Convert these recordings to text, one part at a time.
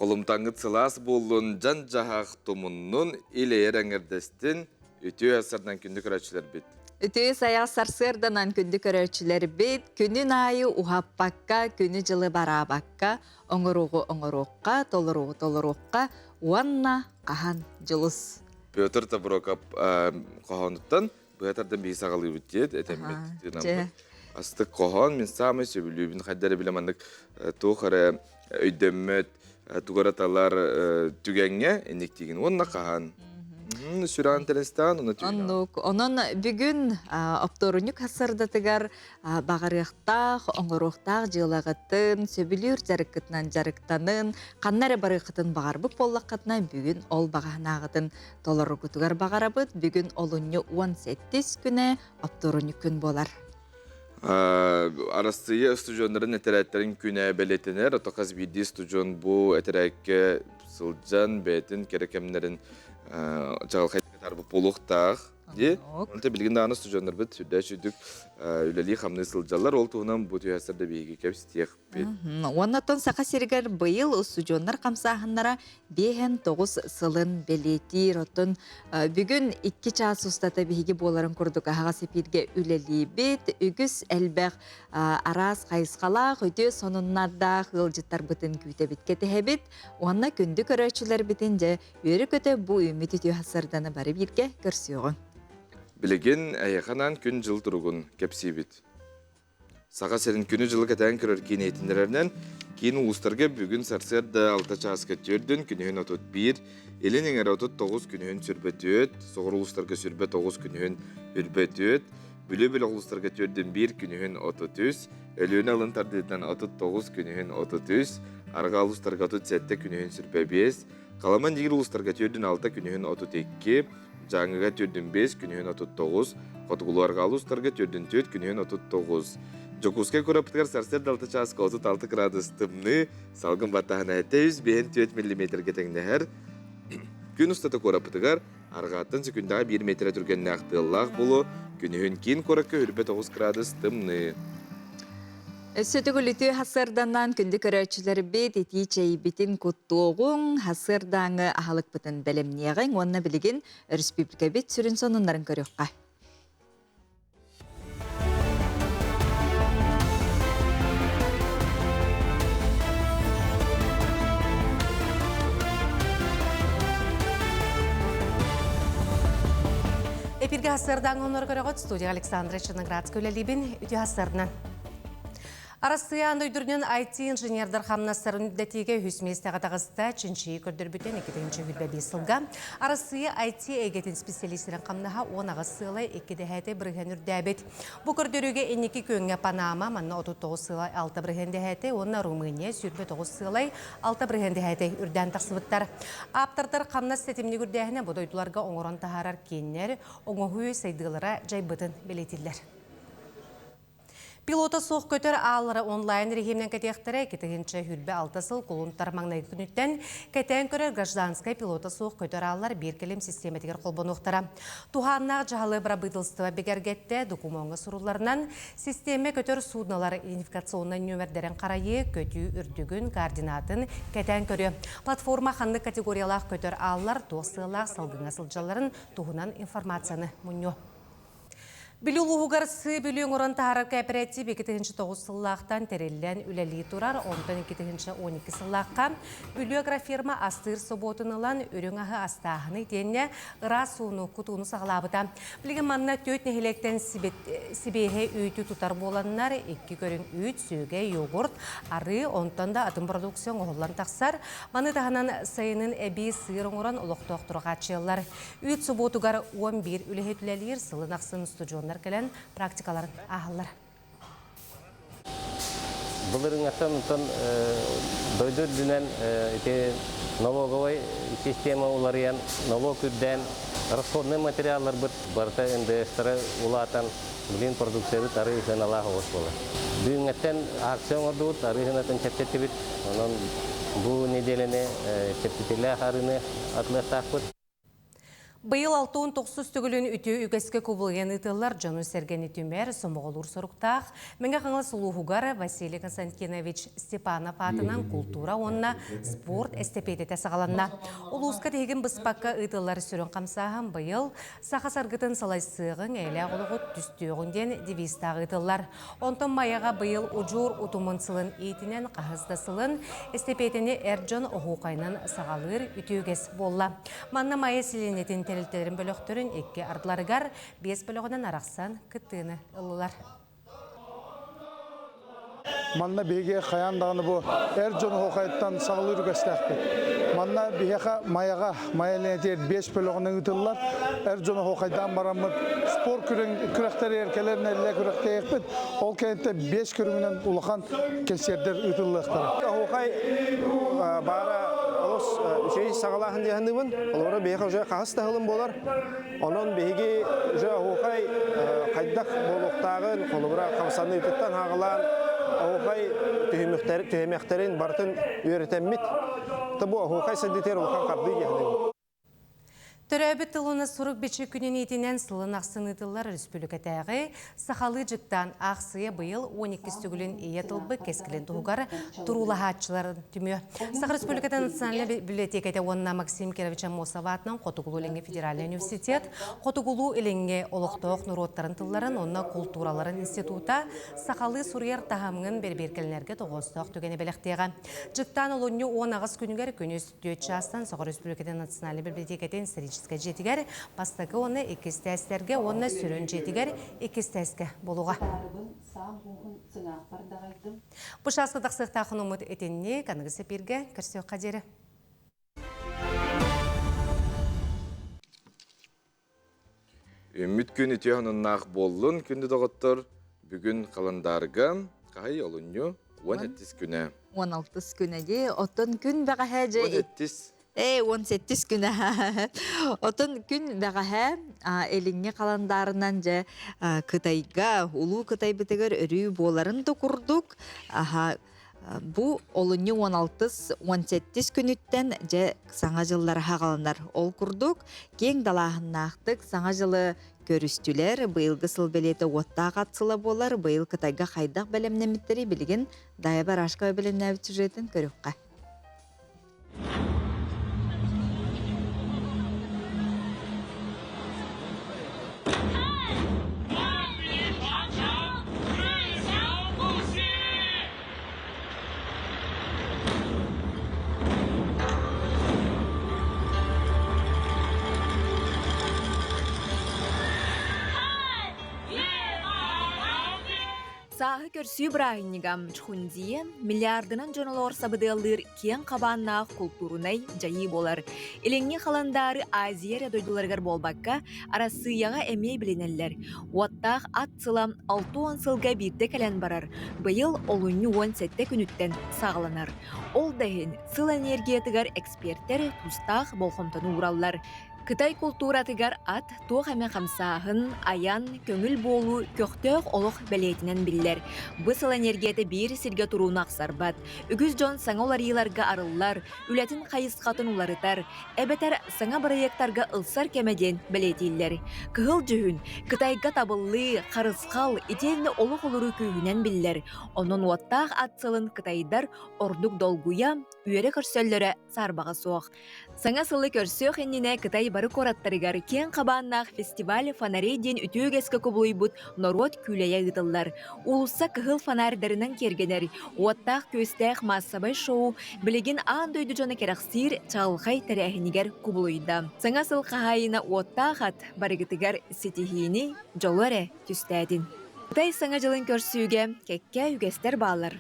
Kolumtangıt sılas bolun can jahaq tomunun ile yerengerdestin ütü asardan kündük öğretçiler bit. Ütü sayaq sarsırdanan kündük öğretçiler bit, günün ayı uhappakka, günü jılı barabakka, oңоруğu toluruğuqqa, uanna qahan jılız. Pötür tabrokap qohanıttan, bu etardan bir sağalı bütçet, etemmet. Astık qohan, min samay söbülü, bin haddere bilemandık tuğara öydemmet, tuğaratalar tügenge, enektigin, onna qahan. Süran terestan, ona tügene. Onun bugün optorunyuk hasırdatıgar bağırıqtaq, oңоруqtaq jılağıtın, söbülür jarıktanın, qannara barıqıtın bağarbık bollaqatına bugün ol bağanağıtın tolorgutugar bağarabıt, bugün olunyu 18 güne optorunyuk gün bolar. Arastıya stüdyonların eteretlerin güne belirtenler, otokaz bildiği stüdyon bu eterekke sılcan, betin, kerekemlerin Çağıl katar bu poluqtaq diye. Onda bilgin dağını stüdyonlar bit, sürdü sürdük üleli xamlı sılcalar ol tuğunan bu tüyasırda bilgi kepsitiyek bit. Ondan saqa serigar bayıl stüdyonlar kamsahınlara 5-9 sılın beletir otun. Bugün 2 çağ ustata bilgi boların kurduk ağa sepirge üleli bit, ügüs elbaq aras qayısqalaq, ödü sonunlarda hılcıttar bitin küte bitketi hebit. Onna kündük öğretçiler bitince yörü köte bu ümiti tüyasırdanı bari birge görsüyorun. Bilgin ayaqanan gün jıl turugun kepsi bit. Sağa serin günü jılı keten kırır kine etinlerden kiin uluslarga bugün sarsarda 6 çağız kötürdün günühün 31, elin enger 39 günühün sürbetüt, soğur uluslarga sürbet 9 günühün ürbetüt, bülü uluslarga tördün 1 günühün 33, ölüğün alın tardından 39 günühün 33, arga uluslarga 37 günühün sürbe 5, kalaman jigir uluslarga tördün 6 günühün 32, Жаңыға түрдің 5 күнігін 39, қотығылуарға алыстарға түрдің 4 күнігін 39. Жокусқа көріптігер сарсер далты часқа 36 градус тымны, салғын баттағына әтәйіз 4 мм кетеңнәр. Күн ұстаты көріптігер, арғаттың секундаға 1 метр түрген нәқтыллақ болу, күнігін кейін көрікке 9 градус тымны. Сөтігіліті hasırdanan күндік өрәтшілер бет етейчей бітін күттуғын, hasırdаңы ағалық бітін бәлемнеғын, онына білген республика бет сүрін сонынларын көріққа. Эпирге hasırdan onları көріғыт, студия Александра Черноградская өлелебін үті hasırынан. Арасыян өйдірінен IT-инженердер қамнастарын дәтеге хүсместіға тағыста чынши көрдірбітен 2-2 сылға. Арасыя IT әгетін специалистерін қамнаға 10 сылай 2-2 бірген үрдәбет. Бұл көрдіруге 2 көнге Панама, манна 39 сылай 6 бірген дәхәті, онна Румыния сүрбе 9 сылай 6 бірген дәхәті үрдән тақсыбыттар. Аптардар қамнас сәтімні үрдәхіне бұдойдыларға оңыран тағарар кеннер, оңығы сайдылара жайбытын белетілер. Пилота соқ көтер алыры онлайн режимнен кәтектірі кетігінші хүрбе 6 сыл құлынтар маңнай күніттен кәтен көрер гражданскай пилота соқ көтер алылар бір келем системетігер қолбануқтара. Туханнақ жағалы бірабыдылстыва бігергетті докумонға сұруларынан системе көтер судналар идентификационный нөмірдерін қарайы көтü үрдігін координатын кәтен көрі. Платформа қанды категориялақ көтер алылар тоқсылақ салғыңа сылжаларын туғынан информацияны мұньо. Білулуғығар сы білуң орын тағарар кооператив 2-9 сыллақтан тереллен үләлі тұрар, 10-2-12 сыллаққа үлі фирма астыр соботынылан үрің ағы астағыны денне ұра суыны күтуыны сағылабыта. Білген манна төт нехелектен сибеге үйті тұтар боланнар, 2 көрін үйт, сөге, йогурт, ары, онтан да атым продукцион оғылан тақсар, маны тағынан сайының әбей сырың орын ұлықтық тұрға челлар. Үйт соботуғар 11 үлі түләлер сылын ақсын студионлар кәлін практикаларын ағылар. Бұлырың аттан дойдыр дүнен налоговой система оларыян, налог үрден, расходный материалдар барта НДС-тары улатан, білген продукциялы тары үйсен алағы ош болар. Бүгін аттан акцион ордуыт, ары үйсен чәптеті бит, бұл неделені чәптетілі ақарыны атлықтақ бұд. Быйыл 6-9 түгілін үті үгеске көбілген ұтылар Джану Сергені Түмер, Сомоғылур Сұрықтақ, Менге қаңлы Сулухугар Василий Константинович Степанов атынан культура онна спорт эстепедеті сағаланна. Улуысқа тегін бұспаққа ұтылар сүрін қамсағын быйыл сақа сарғытын салайсығын әлі ағылығы түстеуғынден девистағы ұтылар. Онтын маяға быйыл ұжур ұтымынсылын етінен қағыздасылын эстепедені әрджон оғуқайнан сағалыр үті үгес болла. Манна майы силенетін тәрілтелерін бөліқтірін екке ардыларығар 5 бөліғынан арақсан күттіні ұлылар. Манна беге қаяндағыны бұл әр жоны хоқайттан сағылыр үгістәқпет. Манна беге майаленетер 5 бөліғының үтілілер. Әр жоны хоқайттан барамыр спор күректері еркелерін әлі күректе екпет. Ол кәйітті 5 күріңінен ұлыған кәсердер үтіліліктері. Хоқай бара şey sağlahın diyendiğin, onlara beyaz уже kahas dağılım bolar. Onun beygi уже hoqay kaydak boluqtağın, kolubra kamsanı yututan hağılan, hoqay tühemekterin bartın öğretemit. Tabu hoqay senditer olkan kardı diyendiğin. Төрәбі тылыны сұрық бечі күнен етінен сылын ақсын ұтылар республикатағы сақалы жықтан ақсыя бұйыл 12 түгілін еетілбі кескілін тұғығары тұрула хатшыларын түмі. Сақ республиката национальный библиотекеті онына Максим Керовича Мосаватынан Қотығылу Ленге Федеральный университет, Қотығылу Ленге Олықтоқ Нұроттарын тылларын, онына культураларын института сақалы сұрияр тағамын берберкелінерге тоғыстық түгені белектеға. Жықтан олыны 10 күнігер күніз 4 жастан Сақ республиката национальный библиотекетін жетігер, бастығы оны екістәстерге, оны сүрін жетігер екістәске болуға. Бұшасқы дақсықтақын ұмыт етеніне қанығы сеперге кірсеу қадері. Үміт күн үтеғаныннақ болын күнді доғыттыр. Бүгін қаландарғы қай олыню 17 күні. 16 күнеде, отын күн бәғі 17 күні. Отын күн бәғі әліңе қаландарынан жа Қытайға, ұлу Қытай бітігер үрі боларын тұқырдық. Бұ олыны 16-17 күніттен жа саңа жыллар хағаланар ол күрдік. Кең далағыннақтық саңа жылы көрістілер, бұйылғы сыл белеті оттақ атсылы болар, бұйыл Қытайға қайдақ бәлемнеметтері білген дайабар ашқа өбілінәвіт сюжетін көріққа. Сағы көрсүй бірағынығам чхундие миллиардынан жонолор сабыдылыр кен қабаннақ культурунай жайы болар. Илеңне қаландары Азия дойдуларғар болбаққа арасыяға әмей білінелер. Уаттақ ат сылам 6-10 сылға бирде кәлен барар. Бұйыл олуны 17 күніттен сағыланар. Ол дәйін сыл энергиятығар эксперттер тұстақ болқымтаны ураллар. Кытай культуратыгар ат тоқ әмі қамсағын, аян, көңіл болу, көқтөқ олық бәлетінен білдер. Бұсыл энергияты бір сірге тұруын ақсарбат. Үгіз жон саңа олариларға арылар, үләтін қайысқатын уларытар, әбетер саңа проекттарға ылсар кәмеден бәлетейлер. Кығыл жүхін, Кытайға табылы, қарысқал, ителіні олық олыры күйінен білдер. Оның уаттақ атсылын Кытайдар ордық долгуя, үйері көрсөллері сарбаға соқ. Саңа сылы көрсөқ еніне Кытай бары кораттарыгар кен қабаннақ фестиваль фонарейден үтігескі көбілейбұт народ күлея ұтылар. Улуса кығыл фонардарынан кергенер, уаттақ көстәқ массабай шоу білеген аң дөйді жоны керақсир чалғай тәрәхінігер көбілейді. Саңа сыл қағайына уаттақ ат барығытыгар сетихini жоларе түстәдін. Кытай саңа жылын көрсүйге кәкке үгестер балар.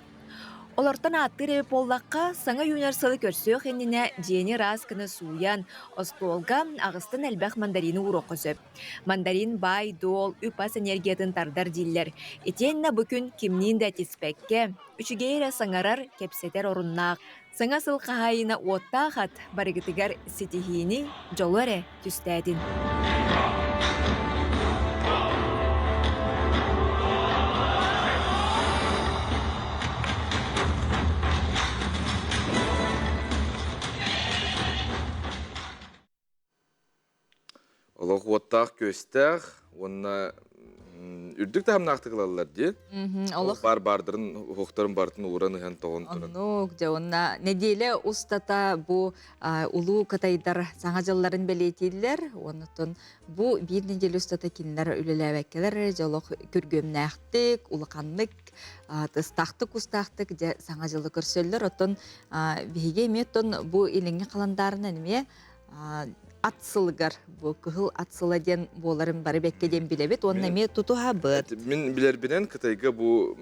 Олартан аттыр әбіп оллаққа саңа юнарсалы көрсөк әніне жені раскыны суян, остолға ағыстын әлбәқ мандарины урок көзіп. Мандарин бай, дол, үпас энергиятын тардар диллер. Етенна бүкін кімнен дә тиспәкке, үшігейрі саңарар кепсетер орыннақ. Саңа сыл қағайына оттақ ат барығытыгар сетихini жоларе түстәдін. Олох уоттаах көстәх, онна үрдік тахамнақты қылалар де. Олох Бардырын, хоқтарын бартын уран ыхан тоғын тұрын. оннук жауна неделе устата бу улуу катайдар саңа жылларын белетилер. Онутун бу бир неделе устата кинлер үлеләбәккелер жолок көргөмнәхтик, улаканнык, тыстактык устактык саңа жылы көрсөллөр. Отон биге меттон бу илеңге каландарына неме атсылгар бу кыһыл атсыладен боларын бары беккеден билебит. Онна ме тутуха быт. Мен билербинен Кытайга бу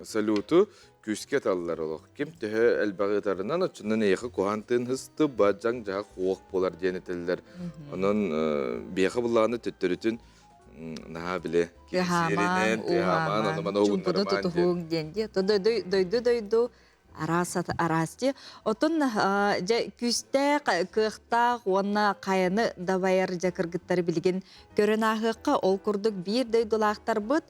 салюту күске таллар олох. Ким төһө әлбәгытарынан очунан эйхи кухантын хысты баджаң жаға хуок болар денетеллер. Онон бияқы булланы төттөрүтүн наха биле. Кыхаман, ухаман, чумпуну тутуһуң денди. Дойду арасти. Отон күстә кыхтақ, онна қайыны дабайар жақыргыттар білген көрін ағыққа ол күрдік бір дойдулақтар бұд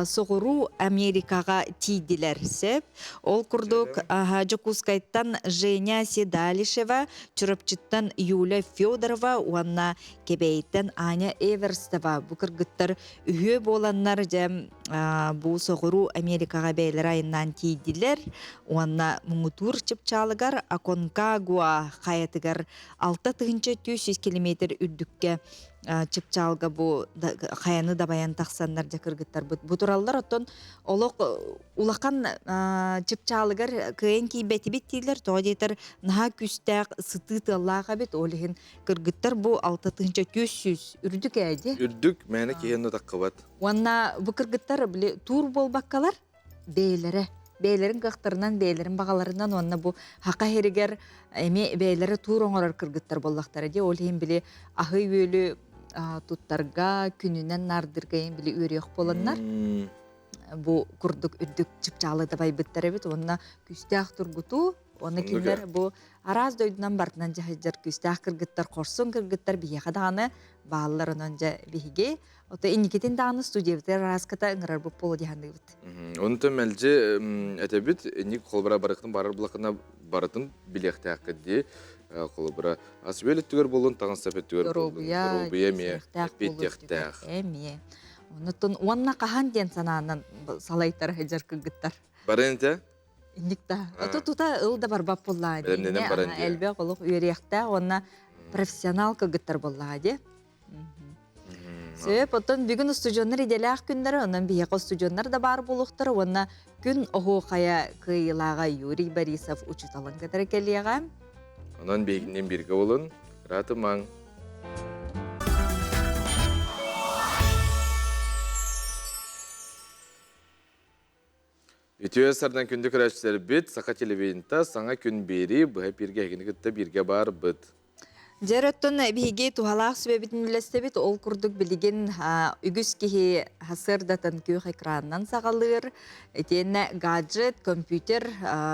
соғыру Америкаға тейділер сеп. Ол күрдік Жакускайттан Женя Седалишева, Чурапчыттан Юля Федорова, онна кебейттен Аня Эверстова. Бұл кыргыттар үйе боланнар бұл соғыру Америкаға бәйлер айынан тейділер. Онна мұңытур чыпчалыгар Аконкагуа қаятыгар 600 километр үрдікке чыпчалга бу қаяны да баян тақсандар жақыргыттар. Бұ тураллар оттон олық улақан чыпчалыгар күйен кейбеті беттейлер, тоғадетер наға күстәк сытыты Аллаға бет олығын кыргыттар бу 600 үрдік әйді. Үрдік мәні кейінні таққыбат. Онна бұ кыргыттар тур болбаққалар бейлері. Бейлерин кактарынан, бейлерин бағаларынан онна бу хака херигер эми бейлери тур оңорор кыргыттар боллактары де ол хем биле ахый өлү туттарга күнүнөн нардырга биле үрөк болоннар. Бу курдук үрдүк чыпчалы да байбыттар бит онна күстәк тургуту оны килдер бу араз дойдунан бартынан жахыжар күстәк кыргыттар корсун кыргыттар бияга даны баалларынан жа биге ото иникетин даны студиявтер раската ыңырар бу полу дихандыбыт. Онты мәлже әтәбит ник қолбара барықтың барыр бұлақына барытын билектәк де қолбара асбелі түгер болын тағын сәпет түгер болын. Дұрубия ме беттектәк. Әме. Онытын онна қахан ден сананан салайтар хәжар кыргыттар. Барын әнті? Индикта. Ото тута ылда барбап болла. Бәрімненен барын де. Әлбе қолық үйеректа онна профессионал кыргыттар болла де. Сөп, отон бүгін студионнар иделяқ күндері, онан бияқ студионнар да бар болуқтыр, онна күн оғу қая кыйлаға Юрий Борисов учиталын кәдір келеға. Онан бейгінен бірге олын, раты маң. Ütüye sardan күнді көрәшілер біт, сақа телевизионта саңа күн бері, бұға бірге әгінігітті бірге бар бұд. Жараттон биге тухалақ сөбебитин билестебит ол курдук билеген үгүс кихи хасырдатын күйх экранынан сағалыр. Этенне гаджет, компьютер,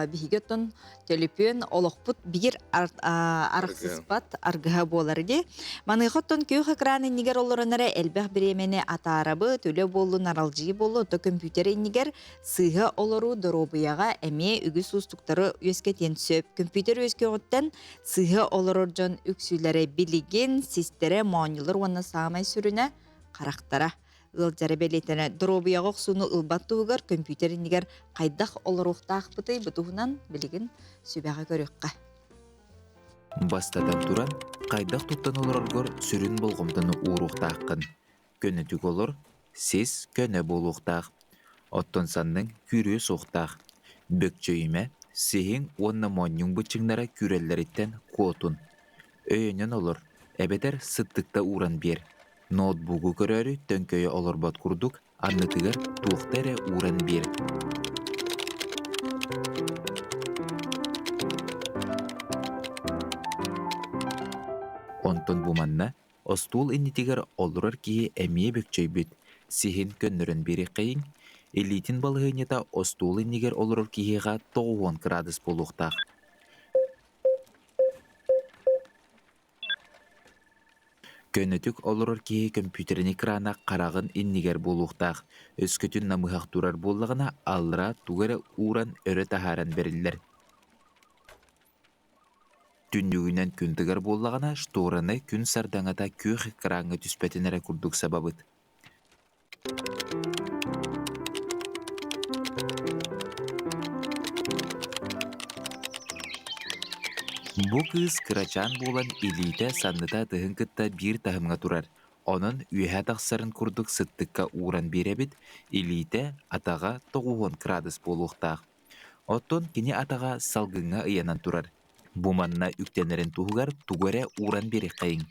бигеттон телефон олоқпут бир арқсыспат аргыға боларды. Маныхоттон күйх экраны нигер олорынары әлбәқ біремене атарабы, төлі болу, наралжы болу, то компьютер нигер сыға олору доробыяға әме үгүс устуктары өскетен сөп. Компьютер өскеғыттан сыға олорор жон үксүлері билеген систері маунилар оны сағамай сүріне қарақтара. Ылжары белетені дробияғы құсуны ылбаттуығыр компьютерінігер қайдақ оларуқтақ бұтай бұтуғынан білеген сөбәға көріққа. Бастадан туран қайдақ тұттан оларғыр сүрін болғымданы ұруқтаққын. Көні түк олар, сес көні болуқтақ. Оттон санның күрі соқтақ. Бөкчөйіме сехен онна монның бұчыңнара күреллеріттен қотын. Өйінен олар, әбетер сыттықта уран бер. Ноутбугу көрәрі төнкөйі олар бат күрдік, аннытығыр туқтары уран бер. Онтон буманна, остуыл иннетігер олырар кейі әмие бөкчөй бүт. Сихин көннөрін бері қайын, элитин балығынета остуыл иннегер олырар кейіға 90 градус болуқтақ. Көнөтүк олорор кии компьютерин экрана қарағын иннигер болуқтақ. Өскөтүн намыхақ турар боллағына алыра тугары уран өрі тахаран берілдер. Түндүгүнен күнтігер боллағана штораны күн сардаңата күйх экраңы түспетінері күрдік сабабыт. Бу кыз кырачан болан илите санныта тыһын кытта бир тахымга турар. Онын үйә тақсарын күрдік сыттыққа уран беребит, илите атаға 9 градус болуқтақ. Оттон кини атаға салгыңа ыянан турар. Буманна үктенерин туғар тугаре уран берек қайын.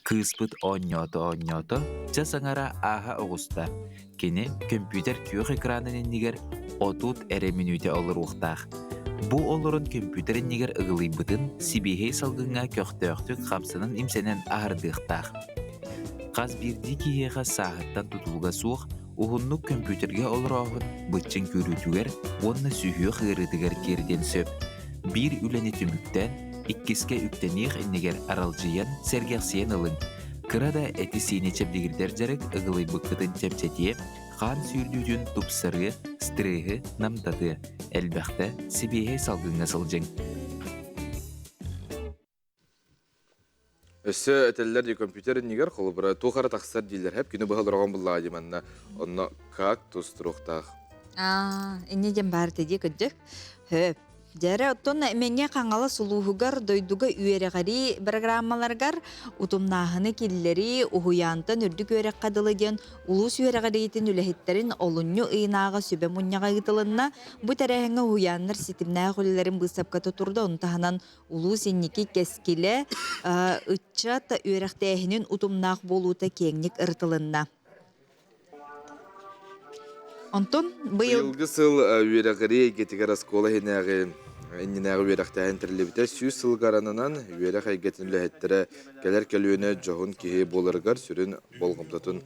Кыспыт оньото, жасаңара аға оғыста. Кини компьютер күйөх экранын нигер 30 әрі минуте олыр уқтақ. Бу олорун компьютерин нигер ыгылый бытын сибихей салгыңа көқтөқтік қамсынын имсенен ағырдықтақ. Қаз бірді киеға сағыттан тұтылға суық, уғыннық компьютерге олыр оғын бұтчын көрітігер, онны сүйі қырытығар керден сөп. Bir үләні түміктен, иккіске үктенех иннегер аралжиян сәргәқсиен ылын. Кырада әті сейне чәбдегірдер жарық ыгылый бұққытын чәпчәтеп, қан сүйірдүйден тұпсыры, стрығы, намтады. Әлбәқті сибейе салғыңа сылжың. Өссі әтелілер де компьютерін негер қолы бұра тоқара тақсар дейлер әп күні бұғалырған бұлла деманна. Онна как тұстыруқтақ. Иннеден бары тәде күддік. Хөп. Дәрі оттон әменге қаңалы сұлуғығар дойдуға үйеріғари программаларғар ұтымнағыны келілері ұхуянтан үрдік өрек қадылы ден ұлыс үйеріғариетін үләхеттерін олынны ұйынағы сөбе мұнняға ғытылынна бұ тәрәхіңі ұхуяннар сетімнәғ үлілерін бұсапқа тұтырды онтағынан ұлыс еннекі кәскілі ұтчат үйеріқті әхінін ұтымнақ болуыта кеңнік ұртылынна. Онтон Быйылғы сыл үйеріғари кетігер аскола хенәғі Эннинәғы үйерақтайын тірілебіті сүйіз сылғаранынан үйеріқ әйгетін үләхеттері кәлер кәлуіне жоғын кейі болырғар сүрін болғымдатын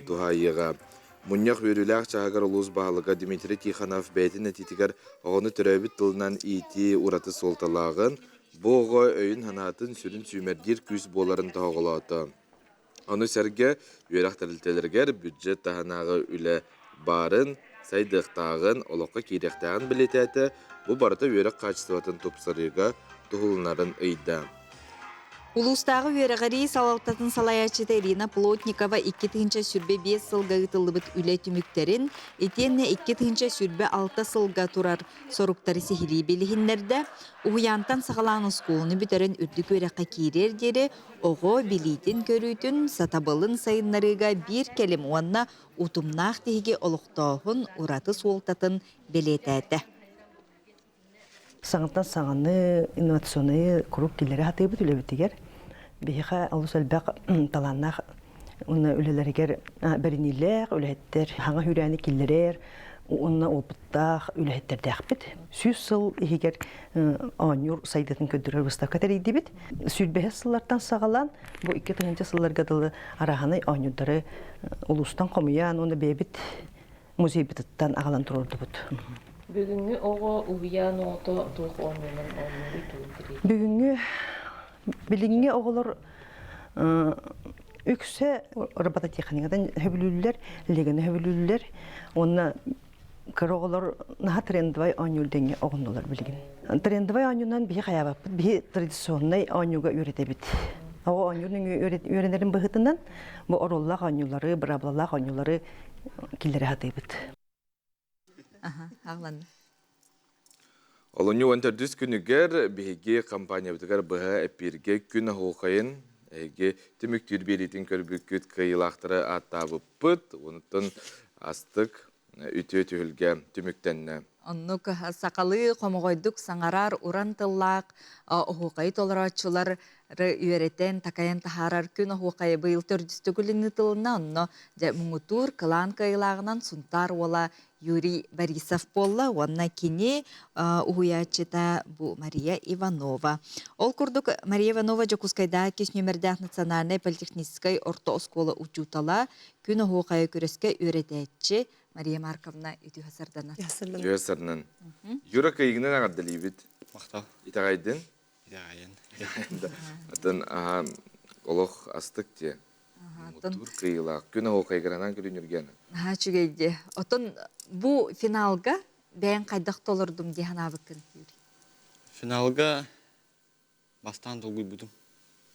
тухайыға. Мұняқ үйеріләқ чағығар ұлыз бағылыға Дмитрий Тиханов бәйтін әтетігер оғыны түрәбіт тылынан ити ураты солталағын, бұғы өйін ханатын сүрін сүймердер күз боларын тағылаты. Оны сәрге үйеріқ тәрілтелергер бюджет тағанағы үлі барын, сайдықтағын, олыққа кейректағын білетәті, bu barata үйерек қачыстыватын топсарыға тұғылынарын ұйда. Улустағы үйеріғари салалтатын салаячыда Ирина Плотникова 2-тігінші сүрбе 5 сылға ғытылыбыт үлі түміктерін, етенне 2-тігінші сүрбе 6 сылға тұрар соруқтары сехили белігіндерді, ұғыянтан сағалан ұскуылыны бүтерін үрдік үйерекқа кейрер дері, оғы билейтін көрүйтін сатабылын сайынларыға бір келім уанна ұтымнақ деге олықтауын ұраты суылтатын белетәді. Саңыттан саңаны инновационный круг келері хатығы бұт үлебеттігер. Бейіға алыс әлбәқ таланнақ үлелерігер бәрінелер, үлеттер, хаңа хүрәні келерер, онына опыттақ үлеттер дәқпет. Сүйіз сыл егер анюр сайдатын көндірер выставка тәрейді бет. Сүрбәе сыллардан сағалан, бұл 2-тіңінші сылларға дылы арағаны анюрдары ұлыстан қомиян, оны бейбет музей бітіттен ағалан тұрырды бұд. Бүгінгі оғы ұғиян оғыты тұлық ойнынан олмары туылдыры. Бүгінгі білінге оғылар үксе робототехникадан хөбілілер, легені хөбілілер, оны кір оғылар наға трендовай анюлденге оғындылар білген. Трендовай анюнан бей қаябаппыд, бей традиционный анюға үйретебіт. Ағы анюрның үйренерін бұғытынан бұл ороллақ анюлары, бұраблалақ анюлары келері хатыбыд. Ағланды. Олоню онтардыс күнігер бейге компания бітігер бұға әпірге күн хоқайын әйге түміктер беретін көрбіккіт қиылақтыры аттабы бұд, оныттың астық үті түйілге түміктенні. Оннук сақалы қомығойдық саңарар уран тыллақ оғуқай толырачылар үйереттен такаян тахарар күн оғуқай бұйыл төрдісті күліні тылына онно мұңытур қылан қайлағынан сұнтар ола Юрий Борисов болла, онна кене угуячыта бу Мария Иванова. Ол курдук Мария Иванова Жокускайда кеш нөмірдәк национальной политехнической орто оскола учутала күн оғуқай көреске үйрететші Мария Марковна үті хасардана. Юрасарнан. Юра кайгынан ағаддали бит. Мақтал. Итағайдын? Итағайын. Атын олық астық те. Мутур кайылақ. Күн оғуқайғыранан көрін үрген. Чүгейде. Отын бұ финалға бәйін қайдақ толырдым дейін абықын. Финалга бастан долгуй будум.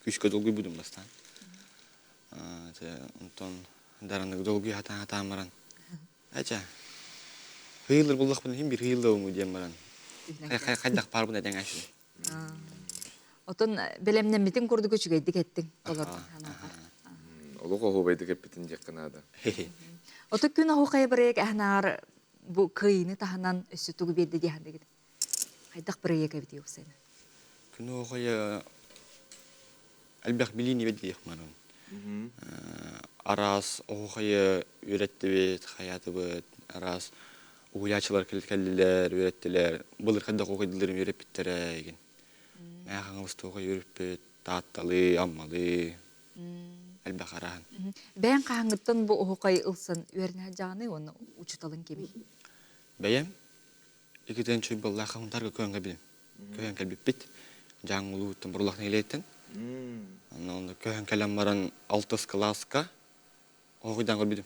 Күшкө долгуй будум бастан. Онтон даранык долгуй хатан маран. Ача. Хыйлыр буллах бун бир хыйлда оңу дем маран. Кайдак бар бун эден ашын. Отон белемнемитин курдугу чүгейди кеттиң. Олуға хобайды кеппетін дек қанада. Ото күн ахукай бірек әхнаар бу кыйны таханан өссү тугу берди дияндыгыд. Хайдак бірек эбити өксені. Күн оғая әлбәқ билини бәді ек маран. Арас оғая үйретті бет, хаяты бет, арас уғылячылар кәлілер, үйреттілер. Бұлыр қайдақ оғайдыларын үйреп біттері еген. Мәғаңымызды оғай үйреп бет, таатталы, аммалы. Әлбәқ арахан. Бәйін қағыңыттан бұл оғай ұлсын өріне жағаны оны ұчыталын кеби? Бәйім, екіден чөй бұл лақауындарға көңге білім. Көң кәлбіп біт, жаң ұлы ұттың бұрылақны елеттін. Көң кәлем баран 6 класска оғыдан көр бідім.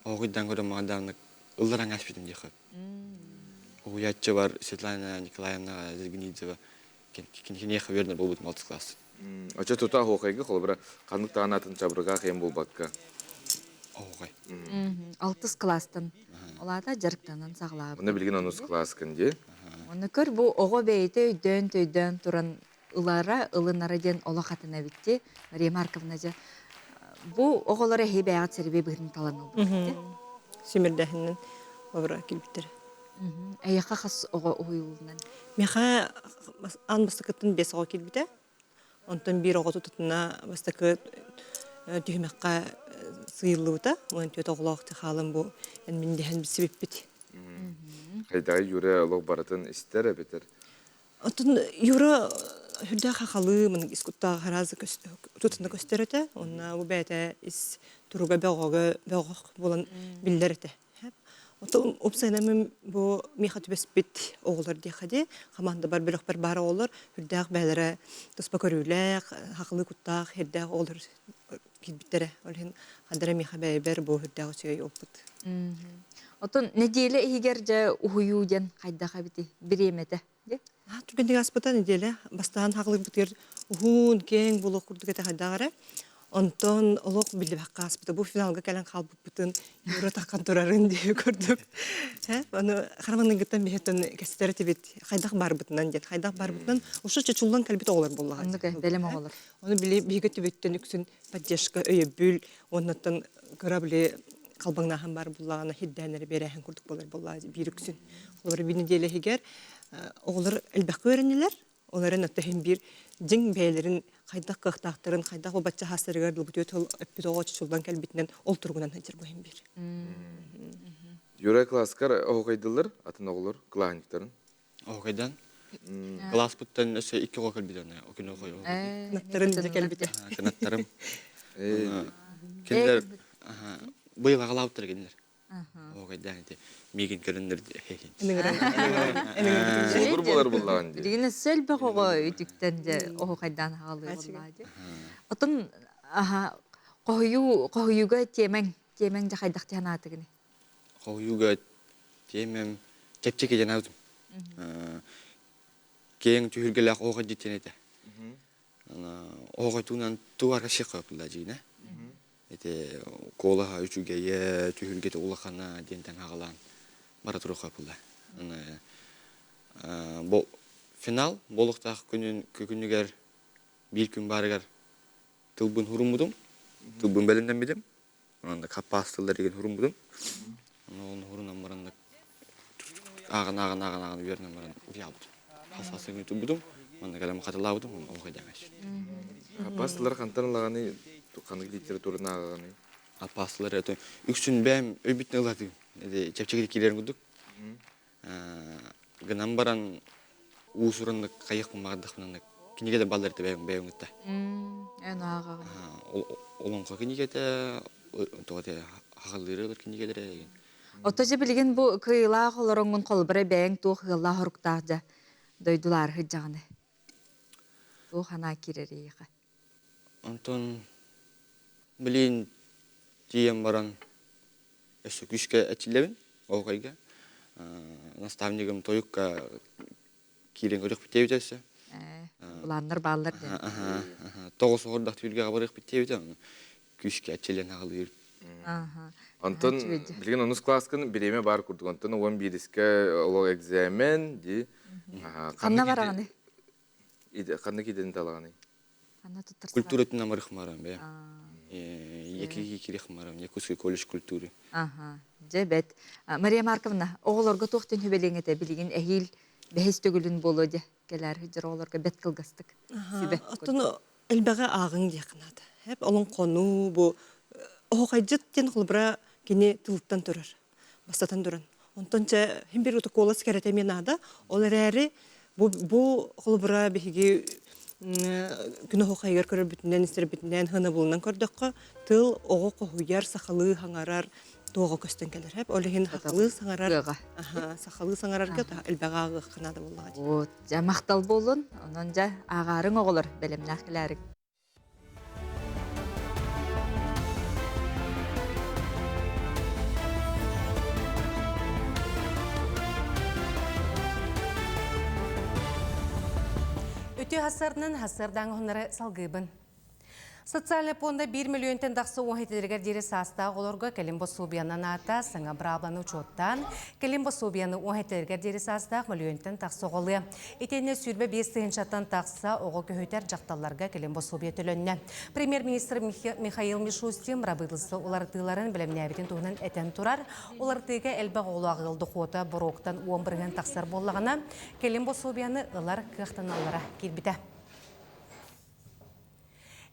Оғыдан көрі мағадарны ұлларан әш бідім дейқі. Оғыятчы бар Светлана Николаевна Зергенидзева кенеқі вердер бұл бұдым 6 класс. Оча тута хоқайғы қолыбыра қандық тағанатын чабырға қиын бұл баққа. Оғай. 6 кластан. Олада жарықтанан сағылабы. Оны білген 10 класс кінде. Оны көр бұл оғы бейті өйден тұран ылара, ылынары ден ола қатына бітті. Мария Марковна жа. Бұл оғылары хейбе ағат сәрібе бұғырын таланы бітті. Семірдәхінен обыра келбіттері. Әйіқа қас оғы ойылынан. Меха ан бастықыттың 5 оға келбіті. Онтон бир оғы тұтына бастықы түйімеққа сыйылы бұта. Оның төт оғылақты қалым бұл әнмендеген бір себеп біт. Қайдағы юре олық баратын істер әбетер? Онтон юре хүрді қақалы мұның искуттағы қаразы тұтында көстер өті. Онна бұл бәйті іс тұруға бәғоқ болан білдер өті. Отон опсайнамын бұл меха түбес бит оғылар дейхаде. Қаманды бар біліқ бір бары олар. Хүрдәқ бәлері тұспа көріләқ, хақылы құттақ, хүрдәқ олар келбіттері. Олен қандыра меха бәйбер бұл хүрдәқ өсөй опыт. Отон неделе егер жа ұхуюден қайдаға біті біреметі? Түргендегі аспыта неделе. Бастаған хақылы бұтыр ұхуын кең бұл оқырдық әті қайдағары. Онтон олық білді баққа аспыта. Бұл финалға кәлін қалып бұтын юра таққан тұрарын дейі көрдік. Оны қарманның күттен бейеттен кәсеттері тебет қайдақ бар бұтынан дед. Қайдақ бар бұтынан ұшы чечулдан кәлбет оғылар болған. Бәлем оғылар. Оны бейгі тебеттен үксін поддержка өйе бүл, оннаттан көрабілі қалбаңнаған бар болағына хиддәнері берәхін күрдік болар болағы бір үксін. Олар бір неделі егер оғылар әлбәқі өрінелер. Оларын өттәхін бір жың бәйлерін қайдақ қықтақтырын, қайдақ ол батча хасырығар бұлбұт өт өппет оға чүчілдан кәлбетінен ол тұрғынан әйтер бұйын бір. Юре класскар оғайдылыр, атын оғылыр, клағаниктарын? Оғайдан? Класс бұттан өсі 2 оға кәлбетіні, окын оғай. Наттарын да кәлбеті. Канаттарым. Кендер бұйыл ағалауыптыр кендер. Оғайдан меген көріндір. Олбыр болар болаған де. Дегені сәл бақ оғы өтіктен де оғы қайдан ағалы болады. Отын қойуға темең де қайдақ тияна атығыны? Қойуға темем кепчеке жана өтім. Кейін түйіргелі оға жеттен еті. Оға туынан туарға шеқ қойыпылда жейіне. Қолаға үчүгейе, түйіргеті ұлақана дентен ағалан бара тұру қойыпылда. Бұл финал болуқтақ күнігер бір күн барығар тылбын хұрым бұдым. Тылбын бәлінден бедім. Онда қаппастылар еген хұрым бұдым. Оның хұрынан барында ағын берінен барында ұя бұдым. Қасасы күні тұл бұдым. Онда кәлемі қатыла бұдым. Оңғай дәңәш. Қаппастылар қантарылағаны қандық литературына ағағаны? Қаппастылар үксін бәм өйбітін ұлады. Чәпчекелі келерін күдік. Гынан баран уысырынды қайық мағадақпынан кенегеді балдарды бәйін күтті. Ән ағаға. Олонға кенегеді, ағалдыры бір кенегедірі. Отожа білген бұл кыйла қолырыңын қолбыры бәйін туқ ғылла ғұрықтағды дойдулар ғыджағыны. Бұл қана керер ейіқі. Антон білейін дейін баран өсі күшке әтчілебін оғайға. Наставнигім тойыққа кирен көрөк битебитесе. Уланнар баллар. Тогус ордак түйүлгө абарык битебите. Күшке ачелен агылыр. Антон билген онус класскын биреме бар курдук. Антон 11-ке олог экзамен ди. Канна бараганы. Канны киден талаганы. Канна туттарса. Культура тен амарык марам бе. Екі кирек марам, Якутский колледж культуры. Жебет. Мария Марковна, оғылорға тоқтен хөбелеңете білген әйіл бәхес төгілін болу де келер хүдер оғылорға бет қылғастық. Оттон әлбәғі ағың деқынады. Хәп олың қону бұ оғайжыт ден құлбыра кене тылыттан тұрар. Бастатан тұран. Онтонча хем бір ұты қолас кәрәтемен ады. Олар әрі бұ құлбыра бігіге күні хоқайгар көрір бүтінден, істер бүтінден ғына болынан көрдіққа тыл оғы қоғуяр, сақалы, хаңарар, тоғы көстен келер. Әп, олығын сақалы саңарарға әлбәға ағы қынады болуға. Жа мақтал болын, онын жа ағарың оғылыр бәлемін ақыларың. Өте хасарынан хасардан ғынары салғыбын. Социальный фонда 1 миллион тендақсы оңайтедергер дері саста оларға Калимбо Субьянан ата саңа брабланы учоттан, Калимбо Субьяны оңайтедергер дері саста миллион тендақсы оғылы. Етене сүрбе 5 тығыншаттан тақса оғы көхөйтер жақталларға Калимбо Субья төлөнне. Премьер-министр Михаил Мишустин рабыдылсы олар тыларын білімне әбетін туғынан әтен тұрар, олар тыға әлбәқ олағылды қота бұроқтан 11 тақсар болағына Калимбо Субьяны ұлар кықтаналара келбіті.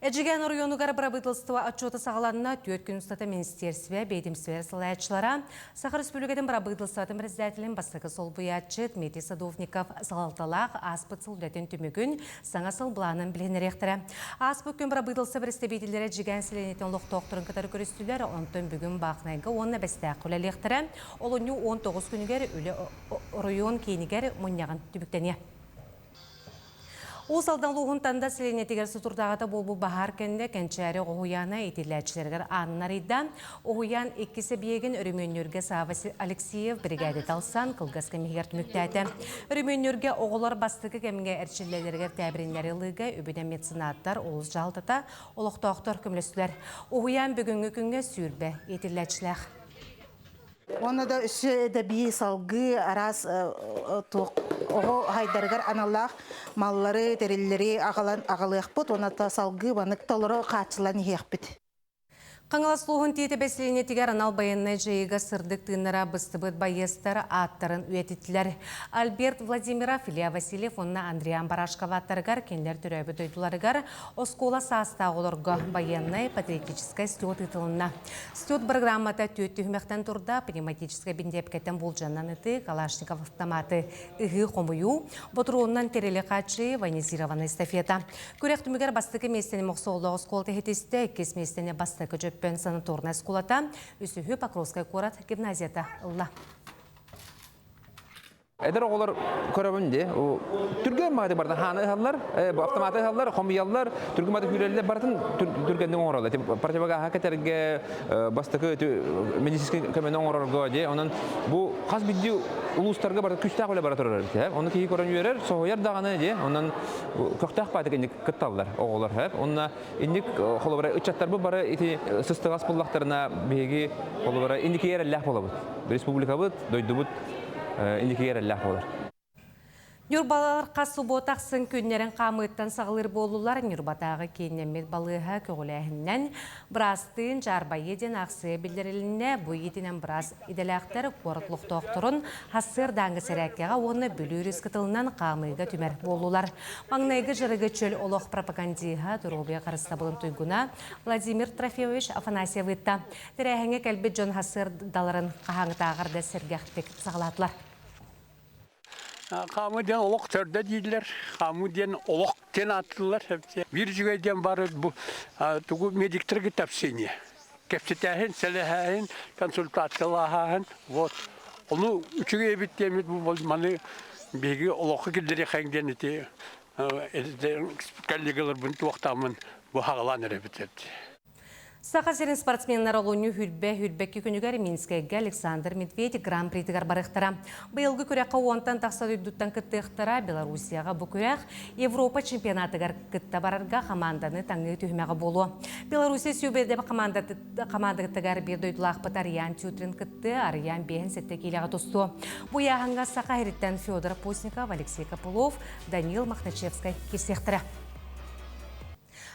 Эджиген районугар брабытылстыва отчеты сағаланына 4 күн ұстата министерстве, бейдімсвер сылайатшылара, Сахар Республикадың брабытылстатын президентілін бастығы сол бұятчы Дмитрий Садовников сағалталақ аспыт сылдетін түмігін саңасыл бұланын білген ректірі. Аспыт күн брабытылсы бірістебейділері Эджиген селенетін лық тоқтырын катар көрістілер, онтын бүгін бақнайғы онына бәстәқ құлі лектірі, олыны 19 күнігер үлі район кейінігер мұнияған түбіктене. Осалдан луғынтанда селенетігер сұтырдағата болбу бағар кәнді кәнчәрі оғуяна етіләтшілергер анынарыда. Оғуян еккесі бейгін үріменнерге Савасы Алексеев бригады талсан қылғас кәмегер түміктәді. Үріменнерге оғылар бастығы кәмге әршілелергер тәбірінлері лыға өбінен меценаттар олыз жалтата олықтақтар көмлесілер. Оғуян бүгінгі күнге сүрбе етіләтшілер. Оны да үші әдәбей салғы арас оғы хайдарғар аналақ маллары, тәрелері ағалық бұд, оны да салғы банық толыры қатшылан ек біт. Қаңылас луғын тейті бәселіне тегер анал баянны жайыға сырдық тыңнара бұстыбыт байыстар аттарын үйетітілер. Альберт Владимиров, Илья Васильев, онына Андриан Барашкова аттарғар, кендер түрәбі дөйдуларығар, оскола састағылырға баянны патриотическай стет ытылына. Стет программата төт түхмектен тұрда пневматическай бендепкеттен болжаннан ыты, Калашников автоматы үгі қомыю, бұтыруыннан терелі қатшы ванизированный эстафета. Көрек түмігер бастықы местені мұқсолы оскол тәхетесті, кес местені бастықы жөп Пен санаторная скулата, үсігі Покровская корат гимназията ұлла. Эдер оғылар көрәбінде, түрген мағады барды ханы қалар, автоматы қалар, қомиялар, түрген мағады хүрелілер бардың түргендің оңыралар. Партияға хакетерге бастықы медицинский көмен оңыраларға де, онын бұл қаз бидді ұлыстарға барды күштақ өлі бары тұрар. Оны кейі көрін үйерер, соғыяр дағаны де, онын көқтақ байды кендік күтталдар оғылар. Онына индік қолы бары үтчаттар бұл бары сыстығас бұллақтарына бейгі қолы бары индік ерелләқ бола бұд. Республика бұд, дойды бұд. Индикер әлләқ болар. Нюрбалар қасы ботақсын күннерін қамыттан сағылыр болулар Нюрбатағы кейнемет балыға көгіләхіннен бірастың жарба еден ақсы білдіріліне бұй етінен біраз иделәқтер қорытлық тоқтырын хасыр даңғы сәрәккеға оны бүлі рискітілінен қамыға түмер болулар. Маңнайғы жырығы чөл олық пропагандиға тұрубия қарыстабылын тұйгуна Владимир Трофеевич Афанасьев етті. Тірәхіңе кәлбет жон хасыр даларын қағаңытағырда сәргәқтік сағылатылар. Қамыден олық төрді дейділер, қамыден олық тен атылар. Bir жүгейден бары тұғы медиктерге тәпсене. Кәпсетәхін, сәліхәхін, консультациялағын. Оны үчіге ебеттемет бұл маны бегі олықы келдері қаңден еті. Коллегалар бұны туақтамын бұл хағалан әрі бітірді. Сақасерин спортсменнар олуыны хүрбәккі күнігер Минскайга Александр Медведев гран-притігер барықтыра. Бұйылғы күрәққа уантан тақсады үддіттен күттіқтіра Белоруссияға бұ күрәқ Европа чемпионатығар күтті барарға команданы таңғы түймеға болу. Белоруссия сүйбердебі командығыттығар бір дөйділақпыт Ариян Тютрин күтті, Ариян бейін сетті келеға тұсту. Бұ яғанға Сақа Херіттен Федор Постников, Алексей Копылов, Данил Махначевскай кесектірі.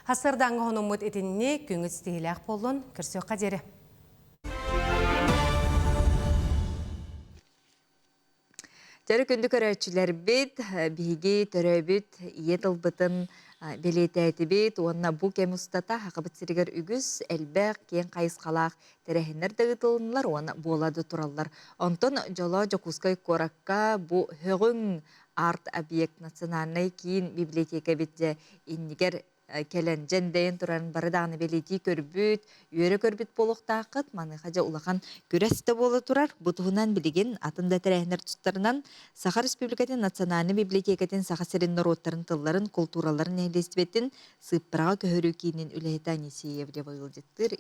Хасырдаңғы ғынымыт етініне күңіт стейләқ болын кірсеу қадері. Жәрі күнді көрәтшілер бет, бігі түрі бет, етіл бұтын белеті әті бет, онына бұл кәмі ұстата хақыбыт сірігер үгіз, әлбәқ, кен қайыз қалақ, тәрәхінер дағытылынлар, оны болады тұралар. Онтын жолы жокускай қораққа бұл хөгін арт объект национальный кейін библиотека бетте иннигер келен жендейін тұрарын барыдағыны белети көрбіт, үйері көрбіт болуқтақыт, маны қажа улақан көрәсті болы тұрар. Бұтығынан білеген атында тәрәхінер тұстарынан Саха Республикатын национальный библиотекатын Саха Серин народтарын тылларын, культураларын әлестібетін сыппыраға көхірі кейінен үләйті Анисеевле бойылдеттір.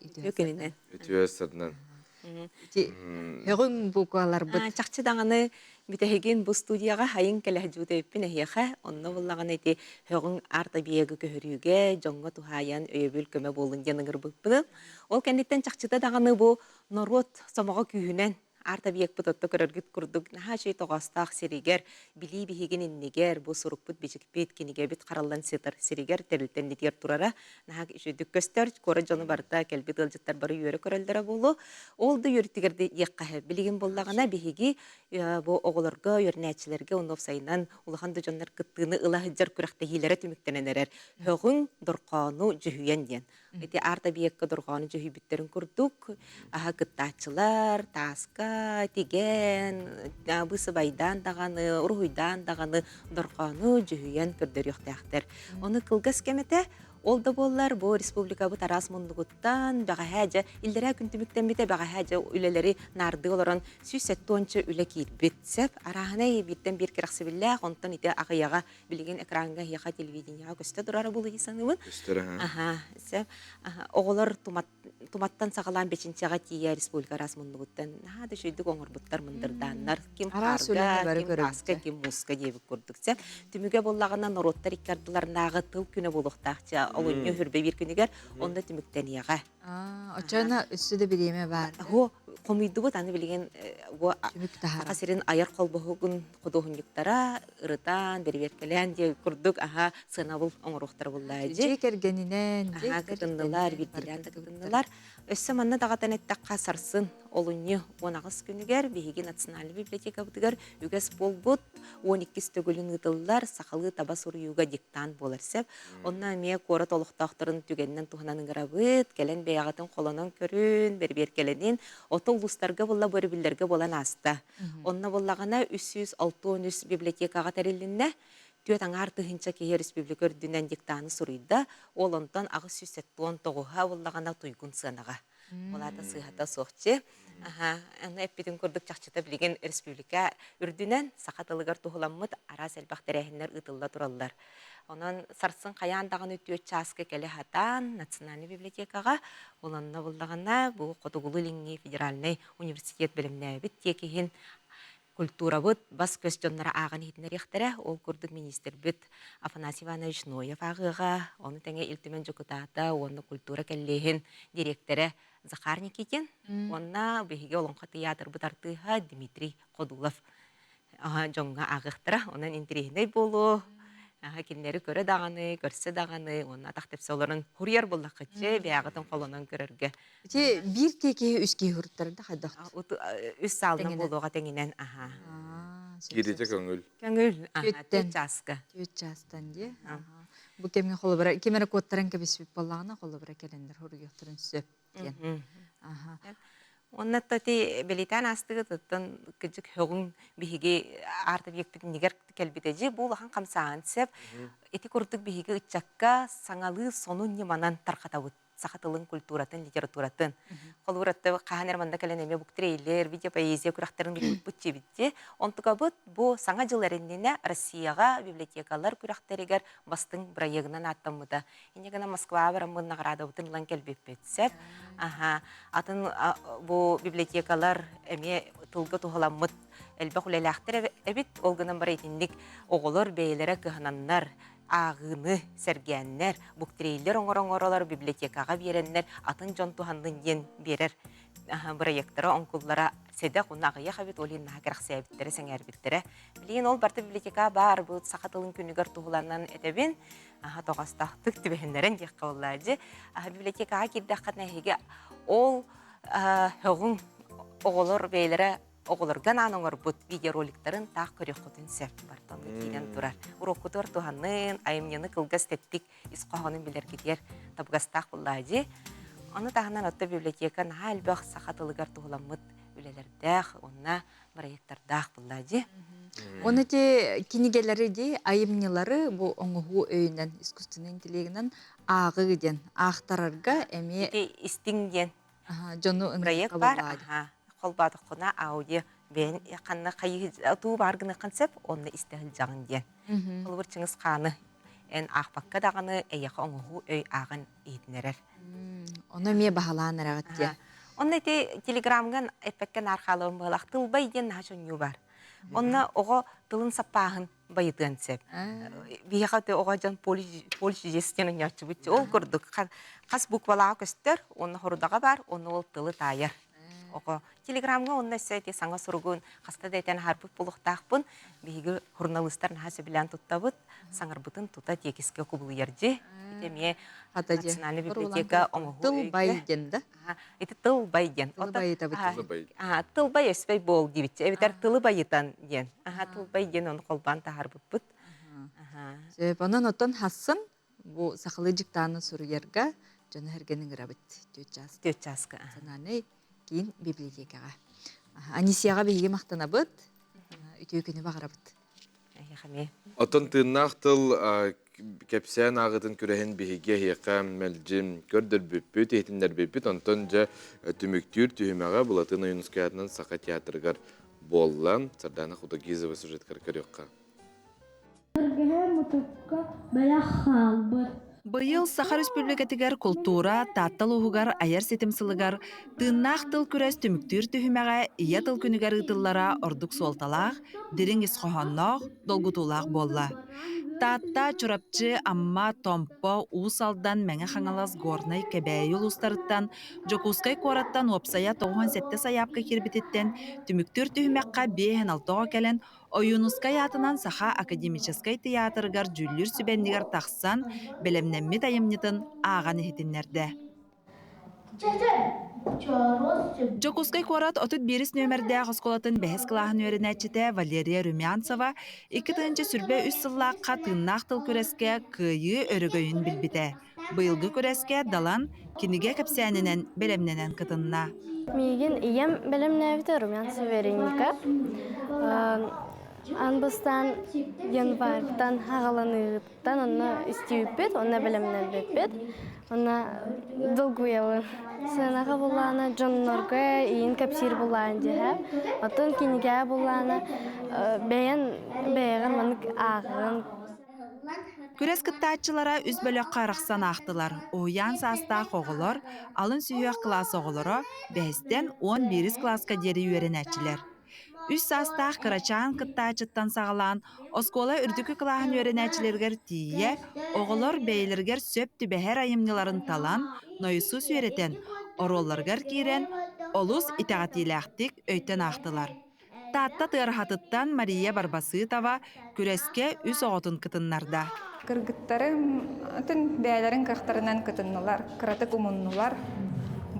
Үтіөсірінен. Хөгін бұқалар бұд. Чақчы дағаны бітәхеген бұл студияға хайын кәлі жүді өппін әйеға, онны боллаған әйті хөгін арта биегі көхіріге, жоңға тухайан өйебіл көмі болын денігір бұппыны. Ол кәнеттен чақчыда дағаны бұл народ самаға күйінен арта биек бұтатты көріргіт күрдік, наға жей тоғастақ серегер, білі бігеген иннегер, бұл сұрук бұт бежік бет кенеге бет қаралан сетір серегер тәрілтен нетер тұрара, наға үшедік көстер, көрі жоны барда кәлбет ылжыттар бары үйері көрілдері болу. Олды үйірттігерді еққағы білеген болағына бігеге бұл оғыларға, үйернәтшілерге, оның сайынан ұлғанды жонлар күттіғыны ылағыджар күріқті хейлері түміктенен әрер. Хөгін дұрқану жүхүйен ден. Эти арта биекке дұрғаны жүхүй біттерін күрдік, аға күттачылар, таска, теген, бұсы байдан дағаны, ұрғыйдан дағаны дұрғаны жүхүйен күрдір yoқтаяқтыр. Оны қылғыз кемете, ол да болар, бұл республика бұл тарас мұндығыттан, баға әжі, илдері күнтіміктен бете баға әжі үлелері нарды оларын сүйсетті ончы үлі кейт бітсеп, арағына ебеттен бір керақсы білі, онтан ете ағаяға білген экранға еға телевиденияға көсті дұрары бұл есанымын. Көстірі, Оғылар туматтан сағалан бечінчеға тия республика арас мұндығыттан, нағады шүйдік оңыр бұттар мұндырданлар, кем қарға, кем таска, кем муска дебік көрдіксе. Түміге болағына народтар иккардыларындағы тыл күні болуқтақча, олынны хүрбе бір күнігер, онда түміктен еға. Очана үсі де білеме бар. Қомиды бұд, аны білген қасерін аяр қолбығығын құдығынлықтара, ұрытан, берберкелен де күрдік, сынабыл оңырықтар боллайды. Жекергенінен, кытындылар, бирдилен да кытындылар. Өссі манна дағатан әттаққа сарсын олыны 19 күнігер, бейгі национальный библиотека бұтығар, үгес бол бұд, 12 стөгілін ұтылылар, сақалы таба сұруюға диктант болар сәп. Онна ме қоры толықтақтырын түгеннен туғананын ғарабыд, келен бейағатын қолынан көрін, бербер келенен, оты ұлыстарға бола бөрібілдерге болан аста. Онна болағана 300-600 библиотекаға тәрелінне, Түйет аңар тұхынша кейі республика үрдінен диктаны сұрыйда, ол онтан ағыз 179-ға олағана тұйгын сығанаға. Олада сығата соқчы. Әні әппетін көрдік чақчыта білген республика үрдінен сақатылығар тұғыламмыд арас әлбақ тәрәхінлер ұтылда тұралылар. Онан сарсын қаяндағын өтіөт часқы кәлі хатан национальный библиотекаға оланна болағана бұл Қотығылы Линги федеральный университет біліміне әбіт текейін культура бұд, бас көстионлары ағын етінер ектірі, ол күрдік министр бұд Афанасий Иванович Ноев ағыға, оны тәңе үлтімен жүкітата, оны культура кәллейін директоры Захар Никитин, онына бейге олонға театр бұд артыға Дмитрий Қодулов жоңға ағықтыра, онын интерегіндей болу, кенлері көрі дағаны, көрсі дағаны, оны атақтепсі оларын хұрияр болақ қытшы, бәғытын қолынан көрірге. Бір теке үске хүрттарында қайдақты? Үс салынан болуға тәңінен, Гидете көңіл. Көңіл, төт жасқы. Төт жастан де. Бұл кемген қолы бұра, кемері көттарын кәбесіп болағына қолы бұра кәлендер хұрияқтырын сөп. Онна тоти белитан астыгы тоттон кыжык хөгүн биһиги арты биекпит нигер келбитежи бул ахан камсаан сеп эти курдук биһиги ычакка саңалы сонун неманан таркатабыт сахатылын культуратын, литературатын. Холуратты қағанер манда кәленеме буктрейлер, видеопоэзия күрақтарын бұтче бітте. Онтыға бұд, бұл саңа жыларыннене Россияға библиотекалар күрақтарығар бастың проегінен аттамыда. Инегіна Москва барамын нағырада бұтын лан кәлбеп бетсеп. Атын бұл библиотекалар әме тылғы тұғыламыд әлбақ үләләқтір әбіт олғынан бар етіндік оғылыр бәйлері кығынаннар, ағыны, сәргәннер, бұқтырейлер оңыр-оңыралар библиотекаға береннер, атын жон туғандың ен берер проекттары оңқыллара седақ ұнағыя қабет олин нағырақ сәбіттері, сәңәрбіттері. Білейін ол барты библиотека бар, бұл сақатылын күнігер туғыланан әтәбін, тоғастақтық түбәхіндерін дек қауылады. Библиотекаға кердіққан әйге ол ғың оғылыр бәйлері оғылырған аныңыр бұд видеороликтарын тақ көрек құтын сәп бартанды кейден тұрар. Урокутыр туғанын, айымнені қылғыз тәттік исқоғының білер кетер табғастақ бұллады. Оны тағынан отты библиотека наға әлбәқ сақатылығар туғыламыд үлелердәқ, онына проекттардақ бұллады. Оны те кинигелері де айымнелары бұл оңығы өйінен, искусственный интеллегінен ағы ден, ақтарарға әме... Истиңден проект бар. Қолбады құна аудио бен қанна қайы туу баргыны қансеп, онны істәғіл жағын ден. Ол бір чыңыз қаны, ән ақпаққа дағаны әйеқі оңығы өй ағын етінерер. Оны ме бағаланыр ағыт де? Онны телеграмған әппәккен арқалығын бағылақ тылбай ден нағашын ю бар. Онны оғы тылын саппағын байыдыған сеп. Бейқаты оға жан полиш жестенің ячы бұтчы. Ол көрдік. Қас буквалағы көстер, оны хорыдаға бар, оны ол тылы тайыр. Телеграмға онна сәйте саңа сұрғын қаста дәйтен харбыт болуқтақпын, бейгі журналистарын хасы білән тұттабыт, саңыр бұтын тұта текіске құбылы ерде. Етеме национальный библиотека оңығы Тыл байден, да? Еті тыл байден. Тыл бай өспей бол дейбітті. Әбетер тылы байытан ден. Тыл байден оны қолбан та харбыт бұт. Онын отын хасын, бұл сақылы жіктаны сұру ерге, жаны әргенің рабыт. Төт жасқы. Сананы кейін библиотекаға. Анисияға бейге мақтана бұд, үтеу күні бағыра бұд. Отын тыыннақтыл кәпсән ағытын күрәхін бейге хеқа мәлжім көрдір бүппіт, етіндер бүппіт, онтын жа түміктүр түйімаға бұлатын ұйынысқаятынан сақа театрығар болла. Сарданы Худагизова сюжеткар көріққа. Быйыл Саха Республикатыгар культура, таттал уһугар, аяр сетимсылыгар, тыыннаах тыл күрәс түмүктүр түһүмәгә, ия тыл күнүгәр ытыллара ордук суолталаах, дирин исхохонноох, долгутулаах болла. Татта чурапчы амма томпо уусалдан мәңе хаңалас горнай кәбәйі улустарыттан, жокускай кораттан опсая 97 саяпқа кирбитеттен, түмүктүр түһүмәккә 5-6 кәлен, Ойунускай атынан Саха академическай театрыгар жүллүр сүбәннигар тақсан, белемнемми тайымнетін аған ехетіннерді. Жокускай корат отут беріс нөмірді ғосколатын бәхес қылағын өрінәтчіті Валерия Румянцева 2-тінші сүрбе үс сыллаққа тыыннақ тыл көреске күйі өрігөйін білбіті. Бұйылғы көреске далан кенеге кәпсәнінен белемненен кытынна. Меген ием белемнәвіті Румянцева Вереника. Анбыстан январьтан ағаланыгыттан онна істеуіппет, онна білімнен беппет, онна долгуявы. Сынаға боланы жоннорға иін кәпсир болайын дейі. Отын кенеге боланы бәйген манык ағын. Күрес кыттаатчылара үз бөлөк қарықсан ақтылар. Оян састақ оғылар, алын сүйек класс оғылары, бәстен 11 класска дері үйерінәтчілер. Үс састақ кырачан кыттаачыттан сағалан, оскола үрдікі қылағын үйерінәтчілергер тие, оғылар бәйлергер сөп түбәхер айымныларын талан, нойысу сүйеретен, оролларгар кирен, олус итағатиләқтік өйтен ақтылар. Татта тырхатыттан Мария Барбасытова күреске үс оғытын кытыннарда. Кыргыттары атын бәйлерин кақтарынан кытыннылар, кыратык умуннулар,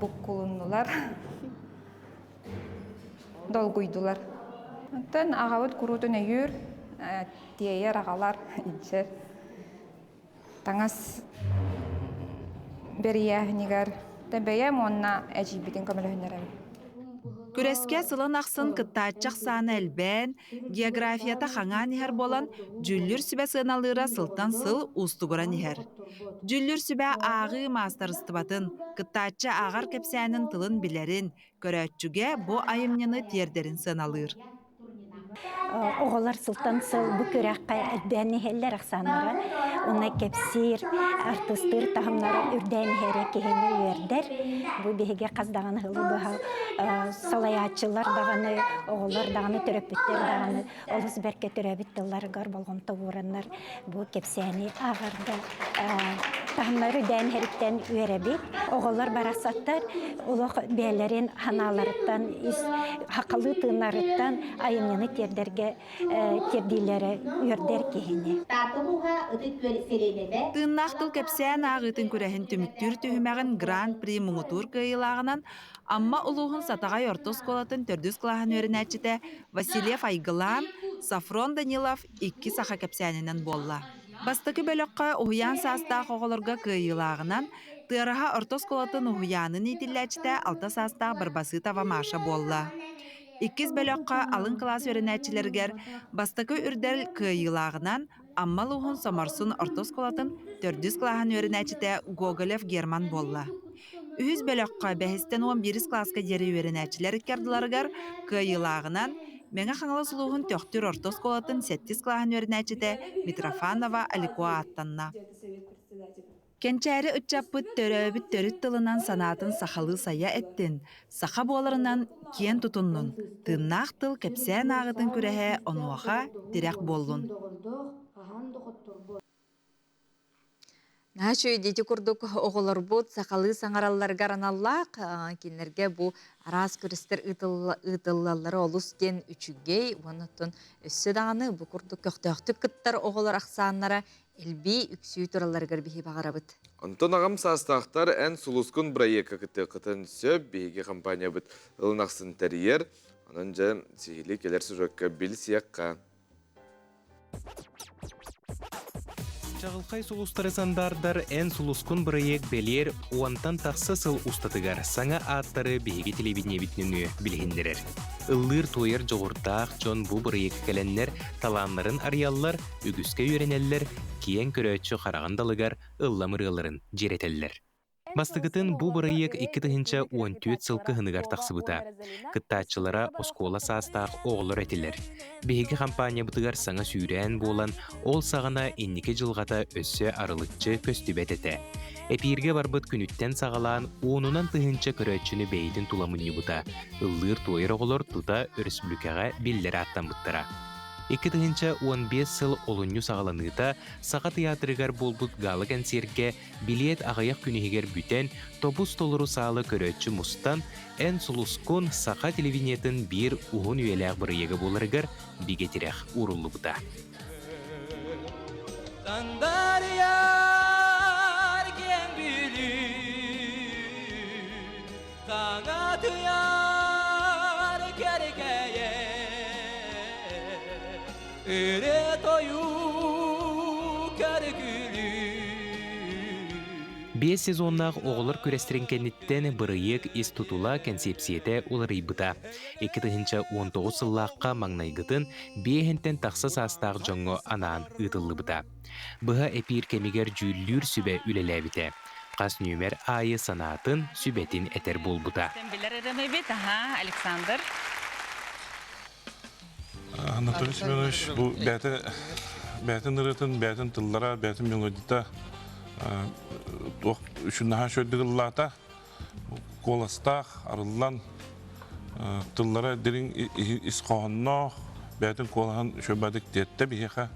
буккулуннулар, долгуйдулар. Атын ағауыт курутун өйір, тиейер ағалар, инчер. Таңас берияхнигар, тәбәйем онна әжибетін көмілігінерем. Күреске сылын ақсын кыттаатчақ саны әлбән, географията хаңан ихер болан, жүллүр сүбә сыналыра сылтан сыл устугуран ихер. Жүллүр сүбә ағы мастарыстыбатын, кыттаатча ағар кепсәнін тылын білерін, көрәтчүге бу айымнені тердерін сыналыр. Оғалар сылтан сыл бұ көрәққа әлбәні хәлләр ақсанлары, оны кепсир, артыстыр тағымлары үрдәні хәрі кехені үйердер. Бұ беге қаздағаны ғылы бұға салаячылар дағаны, оғалар дағаны, түрөпіттер дағаны, олыс бәрке түрөпіттілер ғар болғымта оранлар. Бұ кепсәні ағарда тағымлары үрдәні хәріктен үйеребек. Оғалар барасаттар, олық бәлерін ханаларыттан, хақалы тыңларыттан айымнені тердерге тердилері үйердер кехені. Тыннақтыл кепсән ағытын күрәхін түміктүр түхімәғін Гран-при мұңытур күйілағынан, амма ұлуғын сатағай ортос колатын төрдүс қылағын өрінәтчіті Василев Айгылан, Сафрон Данилов 2 сақа кепсәнінен болла. Бастықы бөліққа ұхиян састақ оғылырға күйілағынан, тыраға ортос колатын ұхиянын етіләчіті 6 састақ барбасы тава маша болла. 2 бөліққа алын класс өрінәтчілергер бастықы үрдәл күйілағынан аммал уғын самарсын ортос колатын 4 клағын өрінәчіті Гоголев Герман болла. 3 бөліққа бәхістен 11 класска дері өрінәтчілер керділарығар күйілағынан Меңа қаңылы сұлуғын 4 ортос колатын 7 клағын өрінәчіті Митрофанова Аликуа аттанна. Кенчәрі үтчаппыт төрөбіт төріт тылынан санатын сақалы сая әттін. Сақа боларынан кен тұтыннын. Тыннақ тыл кепсән ағытын күрәхе онуаға дирек болын. Нашу идети курдук оғылар бұд, сақалы саңаралларғар аналлақ, кенлерге бұ арас көрістер ұтылалары олыс кен үчігей, онытын өссі дағаны бұ курдук көқтөқтік кыттар оғылар ақсанлара әлбей үксүй тұраларғар бейі бағарабыд. Антон ағам састақтар ән сұлыскун проекті кіті қытын сөп бейге компания бұд ұлынақсын тәрiyер, анын жа сейілі келер сүрөкке біл сияққа. Чағылқай сұлыстары сандардар ән сұлыскун проект белер уантан тақсы сыл ұстатыгар саңа аттары бейге телевидение бітніңі білгендерер. Ыллыр тойыр жоғыртақ жон бұ проект кәләнлер таланларын арияллар, үгіске үйренеллер, киен көрөтші қарағандалыгар ылламырыларын жеретеллер. Бастығытын бұ бұрайық 2-14 сылқы хынығар тақсыбыта. Кыттатчылара оскола састақ оғылыр әтілер. Беге компания бұтығар саңа сүйрән болан, ол сағына 12 жылғата өссі арылытчы көстібет әті. Эпирге барбыт күніттен сағалан, онынан тыхынча көрөтчіні бейдін туламыны бұта. Ұллыр тойыр оғылыр тұта өріспүлікаға беллері аттан бұттыра. 2015 сыл олыню сағаланыта саға театрыгар болбут галы концертке билет ағаяқ күнігер бүтен тобус толыру салы көрөтчі мұстан ән сұлыскун сақа телевинетін бір уғын үйеләғ біріегі болырыгар бігетерек урулы бұта. Бес сезоннақ оғылыр көрестерін кәнеттен бірайық ес тұтула концепсиеті олар ибыта. 2019 сыллаққа маңнайғытын бейхентен тақсыз астақ жоңы анан ұтылы бұта. Бұға әпир кемегер жүллүр сүбе үлеләбіті. Қас нөмер айы санатын сүбетін әтер бол бұта. Александр. Анатолий Семенович, бұл бәтін ұрытын, бәтін тыллара, бәтін мелодита үшіннаға шөддігіллата қоластақ, арылан тыллара дерін исқоғыннақ, бәтін қолаған шөбәдік детті бейеқа.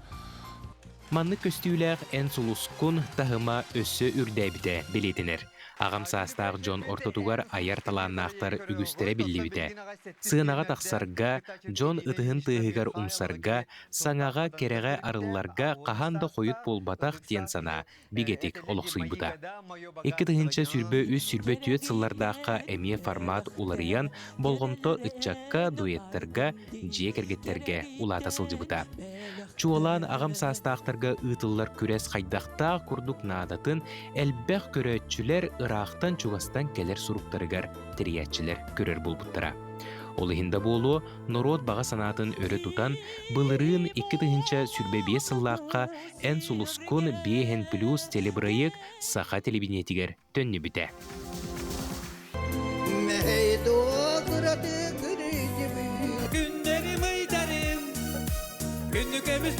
Манны көстүйләг ән сұлыскун тахыма өссі үрдәбіде білетінер. Ағам састақ Джон Ортотугар аяр таланнақтар үгістері білдебіде. Сығынаға тақсарға, Джон ұтығын тығығар умсарға, саңаға кереға арылларға қағанды қойыт болбатақ тен сана, бігетік олықсый бұта. 2-тығынша сүрбе үз сүрбе түйет сыллардаққа әме формат уларыян болғымто үтчаққа, дуеттерға, жие кергеттерге улата сылжы бұта. Чуолан ағам састақтарға ұтылар көрес қайдақта күрдік надатын әлбәқ көрөтчілер ырақтан чуғастан келер сұруқтарығар тіриятчілер көрер болбуттара. Олыһында болу Нород баға санатын өрі тутан былырын 2 тыһынча сүрбе 5 сыллаққа ән сулускун 5+ телебрайык саха телебинетигер төнні біте. Günlerim aydarım, günlük ömüz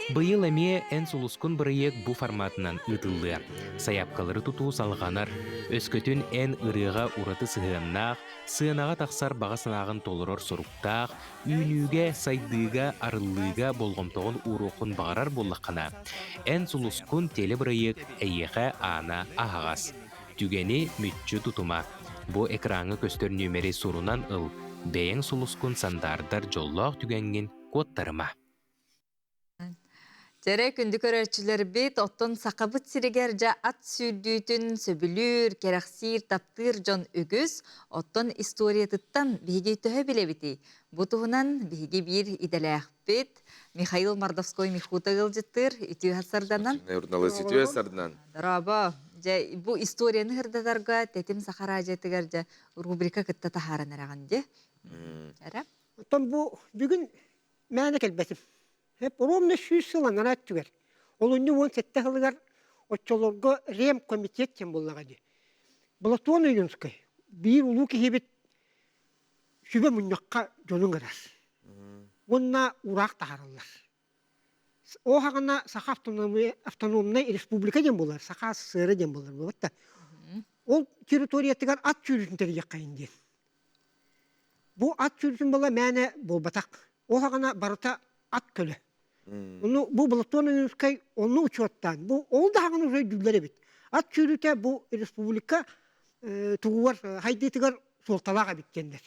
Быйыл эме ән сулускун бырыйык бу форматынан ытылды. Саяпкалары тутуу салғанар, өскөтүн ән ырыға ураты сыһыаннаах, сыанага тақсар баға санағын толырор соруктаах, үйнүүгэ, сайдыга, арыллыга болгомтоғын урухун бағарар боллаққана. Ән сулускун теле бырыйык әйеқэ ана ахагас. Түгени мүтчү тутума. Бу экраңы көстөр нөмери сурунан ыл. Бәйен сулускун сандардар жоллоқ түгенген коттарыма. Тере күнді көрерчілер бет, оттон сақабыт сиригер жа ат сүйдүйтін сөбілүр, керақсир, таптыр жон үгіз, оттон историятыттан биһиги төһө билебити. Бутуһунан биһиги бир иделәх бет, Михаил Мордовской михута гылжыттыр, итү хасарданан. Журналист итү хасарданан. Дараба, бу историяны хырдатарга тетим сахара жетигер жа рубрика кытта тахаран араган же. Оттон бу бүгүн мәне келбетим. Hep oramda 100 yılan anlattılar. Olunca 17 yıllar oçolorga rem komitetken bolladı. Platon Yunskay bir ulu ki hebet şübe munyakka jonun garas. Onna urak taharlar. O hagana Sakha Avtonomnay Respublika den bollar, Sakha SSR den bollar bu hatta. Ol territoriyatıgar at çürüsünleri yakayındı. Bu at çürüsün bolla mene bolbatak. O hagana barata at köle. Onu bu Platon Yunskay onu uçuattan. Bu oldu hagana öyle düllere bit. At çürüte bu Respublika tuğuvar haydetigar soltalağa bitkenler.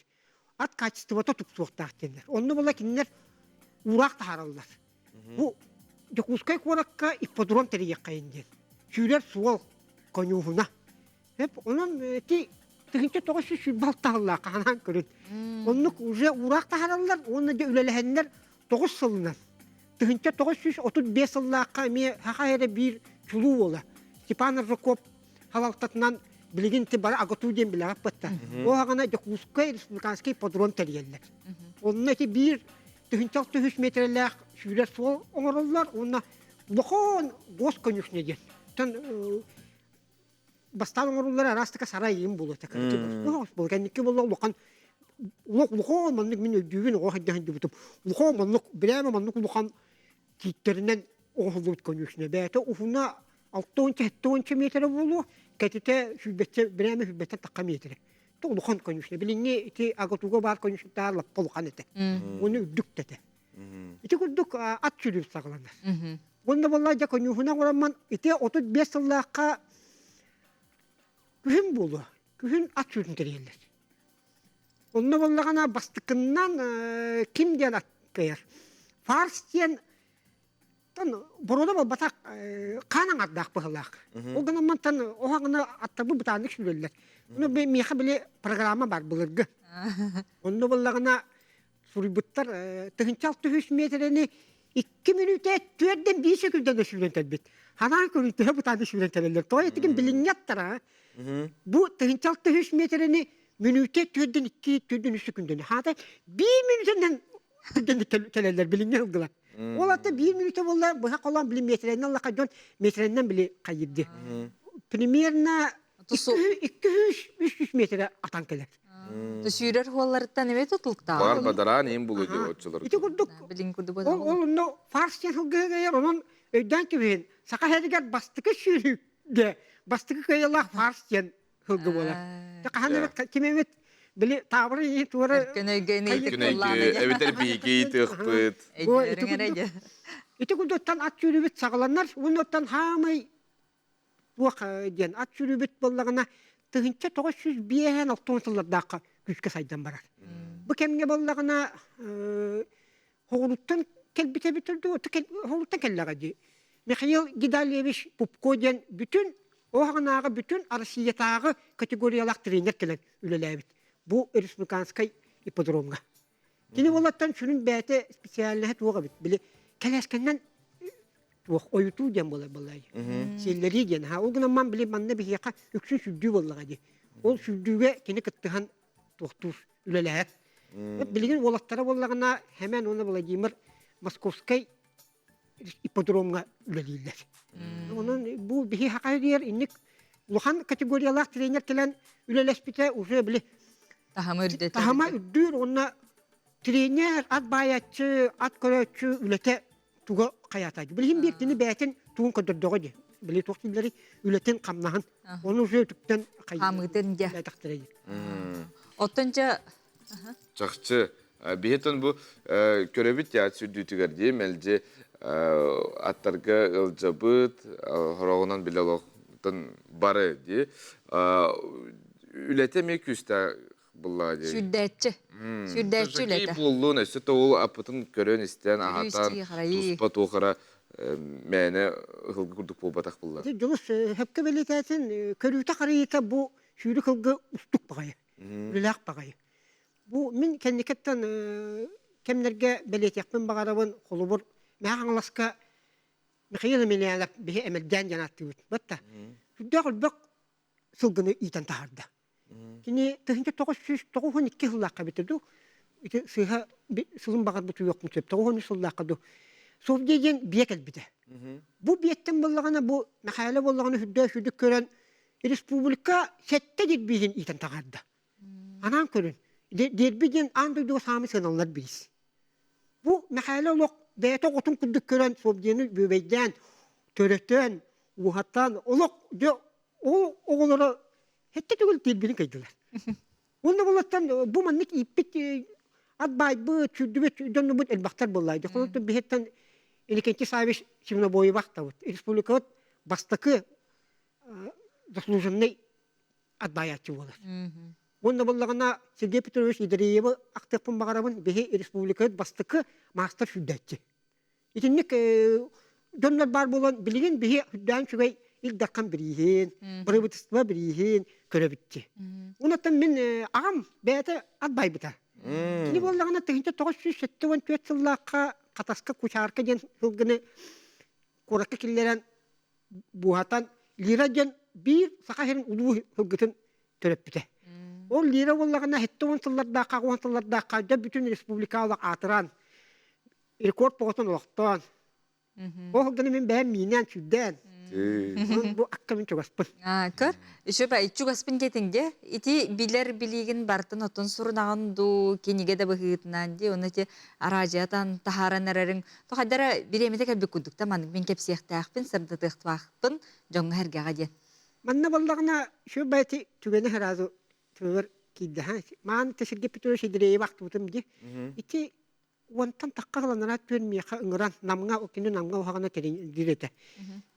At kaçıstıvata tuksuqtaqtenler. Onu bolla kinler urak taharallar. Bu Yakuskay korakka ipodrom teri yakayındı. Şüler sual konyuhuna. Hep onun ti tıgınca toğaşı şu baltağılla kanan körün. Onluk urak taharallar. Onu da ülelehenler 9 sılından. Tıgınca toğaşı 35 sıllıqqa me haqayra bir çuluğu ola. Stepan Rokop halaltatından bilgin ti bara agatu den bilağa batta. O haqana Yakuskay Respublikanskay ipodrom teri yerler. Onun ti bir tıgınca 3 metreler şüler sual oңороллар, онна лохон гос конюшнеге. Тан бастан оңороллар арастыка сарай ем болу така. Гос болгеннике болу лохон лохон маннык мен өдүгүн о хаддан дибутуп. Лохон маннык билеме маннык лохон киттеринен оңолут конюшне бете уфуна 6-7 метр болу. Кетите шүбетте билеме шүбетте такка метр. То лохон конюшне билинге ти агатуга бар конюшнтар лапполхан эте. Оны үдүктете. İti kurduk at çürüp sağlanır. Bunda vallahi da konyuhuna oranman iti 35 yıllığa kühün bulu. Kühün at çürün teriyerler. Onda vallahi ana bastıkından kim diyen at kayar. Fars diyen burada batak kanan atdak bıhılak. O gün aman tan o hağına attabı butanlık şürürler. Bunu bir miha bile programa var bulurgu. Onda vallahi ana Suributlar tıhınçal 3 metreni 2 minüte tüyerden 1 sekünden de şüren telbet. Hanan körüntüye bu tane şüren teller. Toya etikin bilin yattara. Bu tıhınçal 3 metreni minüte tüyerden 2 tüyerden 3 sekünden. Hatta 1 minütenden tüyerden teller bilin yıldılar. Ola da 1 minüte valla bu hak olan bilin metrenden Allah kajon metrenden bile kayıptı. Primerna 200-300 metre atan keler. Şürer huallarıttan evet tutulukta. Var badaran en bulucu otçular. İti kurduk. Bilin kurdu bu da. Onu Farsçan hılgıya yer onun öden kimin. Saka hediger bastıkı şürü de. Bastıkı kıyallah Farsçan hılgı olar. Kahan kimemet bile tavrı iyi tuğra. Könöygeni evet bilgi tıkpıt. İti kurduktan at çürübet sağlanlar. Ondan hamay bu diyen at çürübet bollağına tıhınca 900 biyeğen 6 yıllardaki güçke saydan barar. Bu kemge bollağına hoğuluttan kelbite bitirdi, hoğuluttan kellağıdı. Mikhail Gidalyeviç Popko diyen bütün, o hağınağı bütün arasiyetağı kategoriyalak trener kelen ülelebit. Bu Respublikanskay ipodromga. Yine bollattan şunun bəyete spesiyalini tuğa bit. Bile keleskenden oyutu diyen bollay. Selleri diyen. O gün amman bile manna bir yaka yüksün sürdüğü bollağı di. Ол сүрдүүгө кини кыттыхан туохтур үлеләһәр. Билигин олаттара боллагына hemen оны Владимир Московский ипподромга үлелилер. Onun bu bihi hakayır innik Luhan kategoriyalar trener kelen üleleşpite уже bile tahama üddür ona trener at bayatçı at köröçü ülete tuga kayataydı. Bilhim bir tini beytin tuğun kadar doğru. Bili tohtilleri ületen kamnahan. Onu уже tüpten Hamıdın ya. Takdireydi. Otunca Çakçı. Biheton bu körebit ya sürdütüger diye melce attarga ıljabıt horoğunan bile loğdan barı diye ülete mi küste bulla diye. Süddetçi. Süddetçi ülete. Ki bulluğun üstü oğul apıtın körön isteyen ahatan tuzpa toğara mene hılgı kurduk bu batak bulla. Yunus hepke belirtesin körüte karayita bu şürük hılgı ustuk bagayı. Ülelak bagayı. Bu min kendiketten kemlerge belirteyekmen bagarabın kolubur. Meğer anlaska Mikhail Milyalak bihi emelden yanattı bit. Batta. Süddağıl bak sılgını iten taharda. Kini tıhınca 912 hıllakka bitirdi. İti sıha sılın bagar butu yok mu tüp. 912 hıllakka du. Sovyeyen biyek elbide. Bu biyetten bollağına bu Mikhail'e bollağına hüddağ şüdük gören Respublika settedir bihin iten taharda. Anan körün. Derbidin anduyduğu sami sınavlar biz. Bu Mikhail'e oluk beyte otun kuduk gören Sovye'nin büyübeyden, töretten, uhattan, oluk o oğulları hette tügül derbidin kaydılar. Onda bulattan bu mannik ipit adbay bu çürdübet dönübüt elbaktar bollaydı. Konukta bihetten ilikenti sahibi şimdi boyu baktavut. Respublikat bastakı zaslуженный adbayatçı olur. Onda bollağına Sergey Petrovich İdriyevi aktırpın bağırabın bihi Respublikat bastakı master hüddetçi. İtinlik dönler bar bolan bilgin bihi hüdden şüvey ilk dakan birihin, bırıbıtıstıva birihin körebitçi. Onattan ben ağam beyete adbay bita. Kini bollağına tığınca 974 yıllakka kataska kuşarka den hılgını korakka killeren buhatan lira den bir sakaherin ulu hılgıtın törep bite. O lira bollağına hette on tıllarda da bütün respublikalık atıran rekord poğutun olaktan. O hılgını men beğen minen südden. Bu akkamın çok aspın. Kır. Şöyle içük aspın ketinge. İti biler biligin bartın otun surunağın du kenige de bıhıtından diye. Onu ki aracıdan taharan ererin. Tohadara bir emete kalbi kuduk. Tamam ben kepsiyektaakpın, sırdatıktaakpın. Jonga hergağa diye. Manna bollağına şöyle beyti tügene herazı tüver kidde. Man teşirge pitoro şidreye vakti butum diye. İti wantan takkaqlanara tüenmiyaqa ıngıran namga okinu namga oğağına terin direte.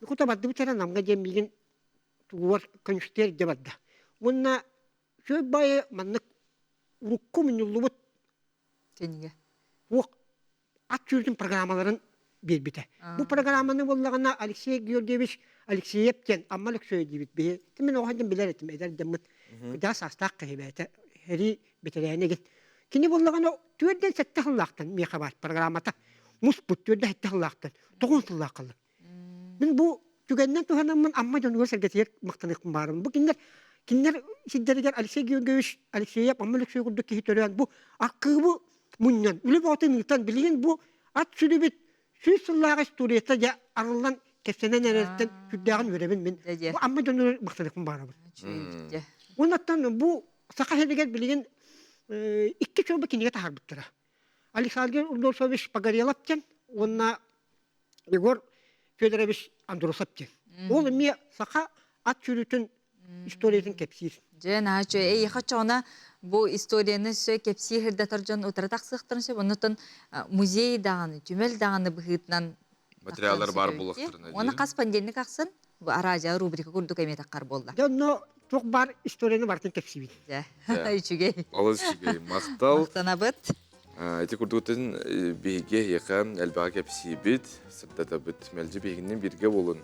Kuta baddı bitara namga jemigin tuğur konuşter jabadda. Wunna şöyle bayi mannak urukku minyullubut kenige. Wuk at çürütün programaların bir bite. Bu programını bollağına Alexey Georgievich Alexeyevken ammalık söyledi bit. Temin oğancın biler etim eder demmet. Daha sastaq kıyibete. Heri bitireyene git. Kini bollağına tüyden sette hıllaqtan miqabat programata. Musput tüyden sette hıllaqtan. Toğun hıllaqalı. Ben bu tügenden tuhanamın amma jonugor sergetiyer maqtanıqım barım. Bu kinler sidderiger Alexey Georgievich Alexeyev ammalık söyledi ki hitörüyen bu akkı bu munyan. Ülü batın yıtan bilgin bu at sürübit süs hıllağı istoriyata ya arılan kesenen eretten hüddağın veremin ben. Bu amma jonugor maqtanıqım barım. Ondan bu saqa hediger bilgin iki çorba kinige taharbıttıra. Alexander Urdosovich Pagaryalapken, onna Igor Fedorovich Androsapken. Ol mi saqa at çürütün istoriyatin kepsir. Jen haço yaxa ona bu istoriyani şö kepsir hirdatarjan otarataq sıqtırınca ondan muzey dağını, tümel dağını bıhıtnan Materiallar var bulaqtırına. Ona qas pandelnik aqsın bu araja rubrika kurduk emet aqar bollar. Jonno çok bar istoriyani bartın kepsibin. Üçüge. Alız üçüge. Maqtal. Maqtanabıt. Eti kurduktan bihige yaqa elbağa kepsibit. Sırtata bit melci bihiginin birge bolun.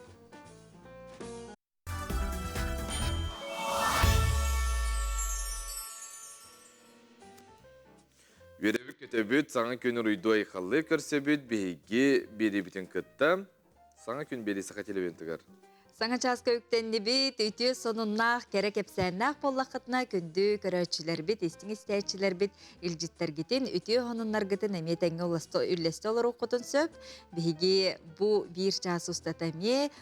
Verevik kötebüt, sana könü ruydu ayıqallı körsebüt, bihigi biri bitin kıtta. Sana kön beri saqa televizyon tıgar. Саңа часка үктенді бит, үтіе сонуннақ, керек епсәннақ боллақытына күнді көрәтшілер бит, істің істәйтшілер бит, илжіттер гетін, үтіе хонуннар гетін әметәңі үлесті олар оқытын сөп, бігі бұ бір час ұстатаме,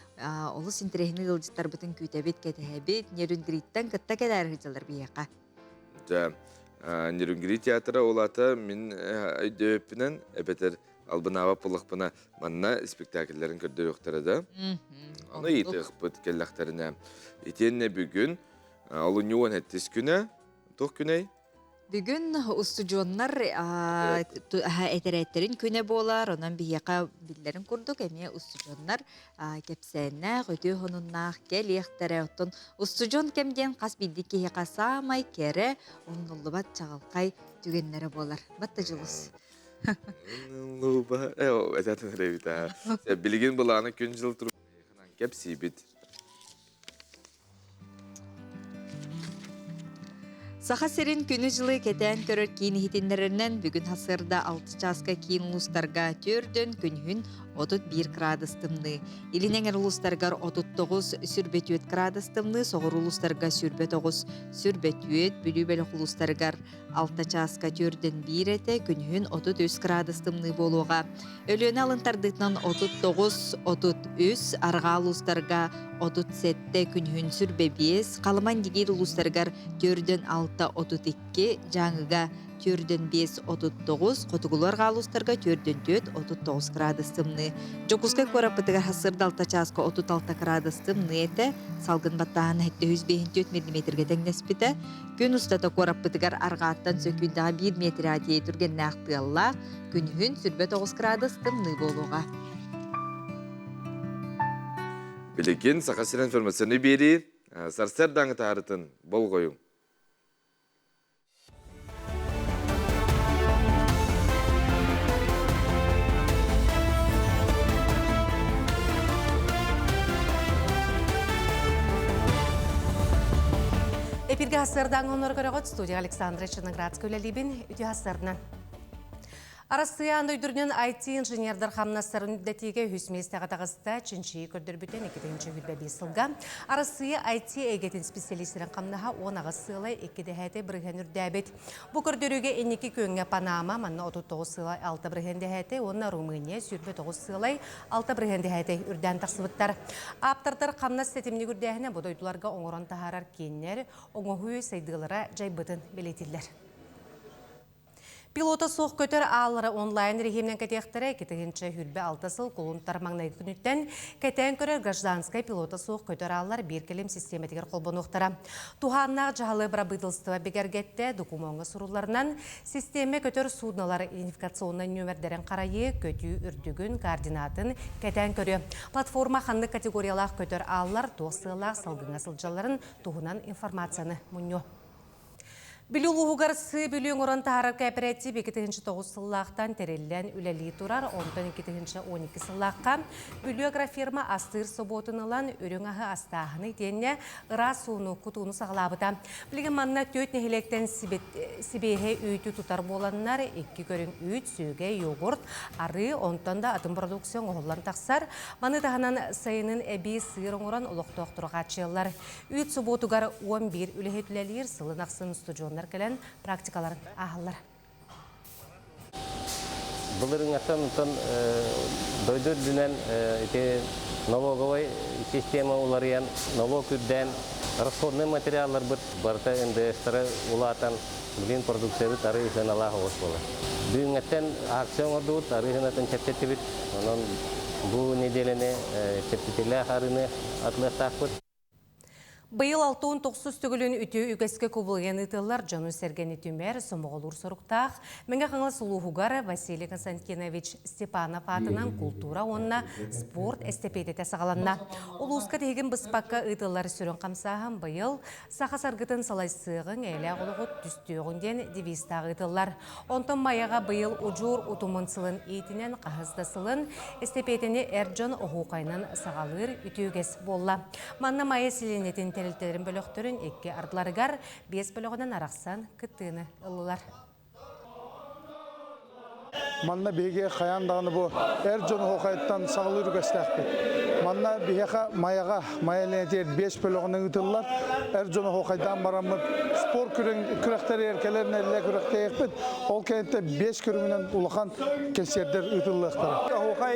олы синтерехіні илжіттер бұтын күйті бит, кәтіхі бит, нерүнгіриттен кітті кәдәрі жылар бияқа. Нерүнгіри театры олаты мен өйді өпінен әбетер Албынава пулықпына манна спектакльлерін көрді өқтірі да. Оны еті ұқпыт келлақтарына. Етенне бүгін, олы нюан әттес күні, тоқ күней? Бүгін ұстуджонлар әтерәттерін күні болар, онан бияқа білдерін күрдік, әме ұстуджонлар кепсәннәқ, өте хонуннақ, кәл еқтәрі оттын. Ұстуджон кәмден қас білді кейі қасамай кәрі, оның ұлыбат чағалқай түгенлері болар. Батты жылыз. Луба, әтәтін рәбіта. Білген бұланы күн жыл тұру кәп сейбет. Саха серин күні жылы кәтән көрір кейін хитинлерінен бүгін хасырда 6 часка кейін ұлыстарға түрден күнхін 31 градыстымны. Илінен ұлыстарғар 39 сүрбет 4 градыстымны, соғыр ұлыстарға сүрбет 9 сүрбет 4, бүлі бәлі ұлыстарғар 6 часка түрден 1 әті күнхін 33 градыстымны болуға. Өліні алынтардығынан 39-33, арға ұлыстарға 37 күнхін сүрбе 5, қалыман дегер ұлыстарғар түрден 6-32, жаңыға түрден 5-39, қотығылар қалыстарға түрден 4-39 градыстымны. Жокузға көрапытыға хасырда 6 часка 36 градыстымны еті, салғын баттағын әтті 154 мм дәңнеспіті, күн ұстата көрапытығар арғаттан сөкіндіға 1 метр әтей түрген нәқті аллақ, күнхін сүрбе 9 градыстымны болуға. Білеген сақасыр информацияны бері, сарсар даңы тағырытын бол қойым. Эпирге хасырдан онор көрөгөт студия Александра Черноградская үлелибин үті хасырынан. Арасыян өйдірнен IT-инженердер қамнастарын үддетеге хүсместіға тағыста чынши көрдірбітен 2-5 сылға. Арасыя IT егетін специалистерін қамнаға 10 сылай 2-5 бірген үрдәбет. Бұ көрдіруге енекі көнге Панама, манна 39 сылай 6 бірген дәхәті, онна Румыния сүрбе 9 сылай 6 бірген дәхәті үрдән тақсыбыттар. Аптардар қамнас сетімні үрдәхіне бұдойдыларға оңырын тағарар кеннер, оңығы сайдығылара жайбытын белетілдер. Пилота соқ көтер алыры онлайн режимнен кәтектірі кетігінші хүлбе 6 сыл қолынтар маңнай күніттен кәтен көрер гражданскай пилота соқ көтер алылар бір келем системетігер қолбын оқтыра. Туханнақ жағалы бұра бұйдылстыва бігергетті докумонғы сұруларынан системе көтер судналар идентификационный нөмірдерін қарайы көтü үрдігін координатын кәтен көрі. Платформа қанды категориялақ көтер алылар тоқсылақ салғыңа сылжаларын туғынан информацияны мұньо. Білулуғығар сы білуң орын тағарар кооператив 2-9 сыллақтан тереллен үләлі тұрар, 10-2-12 сыллаққа білуғыра фирма астыр соботынылан үрің ағы астағыны денне ұра суыны құтуыны сағылабыда. Білген манна төт нехелектен сібейе өйті тұтар боланнар, 2 көрін өйт, сөге, йогурт, ары, онтанда атым продукцион оғылан тақсар, маны тағынан сайының әбей сыйырың орын ұлықты оқтырға чылар. Өйт соботуғар 11 үләхетілелер сылын ақсын студионы кәлін практикаларын ағылар. Бұлырың аттан дойдыр дүнен налоговой система оларыян, налог үрден, расходный материалдар барта НДС-тары улатан білген продукциялы тары isen алағы оғыз болар. Бүгін аттан акцион ордуыт, ары isen атын чәптеті біт, бұл неделіне чәптетелі ақарыны атлықтақ бұд. Бұйыл 6-9 түгілін үті үгеске көбілген ұтылар Жану Сергені Түмер, Сомоғылур Сұрықтақ, мәңгі қаңлы Сұлуғығары Василий Константинович Степанов атынан культура онына спорт эстепететі сағаланна. Улуысқа тегін бұспаққа ұтылар сүрін қамсағын бұйыл сақа сарғытын салайсығын әлі ғылығы түстіғінден девистағы ұтылар. Онтын маяға бұйыл ұжур ұтымын сылын етінен қағызды сылын эстепетені әрджон оғуқайнан сағалыр үті үгес болла. Манна мая селенетін тәрілтерін бөліқтірін екке ардыларығар 5 бөліғынан арақсан күттіғіні ұлылар. Манна беге қаяндағыны бұл әр жоны оқайттан сағылыр көстәқпет. Манна бияха маяга майаленетер 5 бөлөгөнүн ытыллар. Эр жоно хокайдан барамыт. Спор күрөктөр эркелерин эле күрөктөйөкпүт. Ол кентте 5 күрүңүнөн улахан келсердер ытыллыктар. Хокай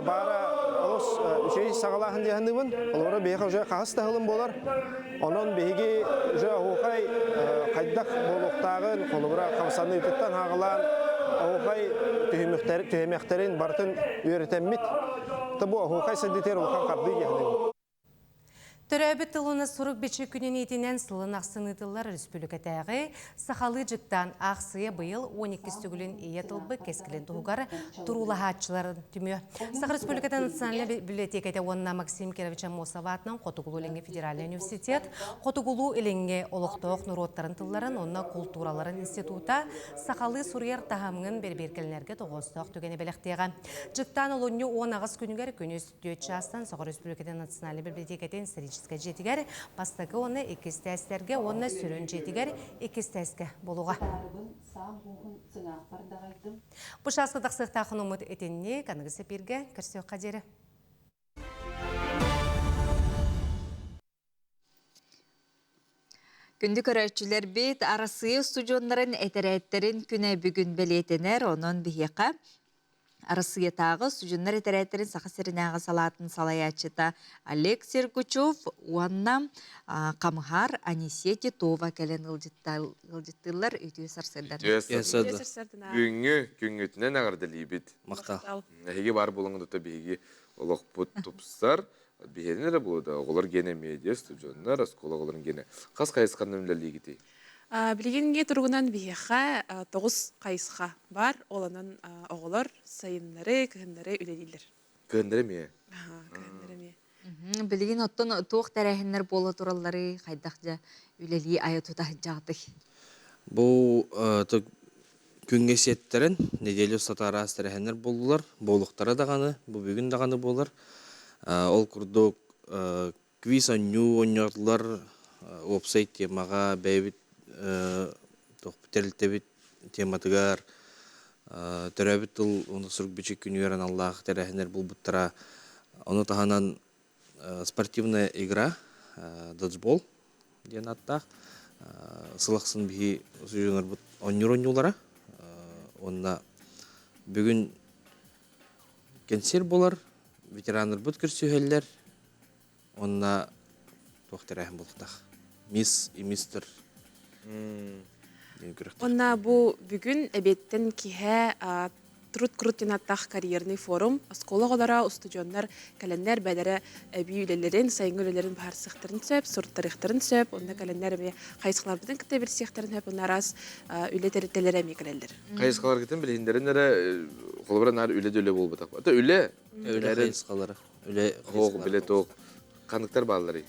бара олос жей сагалахан дегендибин. Олора бияха уже кагыс тагылым болар. Онон беги уже хокай кайдак болуктагын колубра камсаны ытыттан хагалан хокай төһөмөктерин бартын үйрөтеммит. Табу хокай сендитер улахан карды дегендибин. Төрәбі тылыны сұрук бечі күнен етінен сылын ақсыны тыллар республикатағы сақалы жыттан ақсыя бұйыл 12 түгілін ие тылбы кескілін тұғығар тұрула хатчыларын түмі. Сақ республиката национальный библиотекада онына Максим Кировича Мосаватның Қотугулу Ленге Федеральный университет, Қотугулу Ленге Олықтоқ Нұроттарын тылларын, онына культураларын института сақалы сұруер тағамын берберкелінерге тоғыстық түгені белектеға. Жыттан олыны 10 күнігер күніз 4 жастан Сақ республиката национальный библиотекаден жетігер, бастығы оны екістәстерге, оны сүрін жетігер екістәске болуға. Бұшасқы тақсықтақын ұмыт етеніне қанығысы берге кірсеу қадері. Күнді көрәтшілер бет арасығы студионларын әтерәттерін күні бүгін белетенер, оның бігеқа арасыға тағы сужындар етерәттерін сақасырынағы салатын салаячыта Олег Сергучев, уанна Камхар Анисия Това кәлен ұлжыттылар өйтігі сарсырдан. Күнгітінен ағырдылы бет. Мақтал. Әйге бар болыңды да бейге олық бұт тұпсар. Бейгенері болды, олар гене медиа, студионлар, скола оларын гене. Қас қайысқан нөмлі кетей? Білгенге тұрғынан бейеқа 9 қайысқа бар, оланын оғылар, сайынлары, кігіндері үлелейлер. Кігіндері ме? Кігіндері ме. Білген оттон тоқ тәрәхінлер болы тұралары қайдақжа үлелей айытуда жағы. Бұл күнге сеттерін, неделі ұстатары тәрәхінлер болулар, болуқтары дағаны, бұл бүгін дағаны болар. Ол күрдік квиз аню ойнатылар, веб-сайт темаға бәйбіт тоқпетерлітебет тематығар төрәбіт тұл оны сұрық бечек күнігерін Аллах тәрәхінер бұл бұттыра. Оны тағанан спортивная игра, доджбол ден аттақ. Сылақсын бігі сөйінер бұт оннер ойнулара. Онына бүгін кенсер болар, ветераныр бұт көрсүйелер. Онына тоқ тәрәхін болықтақ. Мисс и мистер. Онна бұл бүгін әбеттен кеге Трут-Крутинаттақ карьерный форум, оскола олара устудионнар кәлендер бәлері әбей үлелерін, сайын үлелерін бағар сықтырын сөп, сұрт тарихтарын сөп, онна кәлендер әме қайысқалар бұдың кітті бір сектарын өп, онна арас үле тәріттелер әме кәлендер. Қайысқалар кеттен білгендерін әрі қолыбыран әрі үле-дөйле болып бұтақ. Ата үле? Үле қайысқалары. Оқ, біле тоқ. Қандықтар балылары?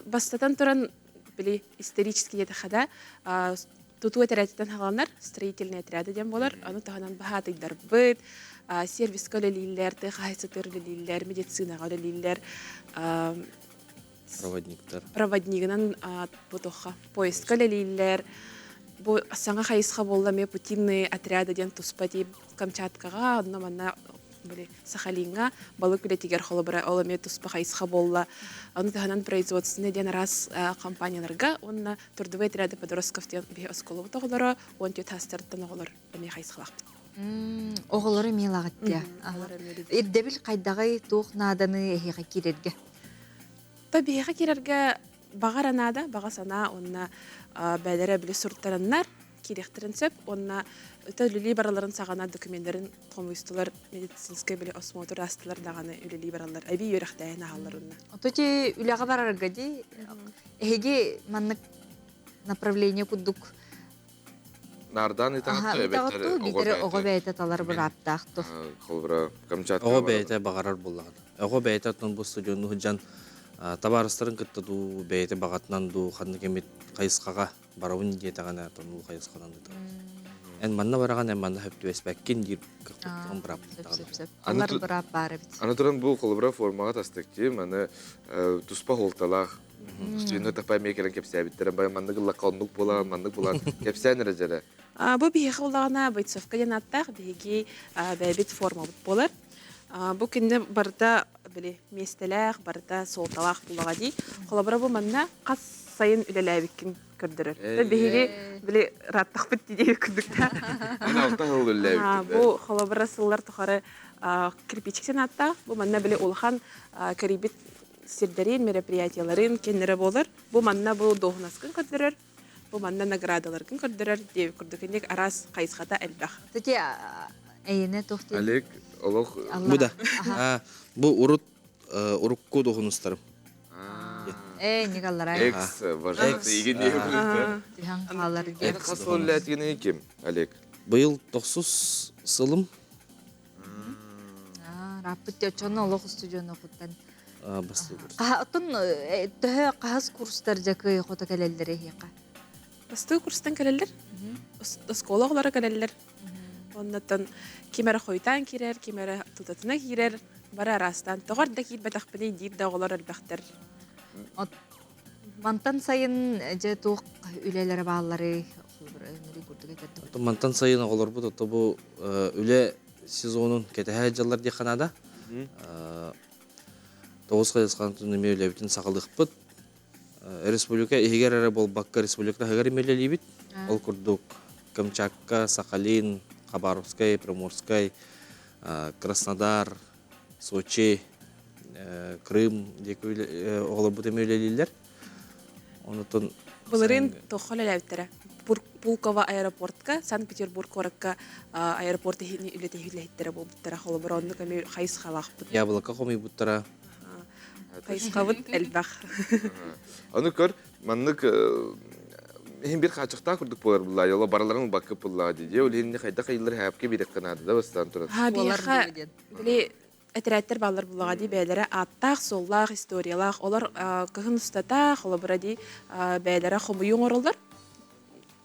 Бастатан тұран білі исторический етіқада туту әтәрәтеттен хағаланар, строительный әтірәді дем болар, аны тағанан бағатыйдар бұд, сервисқа өлелейлер, қайсытыр өлелейлер, медицинаға өлелейлер, проводнигынан бұтуға поездқа өлелейлер, бұл саңа қайысқа болдаме путинный әтірәді ден тұспа дейіп Камчаткаға, онна манна Сахалинға балық үлетігер қолы бұра оламе тұспа қайысқа болла. Оны тағанан производственный ден раз компанияларға, онына тұрдывы әтірәді подростков ден бе осколы бұта қолары, он түйет хастырттан оғылар әме қайысқалақ. Оғылары мейлағыт де. Ирдебіл қайдағай тоқ наданы әйеға керерге? Бәйеға керерге бағар анада, баға сана, онына бәлері білі сұрттарыннар, керектерін сөп, онына үлі бараларын сағана документлерін қомыстылар, медицинскай білі осмотр астылар дағаны үлі баралар, әбей өріқтайын ағалар онына. Ототе үліға барарға де, әйге маннық направление күддік? Нардан итағатты әбеттері оғы бәйті талар бір аптақты. Қолбыра Камчатқа оғы бәйті бағарар болағын. Оғы бәйті атын бұл студионы хүджан табарыстарын күтті бәйті бағатынан қанды кемет қайысқаға барауын детағана тонул қайысқадан дұтағын. Ән манна бараған, ән манна хөпті өспәккен дейір қықтығын бұрап бұттағын. Олар бұрап бары біт. Аны тұран бұл қолыбыра формаға тастықте, маны тұспа қолталақ, стүйіні тақпай мекерін кепсәбіттерін, бай манны ғылла қауындық болаған, маннық болған кепсәнір әжәрі. Бұл бейхі олағына бойцовка ден аттақ, бейге бәйбет форма болар. Бұл күнде барда біле местеләк, барда солталақ бұлаға дей. Қолабыра бұл манна қас сайын үлеләбіккен көрдірір. Беге біле раттық бітті дейі күрдікті. Алта хыл үлеләбіккен. Бұл қолабыра сыллар тұқары кирпичіктен атта. Бұл манна біле олхан кәрибет сирдерин, мероприятияларын кеннері болыр. Бұл манна бұл доғынаскын көрдірір. Бұл манна наградаларкын көрдірір. Дейі күрдікіндек арас қайысқата әлбәқ. Тәте әйіне тоқты. Олег, олық... Бұда. Бұл урукку доғыныстарым. Николай. Экс, вожатый, еген не көрді. Тихан қалар. Әді қасыл үләтігені кем, Олег? Бұйыл 9 сылым. Раппыт өчоны олық студионы құттан. Басты курс. Қатын төхі қағыз курстар жакы қота кәлелдері хеқа? Басты курстан кәлелдер. Сколағылары кәлелдер. Оннаттан кемері қойтан керер, кемері тұтатына керер. Бары арастан. Тоғар да кейт бәтақ білей дейір да олар әлбәқтер. Мантан сайын жа туық үлелері бағалары Мантан сайын олар бұд. Бұл үле сезонын кетәхә жаллар дей қанада. 9 қайысқан түнеме үлебітін сақылдық бұд. Республика, егер әрі бол Баққа республикада әгер емелі бит. Ол күрдік Камчатка, Сахалин, Хабаровскай, Приморскай, Краснодар, Сочи, Крым декі олар бұд емелелілер. Бұлырын тоқыл әләуттері. Пулково аэропортка, Санкт-Петербург коракка аэропорты үлеті хүләйттері бұл бұттара қолы бір онны көмей қайыс қалақ бұд. Яблока қомей бұттара. Қайыс қабыд әлбәқ. Оны көр, маннық бір қачықта күрдік болар бұлла, yola бараларын бақып бұлла дейді. Ол еніне қайда қайылыр әпке берек қанады да бастан тұрады. Бейқа, біле әтірәттер балар бұллаға дей бәлері аттақ, соллақ, историялақ, олар күхін ұстатақ, олар бұра дей бәлері қомыйын орылдар.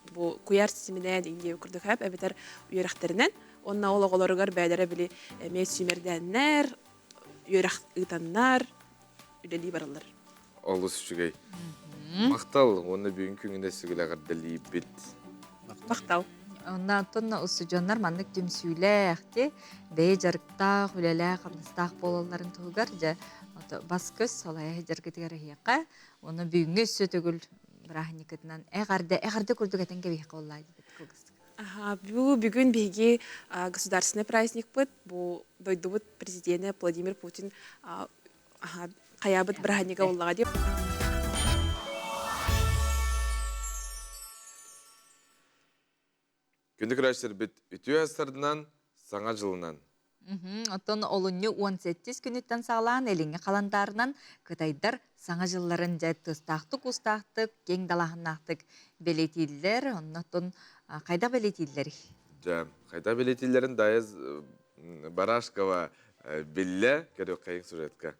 Бұл кuyar системіне дейінге өкірдік әп, әбетер үйеріқтерінен. Онна олық оларығар бәлері біле мәйт сүймерденнер, үйеріқ ұйтаннар, үлелей баралар. Олыс үшігей. Мақтал, оны бүгін күңіне сүгілі ағардалей бет. Мақтал. Онна тұнна ұсыжонлар мандық түмсүйлі әқте, бәйе жарықтақ, үлелі қамныстақ болаларын тұғығар, бас көз солай жарғытығар еқа, оны бүгінгі сөтігіл Брахникетнан әғарды күрдік әтенге бейқі олайды. Бұл бүгін бейге государственный праздник бұд. Бұл дойды бұд президенті Владимир Путин қаябыд Брахника олаға деп. Күндік рәштер біт үті әсірдінен саңа жылынан. Отон олынны 18 күніттен сағылаған әліңі қаландарынан кытайдар саңа жылларын жай тұстақтық, кең далағынақтық белетейлер, оннатын қайда белетейлер? Қайда белетейлерін дайыз Барашкова білі көрек қайын сұреткі.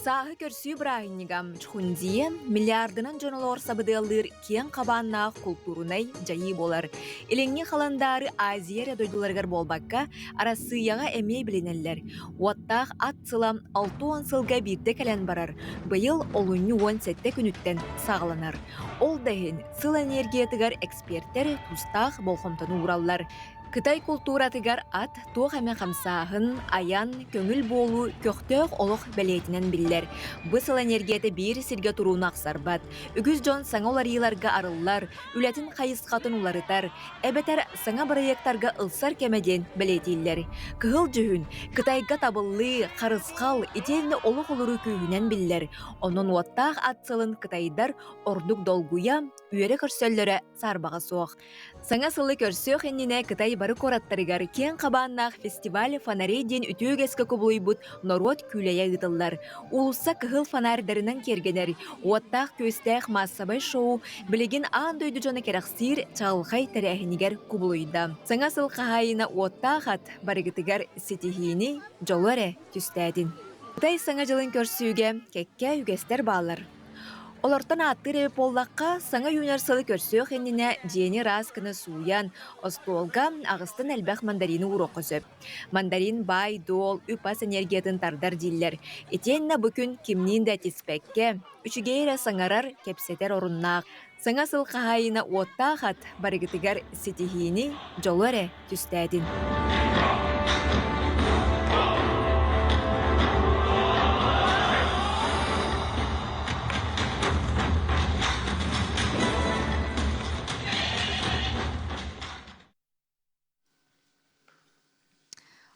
Сағы көрсүй бірағынығам чхунзие миллиардынан жонолор сабыдылыр кен қабанна культурунай жайы болар. Илеңне қаландары Азия дойдуларғар болбаққа арасыяға әмей білінелер. Уаттақ ат сылам 6-10 сылға бірді кәлен барар. Бұйыл олуны 17 күніттен сағыланар. Ол дәйін сыл энергиятығар эксперттер тұстақ болхомтаны ураллар. Кытай культуратыгар ат туох әмі қамсағын, аян, көңіл болу, көқтөк олық бәлетінен білдер. Бұсыл энергияты бір сірге тұруын ақсарбат. Үгіз жон саңа оларыларға арылар, үләтін қайысқатын уларытар, әбетер саңа проекттарға ылсар кәмеден бәлетейлер. Кығыл жүхін, Кытайға табылы, қарысқал, ителіні олық олыры күйінен білдер. Onun уаттақ атсылын Кытайдар ордық долгуя, үйері көрсөллері сарбаға соқ. Саңа сылы көрсөк әніне Кытай бары кораттарыгар кен қабаннақ фестиваль фонари ден үтөг ескі көбілой бұд народ күләйе ғытылар. Улуса кығыл фонардарынан кергенер, уаттақ көстәқ массабай шоу білеген аң дөйді жоны керақсир чағылқай тәрәхінігер көбілойда. Саңа сыл қағайына уаттақ ат барығытыгар сетихini жолуаре түстәдін. Кытай саңа жылын көрсүйге кәкке үгестер балар. Олортан аттыр эбе поллаққа саңа юнерсалы көрсөк еніне жені раз кіні суян, остолга ағыстын әлбәқ мандарины урок көзөп. Мандарин бай, дол, үпас энергиятын тардар диллер. Етенна бүкін кимнин да теспекке, үчігейрі саңарар кепсетер орыннақ. Саңа сылқағайына оттағат барығытыгар сетихини жолуаре түстәдін.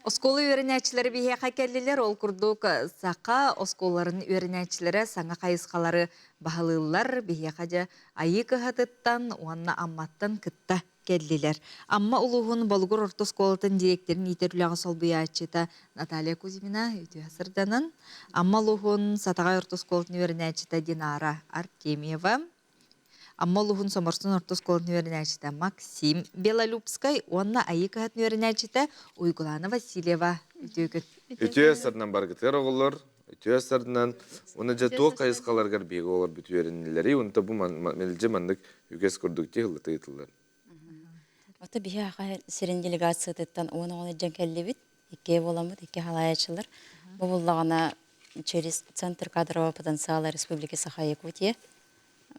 Осколы үйренәчілері бейеқа келділер, ол күрдік сақа осколарын үйренәчілері саңа қайысқалары бағалылар бейеқа жа айы кығатыттан, оңанна амматтан кітта келділер. Амма ұлығын Болгор орта осколатын директорын етерліғі сол бұйачыта Наталья Кузьмина өте асырданын. Амма ұлығын Сатағай орта осколатын үйренәчіта Динара Артемьева. Амма ұлығын Соморстын орта осколатын үйренәчіта Максим Белолюбскай, онна айы кығатын үйренәчіта Уйгулана Васильева өтегіт. Өте асырынан барғытыр оғылар, өте асырынан, оны жа тоқ қайысқаларғар бейгі олар бүті үйренелері, онда бұл мәлже мандық үгес күрдікте ғылыты етілер. Ота бихе аға сирен делегация тұттан оны жан кәлі бит, ике боламыд, ике халаячылар. Бұл болағана через Центр кадрового потенциала Республики Саха-Якутия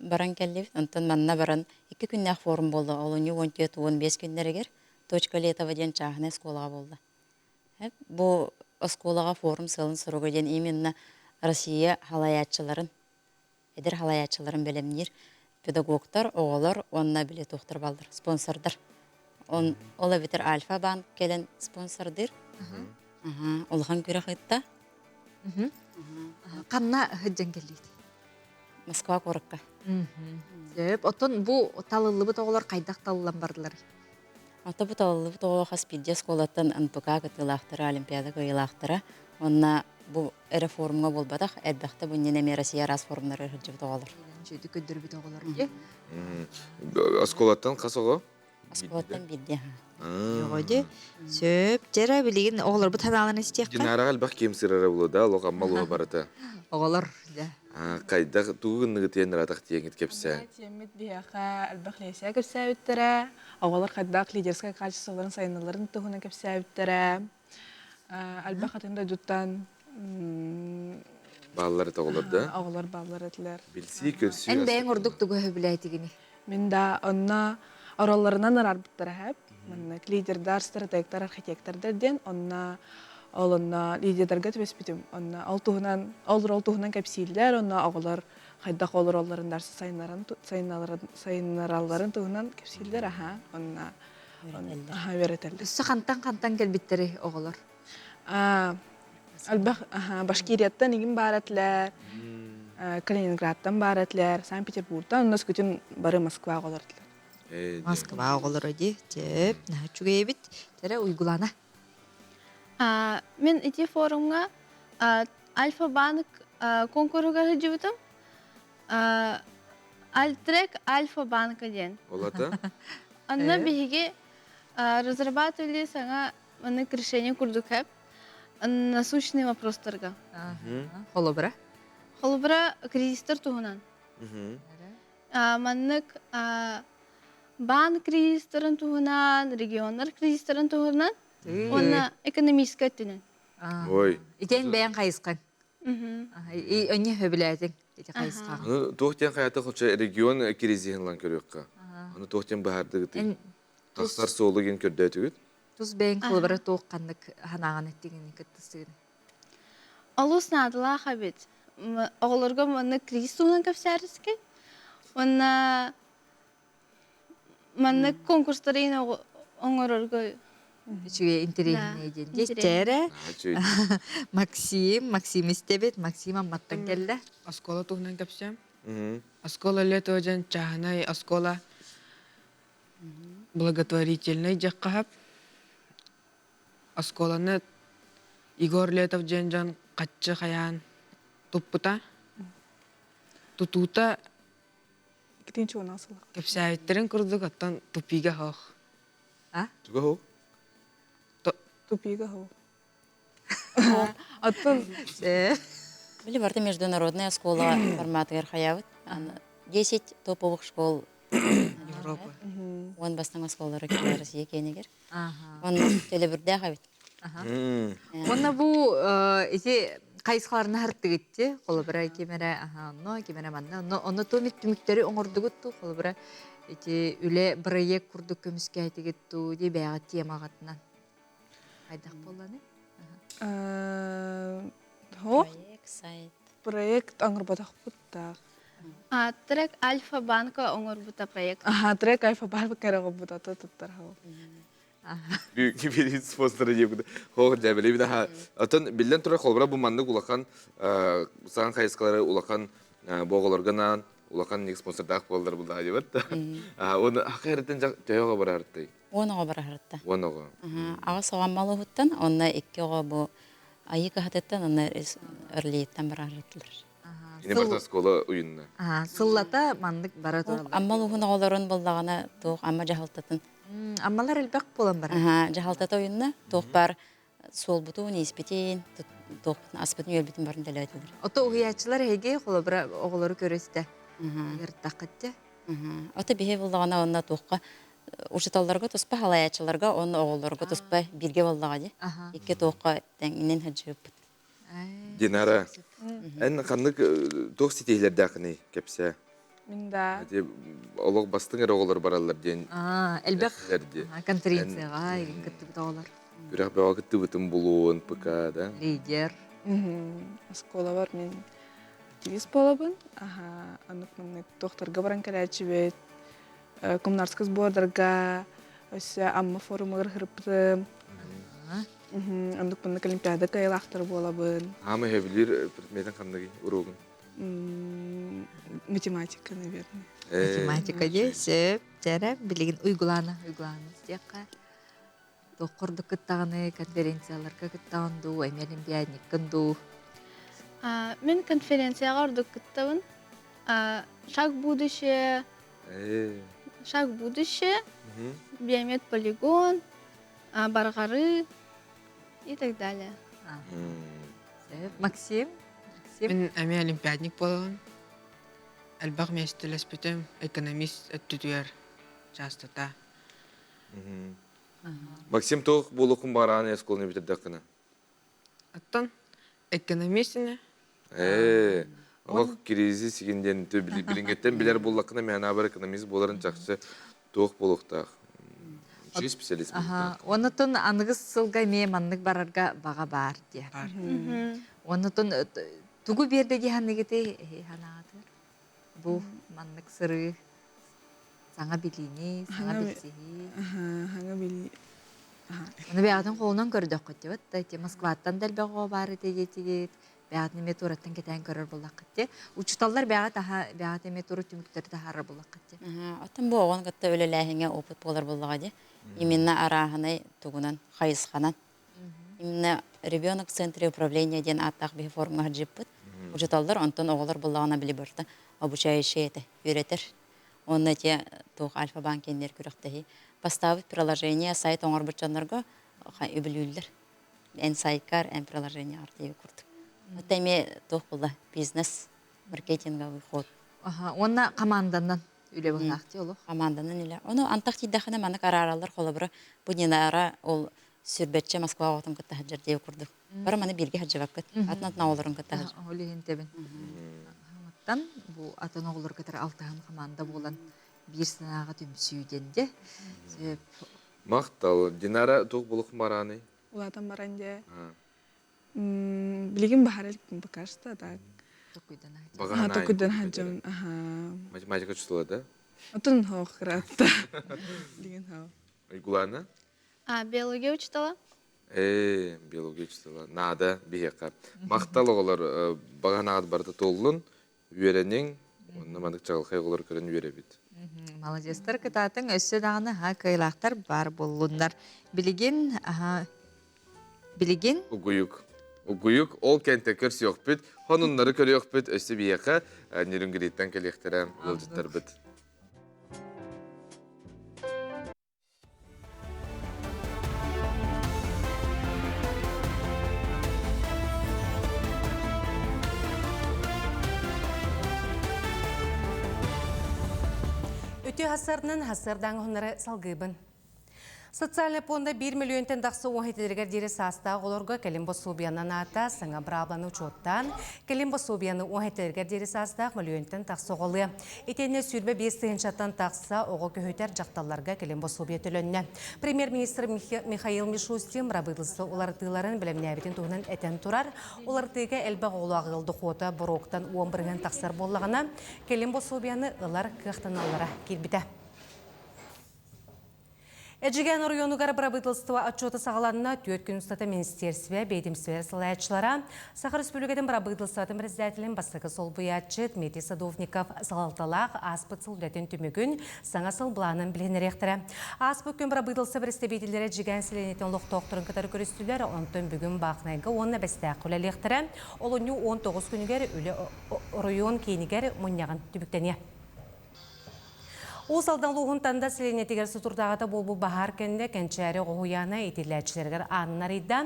баран кәлі бит, онтан манна баран 2 күннәк форум болды, олыны 14-15 күннәрігер точка летова ден чағына сколаға болды. Бұл сколаға форум сылын сұрығы ден именно Россия халаячыларын, әдір халаячыларын білемнер, педагогтар, оғылар, онына біле тоқтыр балдыр, спонсордар. Ола бітір Альфа-банк келен спонсордыр. Олған көрі қытта. Қанна ғыджан келдейді? Москва қорыққа. Отын бұл талылы бұт оғылар қайдақ талылан бардылар? Ота бұт талылы бұт оғылар қаспидия сколаттан НПК кытылақтыры, Олимпиада көйілақтыры. Онына бұл әрі форумға болбадақ, әдбәқті бұл ненеме Россия раз форумнары ғыджы бұт оғылар. Жөйді көддір бұт оғылар. Асколаттан қас оғы? Асколаттан бидде. Жоғыды. Сөп, жәрі білеген оғылар бұт таналаны істеққа? Динара әлбәқ кемсірері бұлы да, олға малы барыты. Оғылар, да. Қайдақ туғынығы тенір атақ теңет кепсі? Темет бияқа әлбәқлейсе кепсі өттірі. Оғылар қайдақ лидерскай качестволарын сайыналарын тұғына кепсі өттірі. Әлбәқ атында жұттан... Балалары тағылар да? Оғылар балалар әтілер. Білсі көрсі... Ән бәйін ұрдық тұғы өбілі әйтігіні? Мен да онна ораларынан арар бұттары әп. Лидердар, стратегтар, архитектордар ден, онна олынна лидердарға төбес бітім. Онна ол туғынан кәпсейлер, онна оғылар қайдақ олар оларын дарсы сайынараларын туғынан кәпсейлер, онна өретелді. Үсі қантан кәлбеттері оғылар? Башкирияттан егін бар әтлер, Калининградтан бар әтлер, Санкт-Петербургтан, онна сүкетін бары Москва оғылар әтлер. Москва оғылар өде, теп, нәчуге ебет, тәрі Уйгулана. Мен ити форумга Альфа-банк конкурсуга жүбітім. Альтрек Альфа-банка ден. Олата? Анна бігеге разрабатывали саңа решение курдук хэп. Насущные вопростарға. Холобра? Холобра кризистер туғынан. Маннык банк кризистерін туғынан, регионар кризистерін туғынан. Онна экономическа өттінен. Ой. Итен бәйін қайысқан? Өне өбіләдің қайысқан? Тоқтен қайаты құлша регион керезігінлан көріққа. Оны тоқтен бағарды ғыты. Тақсар соғылы ген көрді өтігіт? Тұз бәйін қылбары тоққандық ханаған әттігіне күттісігін. Олыс надыла қабет. Оғылырға мұны кризис туғынан көпсәріске. Онна мұны конкурстарына оңырырға Чуе интересный день. Дестері. Максим істебет. Максим амматтан келді. Аскола туғынан көпсем. Аскола лето жан чаханай аскола благотворительный жаққап. Асколаны Игор Летов жан қатшы қаян тұппыта. Тұтута көпсәйіттерін күрдік аттан тұпиға хоқ. Тұға хоқ? Тупига хо. Были барты международная школа форматы хаявыт. 10 топовых школ Европа. он бастың осколары келер Россия кенегер. Ага. Он телебирде хабит. Онна бу эти кайсыларына хартыгытты, колбара кемере, кемере манна. Онна томит түмүктөрү оңордугутту, колбара эти үле проект курдук көмүскө айтыгытту ди баягы темагатынан. Айдак болланы? Проект аңырбатақ бұттақ. Трек Альфа Банка оңор бута проект. Трек Альфа Банка кәріғі бұтаты тұттар хау. Büyük bir sponsoru diye. Hoğur cebeli bir daha. Atın bilden tura kolbara bu mandık ulakan sağın kayıskaları ulakan boğalarganan ulakan nek sponsor dağ bollar bulda diye batta. Onu hakikaten töyoga bara harttı. Onu bara harttı. Onu. Ağa soğan malı huttan onunla iki oğa bu ayı kahatettan onunla örleyetten bara harttılar. Yine başta skola oyununa. Sıllata mandık bara torallar. Amma luğun oğların buldağına toğ amma jahaltatın. Ammalar elbaq bolan bara. Jahaltata oyununa toğ bar sol butu nispeten toğ aspetini yölbütün barın dələtədir. Ota uğuyaçılar hege kolabara oğulları köreste. Yırtaqıtça. Ota bihe buldağına onunla toğqa uçutallarga tospa halayaçılarga onun oğullarga tospa birge buldağıdı. İki toğqa tenginin hacıbıt. Dinara. En kanlık toğ siteylerde akını kepse. Minda. Olaq bastın era oğulları baralar diyen. Elbaq konferensiyaga kıttık da olar. Bırak bir vakıttı bütün buluğun pıkada. Lider. Skola var men aktivist bolabın. Anık men doktorga baran kelәчебет. Коммунарский сбордарга, өсө амма форумга кырыптым. Анык мен олимпиада кайлактыр болабын. Ama hevlir предметен кандай урогун? Математика, наверное. Математика десе, жара билигин уйгулана дияка. Токурду кыттаганы конференцияларга кыттаганду, олимпиадник кынду. Мен конференцияга ордук кыттабын. Шаг будущее. Шаг будущее. Биомед полигон, Баргары и так далее. Максим? Мен әме олимпиадник болуын. Әлбақ местелес бітім экономист өттүтүер жастыта. Максим тоқ болуқын бараны эсколны битерді қына? Аттан экономистіне. Оқ кризис сигенден білінгеттен білер болуқына мен абар экономист боларын жақсы тоқ болуқтақ. Жүй специалист болуқтақ. Онытын анығыз сылға ме маннық барарға баға бар дия. Онытын тугу бердеги ханнегете ханагатыр. Бу маннык сыры саңа билини, саңа билсеги. Хаңа били. Аны бягатын колунан көрдөк кетти бат. Те Москваттан дел бего бары тегетигет. Бягатын метураттан кетен көрөр булак кетти. Учталлар бягат метуру түмүктөрдө харыр булак кетти. Атын бу огон кытта өлеләһиңе опыт болар буллагы. Именно араханы тугунан хайысханан. Именно ребенок в центре управления ден аттак бе форма хаджиппыт. Учиталдар онтон оголар буллагына биле барты. Обучающий это юретер. Он эти тух Альфа банкендер күрәктәһи. Поставить приложение сайт оңор бутчаннарга үбүлүлләр. En сайткар, en приложение арты курдук. Өтеме тух булла бизнес маркетинговый ход. Онна команданан үле булакты олу. Команданан үле. Оны Антактидахына маны караралар холобра. Бу нинара ол сүрбетче Москва отын кытта хаджар дей курдук. Бара маны бирге хаджабак кыт. Атнат наоларын кытта хаджар. Олеген тебен. Хаматтан бу атын оголор кетер алтыган команда болан бир санага түмсүйденде. Мактал, Динара тоқ болуқын бараны? Улатан баранде. Билигин бахарел бакашта так. Токуйдан хаджам. Математика чувствовала, да? Отын хохратта. Билигин хау. Уйгулана? Биология учитала. Биология учитала. Нада бихека. Мактал оголор баганагат барда толлун, үйренең, онна мандык чагылхай оголор көрөн үйре бит. Молодецтер кытатын өссө даганы кайлактар бар боллундар. Билигин Угуюк ол кенте көрсө yok бит. Хонуннары көрө yok бит. Өссө бихека нерүнгриттен келектерем болжуттар бит. Өйті хасырнын хасырдан ғынары салғыбын. Социальный фонда 1 миллион тендақсы оңайтедергер дері састағы оларға Калимбо Собияның ата саңа брабланы учоттан Калимбо Собияны оңайтедергер дері састағы миллион тендақсы оғылы. Етене сүрбе 5 тығыншаттан тақса оғы көхетер жақталарға Калимбо Собия төлөнне. Премьер-министр Михаил Мишустин рабыдылсы олартыларын білімне әбетін туғынан әтен тұрар. Олартыға әлбәқ олағылды қота бұроқтан 11 тақсар болағына Калимбо Собияны ылар кықтаналара келбіті. Эджиген районугар барабытылстыва отчеты сағаланына түйет күн ұстаты министерстве, бейдімсвер сылайатшылара, Сахар Республикатын барабытылстатын президентілін бастығы сол бұятчы Дмитрий Садовников салалталақ аспыт сылдетін түмігін саңа сыл бұланын білген ректірі. Аспыт күн барабытылсы бірістебейтілері Эджиген селенетін лық тоқтырын катары көрістілер, онтын бүгін бақнайғы онына бәстәқ құлы лектірі, олыны 19 күнігер үлі район кейінігер мұнияған түбіктене. Осалдан луғынтанда селенетігер сұтырдағыда болбу бағар кәнде кәнчәрі оғуяна етіләтшілергер анынарыйда.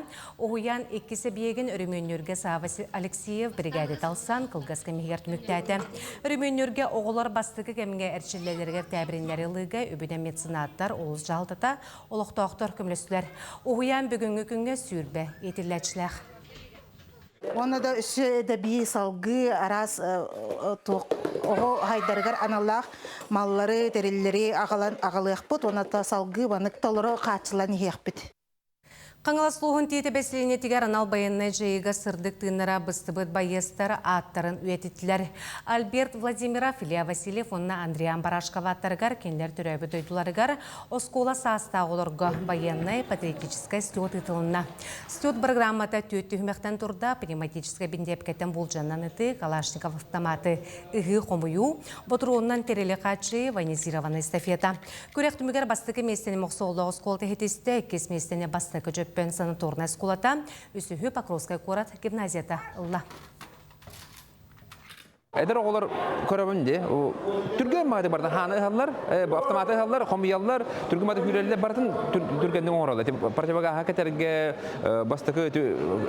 Оғуян еккесі бейгін үріменнерге Савасы Алексеев бригады талсан қылғас кәмегер түміктәді. Үріменнерге оғылар бастығы кәмге әршілелергер тәбірінлері лыға өбіне меценаттар олыз жалтыта олықтақтар көмлесілер. Оғуян бүгінгі күнге сүрбе етіләтшілер. Оны да үші әдәби салғы арас оғы хайдарғар аналақ маллары, тәрелері ағалық бұд, оны да салғы банық толыры қатшылан ехек бұд. Қаңылас луғын тейті бәселіне тегер анал байынны жайыға сырдық тыңыра бұстыбыд байыстары аттарын өететілер. Альберт Владимиров, Илья Васильев, онна Андриан Барашкова аттарғар, кендер түрәбі дойдуларығар, оскола састағылырға байынны патриотическай стет ытылына. Стет программата түйет түймектен тұрда пневматическай бендепкеттен болжаннан ыты, Калашников автоматы үгі қомыю, бұтыруыннан терелі қатшы вайнизированы эстафета. Көрек түмігер бастықы местені мұқсолды оскол тәхетесті, кес местені бастықы жөп Пен санаторная скулата, үсігі Покровская корат гимназията ұлла. Эдер оғылар көрөбінде, түрген мағады барды ханы қалар, автоматы қалар, қомиялар, түрген мағады хүрелі бардың түргендің оңыралы. Партияға хакетерге бастықы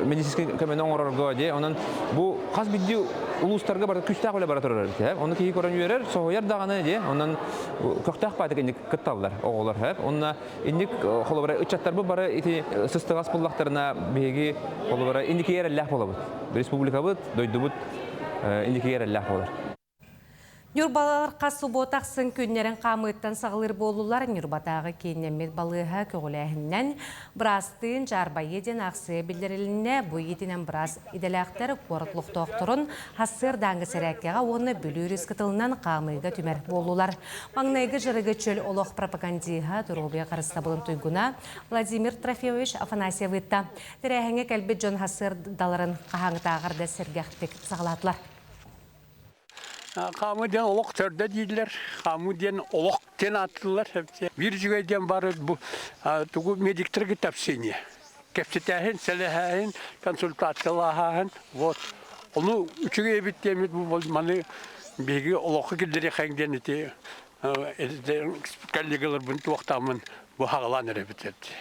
медицинский көмен оңыралға де, онын бұл қаз бидді ұлыстарға барды күштақ өлі бары тұрар. Оны кейі көрін үйерер, соғыяр дағаны де, онын көқтақ байды кендік күтталдар оғылар. Онына индік қолы бары үтчаттар бұл бары сыстығас бұллақтарына бейгі қолы бары индік ер әлләқ болабыд. Республика бұд, дойды бұд, индикер әлләқ болар. Нюрбалар қасы ботақсын күннерін қамыттан сағылыр болулар Нюрбатағы кейінемет балыға көгіләхіннен бірастың жарбайеден ақсы білдіріліне бұй етінен біраз иделәқтер қорытлық тоқтырын хасыр даңғы сәрәккеға оны бүлі рискітілінен қамыға түмер болулар. Маңнайғы жырығы чөл олық пропагандиға тұрубия қарыстабылын тұйгуна Владимир Трофеевич Афанасьев етті. Тірәхіңе кәлбет жон хасыр даларын қағаңытағырды сәргәқтік сағылатылар. Қамыден олық төрді дейділер, қамыден олық тен атылар. Bir жүгейден бары тұғы медиктерге тәпсене. Кәпсетәхін, сәліхәхін, консультациялағын. Оны үшіге ебіттемет бұл маны бегі олықы келдері қаңден еті. Коллегалар бұн туақтамын бұл хағалан әребітеді.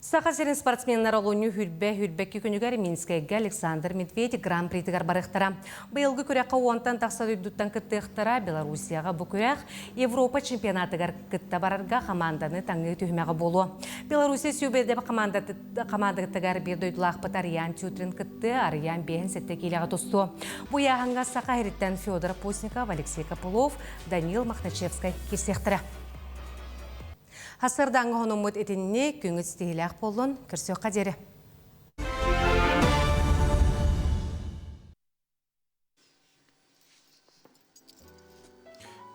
Сақасерін спортсменлар олуыны хүрбәкі күнігер Минскайға Александр Медведев гран-притігер барықтыра. Бұйылғы күрәққа уантан тақса дүйдіттен күттіқтіра Белоруссияға бұл күрәқ Европа чемпионатығар күтті барарға команданы таңғы түймәға болу. Белоруссия сүйбедебі командығыттығар бір дойдылақ бұт Ариян Тютрин күтті, Ариян бейін сәтті келеға тұсту. Бұяғанға Сақа Хереттен Федор Постников, Алексей Копылов, Данил Махначевскай кесектірі. Хасырдан ғонымыд етінне күңіт стейләқ болын күрсек қадері.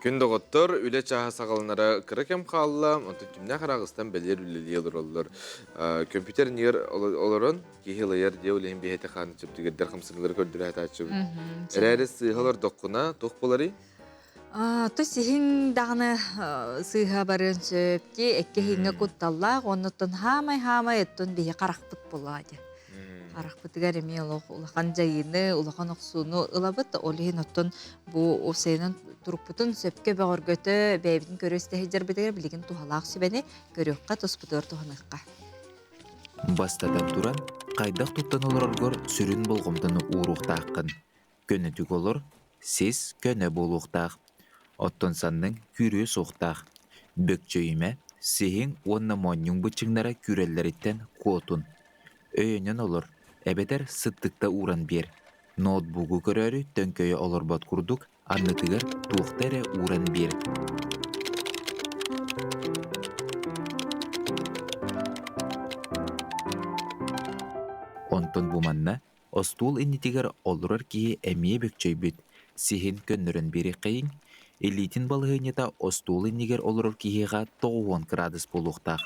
Күнді ғоттыр, үлі чаға сағалынара кірі кем қалыла, онты түмне қарағыстан бәлер үлілі олар. Компьютер нер оларын, кейхілайыр де өлейін бейхеті қаны түптігердер қымсыңылары көрдірі әті açып. Әрәрі сыйғалар доққына, тоқ болары? То сихин дағыны сыйға барын сөпте, әкке хинге күтталлақ, онытын хамай әттін бейі қарақпыт болады. Қарақпытығар еме ұлақан жайыны, ұлақан оқсуыны ұлабыт, олығын оттын бұл осайынан тұрыппытын сөпке бәғыргөті бәйбінің көресті хеджер бедігер білеген туғалақ сөбәне көрекқа тоспытығыр туғаныққа. Бастадан туран, қайдақ тұттан оларғыр сүрін болғымдыны ұруқтаққын. Көнітік олар, сіз көне болуқтақ. Оттон санның күрі соқтақ. Бөкчөйіме сехин онна монюң бычыңнара күреллеріттен қотун. Өйінен олар, әбетер сыттықта уран бер. Ноутбугу көрөрі төнкөйі олар бат күрдік, аннытығыр туқтары уран бер. Онтон буманна, остуыл иннитигер олырар кие әмие бөкчөй бүт, сихин көннөрін бері қайын, элитин балығынета остуыл иннигер олырар киеға 90 градус болуқтақ.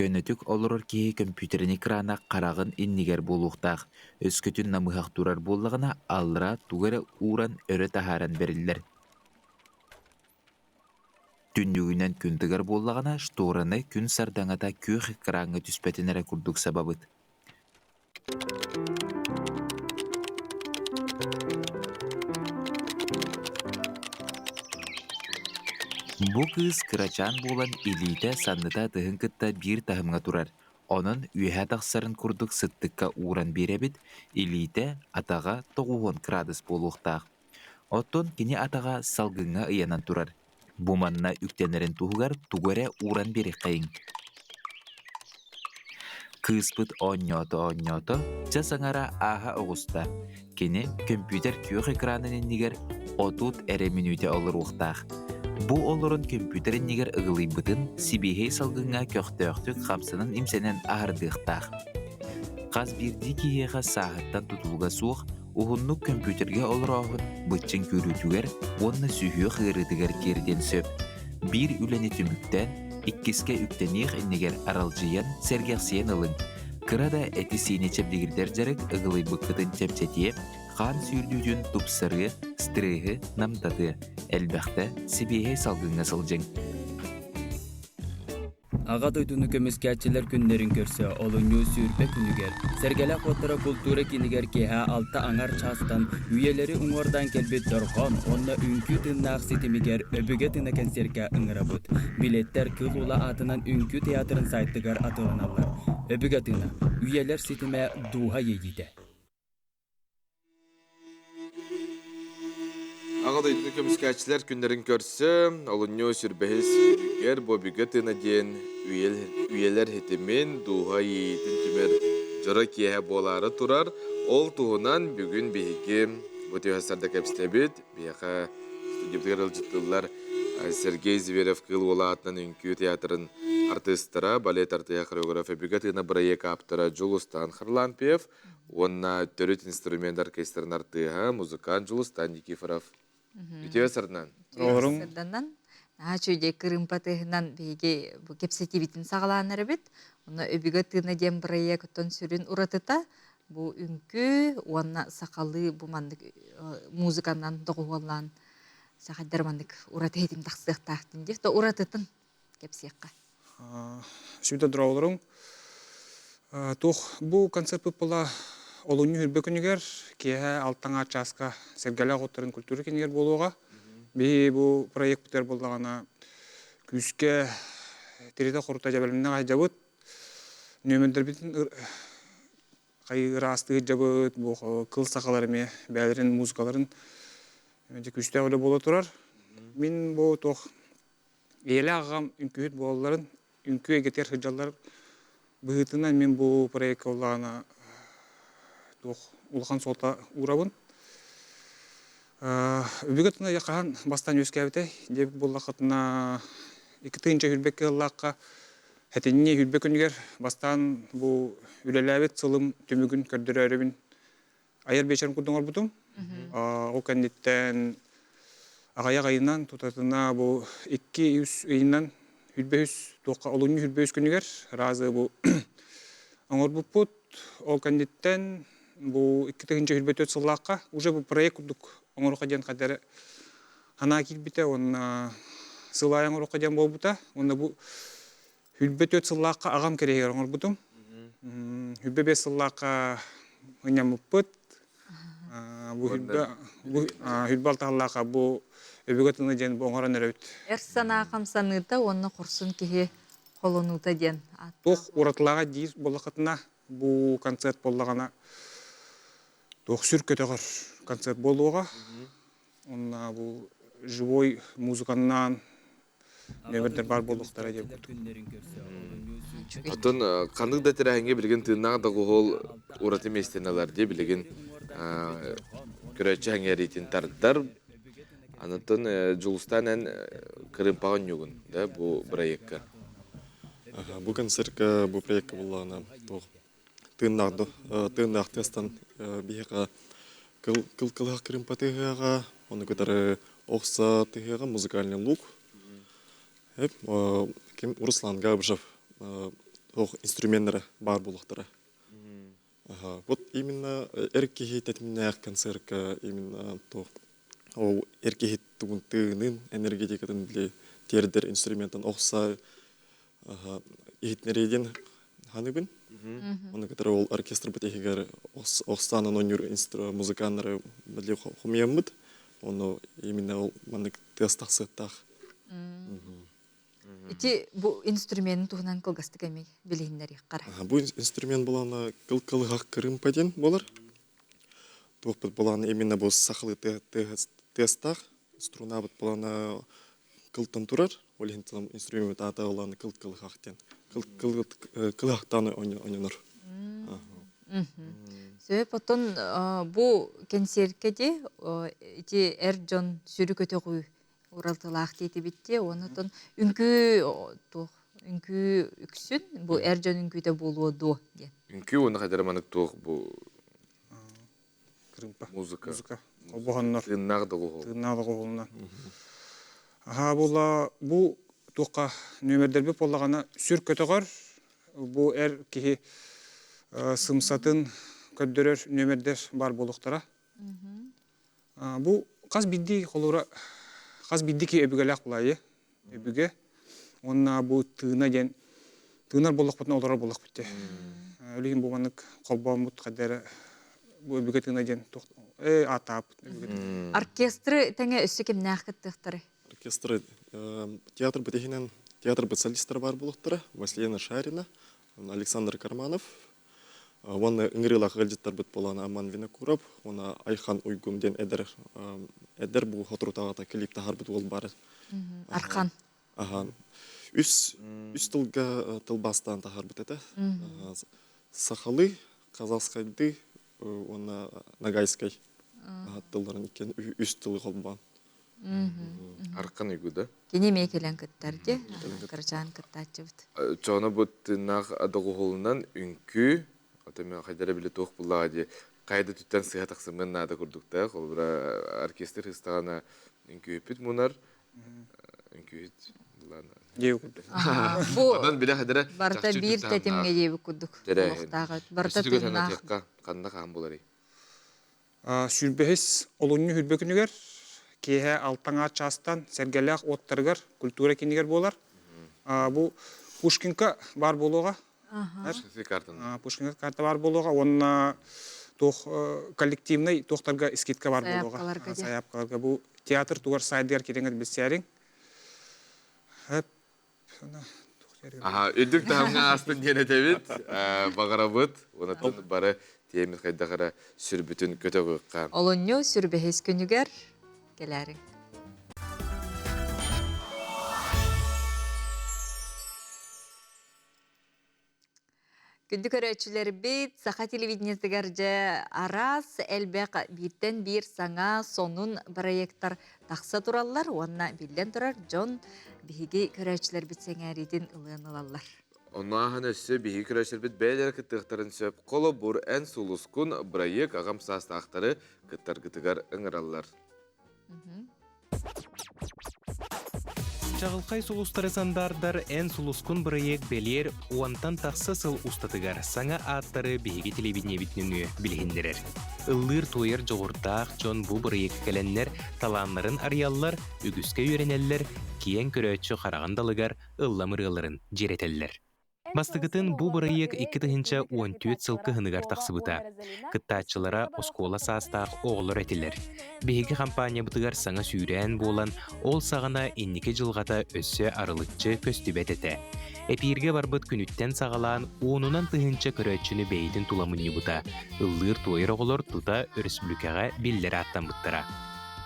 Көнөтүк олырар кие компьютерин экрана қарағын иннигер болуқтақ, өскөтін намығақ турар болығына алыра тугары уран өрі тахаран берілдер. Түндігінен күндігер болағына штораны күн сардаңата көк экраңы түспетінері күрдік сабабыд. Бұ кыз кырачан болан илиті санныта тығын кытта бір тахымға турар. Onun üye taqsarın kurduk sıttıkka uğran berebit, ilite atağa 90 gradus boluqtaq. Oton kini atağa salgınga ıyanan turar. Bu manna üktenerin tuğgar tuğara uğran beri qayın. Kıspıt onyoto, jasangara aha oğusta. Kini kompüter kök ekranının niger 30 ere minüte olur uqtaq. Bu olurun kompüterin niger ıgılıyıbıtın sibihey salgınga köktöktük xamsının imsenen ağırdıqtaq. Qaz birdi kiyeға sağıttan tutulga suq, uğunnuk kompüterge olur ağın bıçın körütüger, onna sühüy xırıdıgar kerden söp. Bir üleni tümükten, ikkiske ükteniq inniger aralcıyan sergeqsiyen ılın. Kırada eti sini çepdigirder jarık ıgılıyıbıqıtın çepçetiye, Қан сүйірдүйден тұпсыры, стрығы, намтады. Әлбәқті сибейе салғыңа сылжың. Аға тойдуну көміскәтчілер күннерін көрсі, олыңы сүйірпе күнігер. Сәргелі қоттыра культура кенігер кеға алты аңар частан, үйелері ұңордан келбет дорхон, онна үнкі тыннақ сетімігер өбіге тынакен серге ыңырабыд. Билеттер кыл ула атынан үнкі театрын сайттығар атыланалар. Өбіге тына, үйелер сетіме дуға егейді. Ағалдайдың көміскәтчілер күндерін көрсі, олыннё сүрбәхіс үрігер бобігі тына ден үйелер хетімен дуға ейетін түмер жыры кие болары тұрар. Ол туғынан бүгін бейге бұтығастарда кәпістебет, бейға студиптігер ұлжыттылар Сергей Зверев кыл ола атынан үнкі театрын артыстыра, балет артыға хореография бүгі тына проект аптыра Жулустан Харланпев, онна төрет инструмент оркестрын артыға музыкант Жулустан Никифоров. Үтеуі сырдынан? Сырданнан. Чөйде кырымпатығынан бейге кепсети битін сағаланыр бет. Оны өбігі тыны дем проект оттон сүрін ұратыта. Бұ үнкі, онна сақалы бұмандық музыканнан доғуалан сақадар мандық ұраты етім тақсықтақтын деп. Ұратытын кепсеққа. Сүйді тұра олырың. Бұл концерт бұпыла олуñu hürbe günüger kehe alttaňa çaska sergele gottарын kulturi keniger bolуга. Bu proyekt biter bollagana küske teride kurta jabelinde gajabıt. Nömender bitin kayırastığı jabıt bu kıl sakaları me bälerin muzikaların önce küste öyle bola turar. Min bu toh ele agam ünküt bolların ünkü egeter hıjallar bıhıtından min bu proyekt bollagana улахан солта урабын. Үбігітіна яқаған бастан өскәбіті, деп болақытына 2-тыынча хүлбекке ұллаққа әтеніне хүлбек үнігер бастан бұл үлеләбет сылым төмігін көрдірі өребін айыр бешерін күрдің орбытым. Ол кәндеттен ағаяқ айынан тұтатына бұл 200 айынан хүлбеуіз, тоққа олуны хүлбеуіз күнігер разы бұл оңыр бұппыт. Ол кәндеттен бұл 2-тыынча хүлбет өт сыллаққа уже бұл проект күрдік оңырыққа ден қадары хана келбіті, оны сылай оңырыққа ден бол бұта. Оны бұл хүлбет өт сыллаққа ағам керегер оңыр бұтым. Хүлбе бес сыллаққа ұням ұппыт. Хүлбе алтағылаққа бұл өбігітіні ден бұл оңырын өрөбіт. Әрсана қамсаныда оны құрсын кеге қолынута ден. Тоқ ұратылаға дейір болақытына бұл концерт болағана Тоқсүр көтөгөр концерт болуға. Онна бұл живой музыканнан нөмірдер бар болуқтара деп Атын қандық да тірәңге білген тыыннаға да қоғыл ұраты местенелер де білген көрәтші әңгеретін тарыттар. Анытын Жулстанен кырымпаған югын, да, бұл проектка. Бұл концертка, бұл проектка болағына тыыннақ тестан бейіға кыл-кылға кырымпа тыгыға, оны көтары оқса тыгыға музыкальный лук. Руслан Габжев инструменттері бар болуқтары. Вот именно эркехит этимнях концертка именно то ол эркехит тугун тыынын энергетикатын биле тердер инструментан оқса ихитнерейден ханыбын. Оны который ол оркестр бітегер оқстанын онюр музыканнары биле хумиямыд. Оны именно ол мандык тестақсыттақ. Ити бу инструмент туһунан кылгасты кеми билиннер иккара. Бу инструмент булана кылкылга кырымпаден болар. Топыт булана именно бу сахлы тестах струна бут булана кылтан турар. Олентам инструмент ата булана кылкылгактен. Кылгактан ойнонор. Сөп потон бу концертке ити Эрджон сүрү көтөгү уралтылаах дейти битти, онутон үнкү үксүн, бу Эрджон үнкүтө болуоду. Үнкү оны қайдары манық тоқ бұл музыка. Қолбағаннар. Тыыннағы қолынан. Бұл тоққа нөмірдербі болағана сүр көтіғар, бұл әр кеге сымсатын көддірер нөмірдер бар болуқтара. Бұл қаз бидді қолуыра Қаз биддики өбігелек бұлайы, өбіге. Онна бұл тыынар болық бұтын олар болық бұтты. Өлігін бұл манық қолбауын бұт қадары бұл өбіге тыына ден атап. Оркестры тәңе өссі кемне ақыттықтары? Оркестры театр бітігінен театр біт солистер бар болықтары. Василена Шарина, Александр Карманов. Оны үңірілақ ғалдеттар бұт боланы Аман Винокуров, оны Айхан Уйгумден әдір бұл ғотрутағата клипті ғарбыт ол бары. Арқан? Үс тылға тылбастан тағарбыт әді. Сақалы, Казалскайды, оны Нагайскай тылдарын екен үс тылы қолбан. Арқан үйгі да? Кене мекелен күттерде, қыржан күттатшы бұд. Чоны бұд нақ адығы қолынан үнкі, отымен қайдары білі тоқ бұлаға де қайды түттен сыға тақсымен нады күрдікті. Қол бұра оркестр хыстағана үнкі өпіт мұнар. Үнкі өпіт бұланы. Деу күрдік. Одан білі қайдары барта бір тәтімге деу күрдік. Барта тұнақ. Қанда қаған болары? Сүрбехес олуынны хүрбе күнігер, кейе алтаңа частан сәргелек оттарғар, культура кенігер болар. Бұл Пушкинка бар болуға. Пушкинка карта бар болуға. Онына коллективный тоқтарға скидка бар болуға. Саяпқаларға. Бұл театр туғар сайдығар кереңер білсәрің. Үдік тағымға астын ден әтебет, бағара бұд. Онатын бары теміз қайдағара сүрбітін көті қойыққа. Олынню сүрбехес күнігер келәрің. Күнді көрәтшілер бейт, Саха телевидениесігер жа арас әлбәқ бірден бір саңа сонун проекттар тақса туралар, онына білден тұрар Джон бігі көрәтшілер бит сәңәрейден ұлын ұлалар. Онна ағын өсі бігі көрәтшілер бит бәйлер кіттіқтарын сөп қолы бұр ән сұлыскун проект ағам састақтары кіттар кіттігар ұңыралар. Чағылқай сұлыстары сандардар ән сұлыскун проект белер уантан тақсы сыл ұстатыгар саңа аттары бейге телевидение бітніңі білгендерер. Үллыр тойыр жоғыртақ жон бұ проект кәләнлер таланларын арияллар, үгіске үйренеллер, киен көрәтші қарағандалыгар ылламырыларын жеретеллер. Бастыгытын бу бырыйык 2014 сылкы хыныгар тақсыбыта. Кыттаатчылара оскола саастаах оғылыр этилер. Биһиги компания бытыгар саңа сүүрән болан, ол сағана иннике жылғата өссө арылытчы көстүбет эте. Эпирге барбыт күнүттен сагалаан уунунан тыһынча көрөчүнү бейдин туламыны бута. Ыллыр туайыр оголор тута республикага биллер аттанбыттара.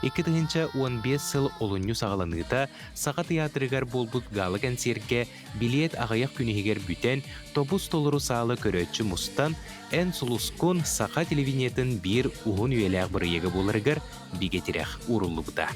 2015 сыл олунню сагаланыта саға театрыгар болбут галы концертке билет ағаяқ күнігер бүтен тобус толыру салы көрөтчү мустан эн сулускун сақа телевинетін бир уғын үйеләғ бұрыегі болырыгар бигетірәқ урулы бұта.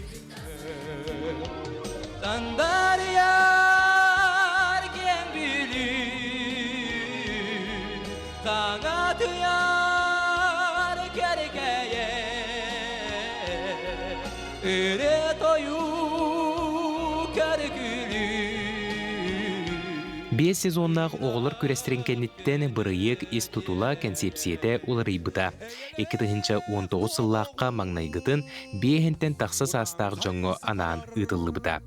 Бес сезоннақ оғылыр көрестерінкенеттен бұрыйық ес тұтыла концепсиеті оларыйбыта. 2019 сыллаққа маңнайғытын бейхентен тақсыз астақ жоңы анаан ұтылы бұта.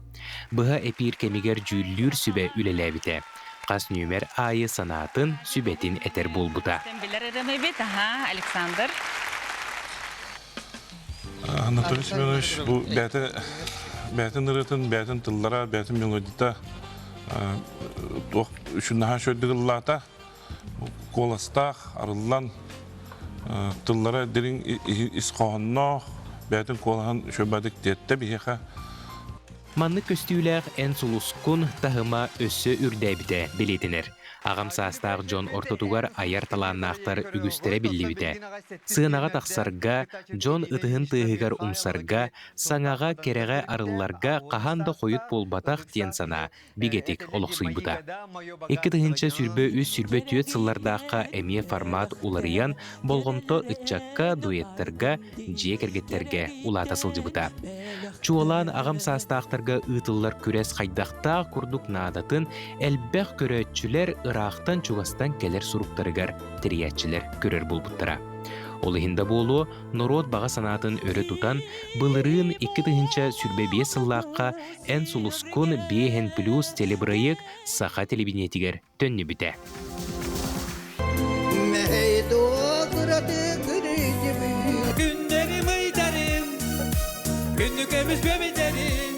Бұға эпир кемегер жүллүр сүбе үлеләбіте. Қас нөмер айы санатын сүбетін әтер бол бұта. Александр. Анатолий Семенович, bu bätin ırıtın, bätin tıllara, bätin melodita üçünnaha şöydügillata kolastaq, arıllan tıllara derin isqoğunno, bätin kolahan şöbädik dette biheqa. Manны көстүйләр эн сулускун тахыма өссө үрдәбите билетинер. Агам састар Джон Ортотугар аяр таланнақтар үгүстере биллибите. Сыынага тақсарга, Джон ытыһын тыыһыгар умсарга, саңага кереге арылларга қаханда қойыт болбатақ тен сана, бигетик олықсуйбыта. 2-тыһынча сүрбө үс сүрбө түйет сыллардаққа эмие формат уларыян болгомто ытчакка, дуэттерга, жие кергеттерге улата сылжыбыта. Чуолан агам састақтарга ытыллар күрес қайдақта курдук наадатын әлбәқ көрөтчүлер ырақтан чугастан келер суруктарыгар тириятчилер көрөр болбуттара. Олыһында болу Норот баға санатын өрі тутан былырын 2-тыһынча сүрбе 5 сыллаққа эн сулускун бейхен плюс телебырайык саха телебинетигер төнні біте. Günlerim aydarım, günlük ömüzbemederim.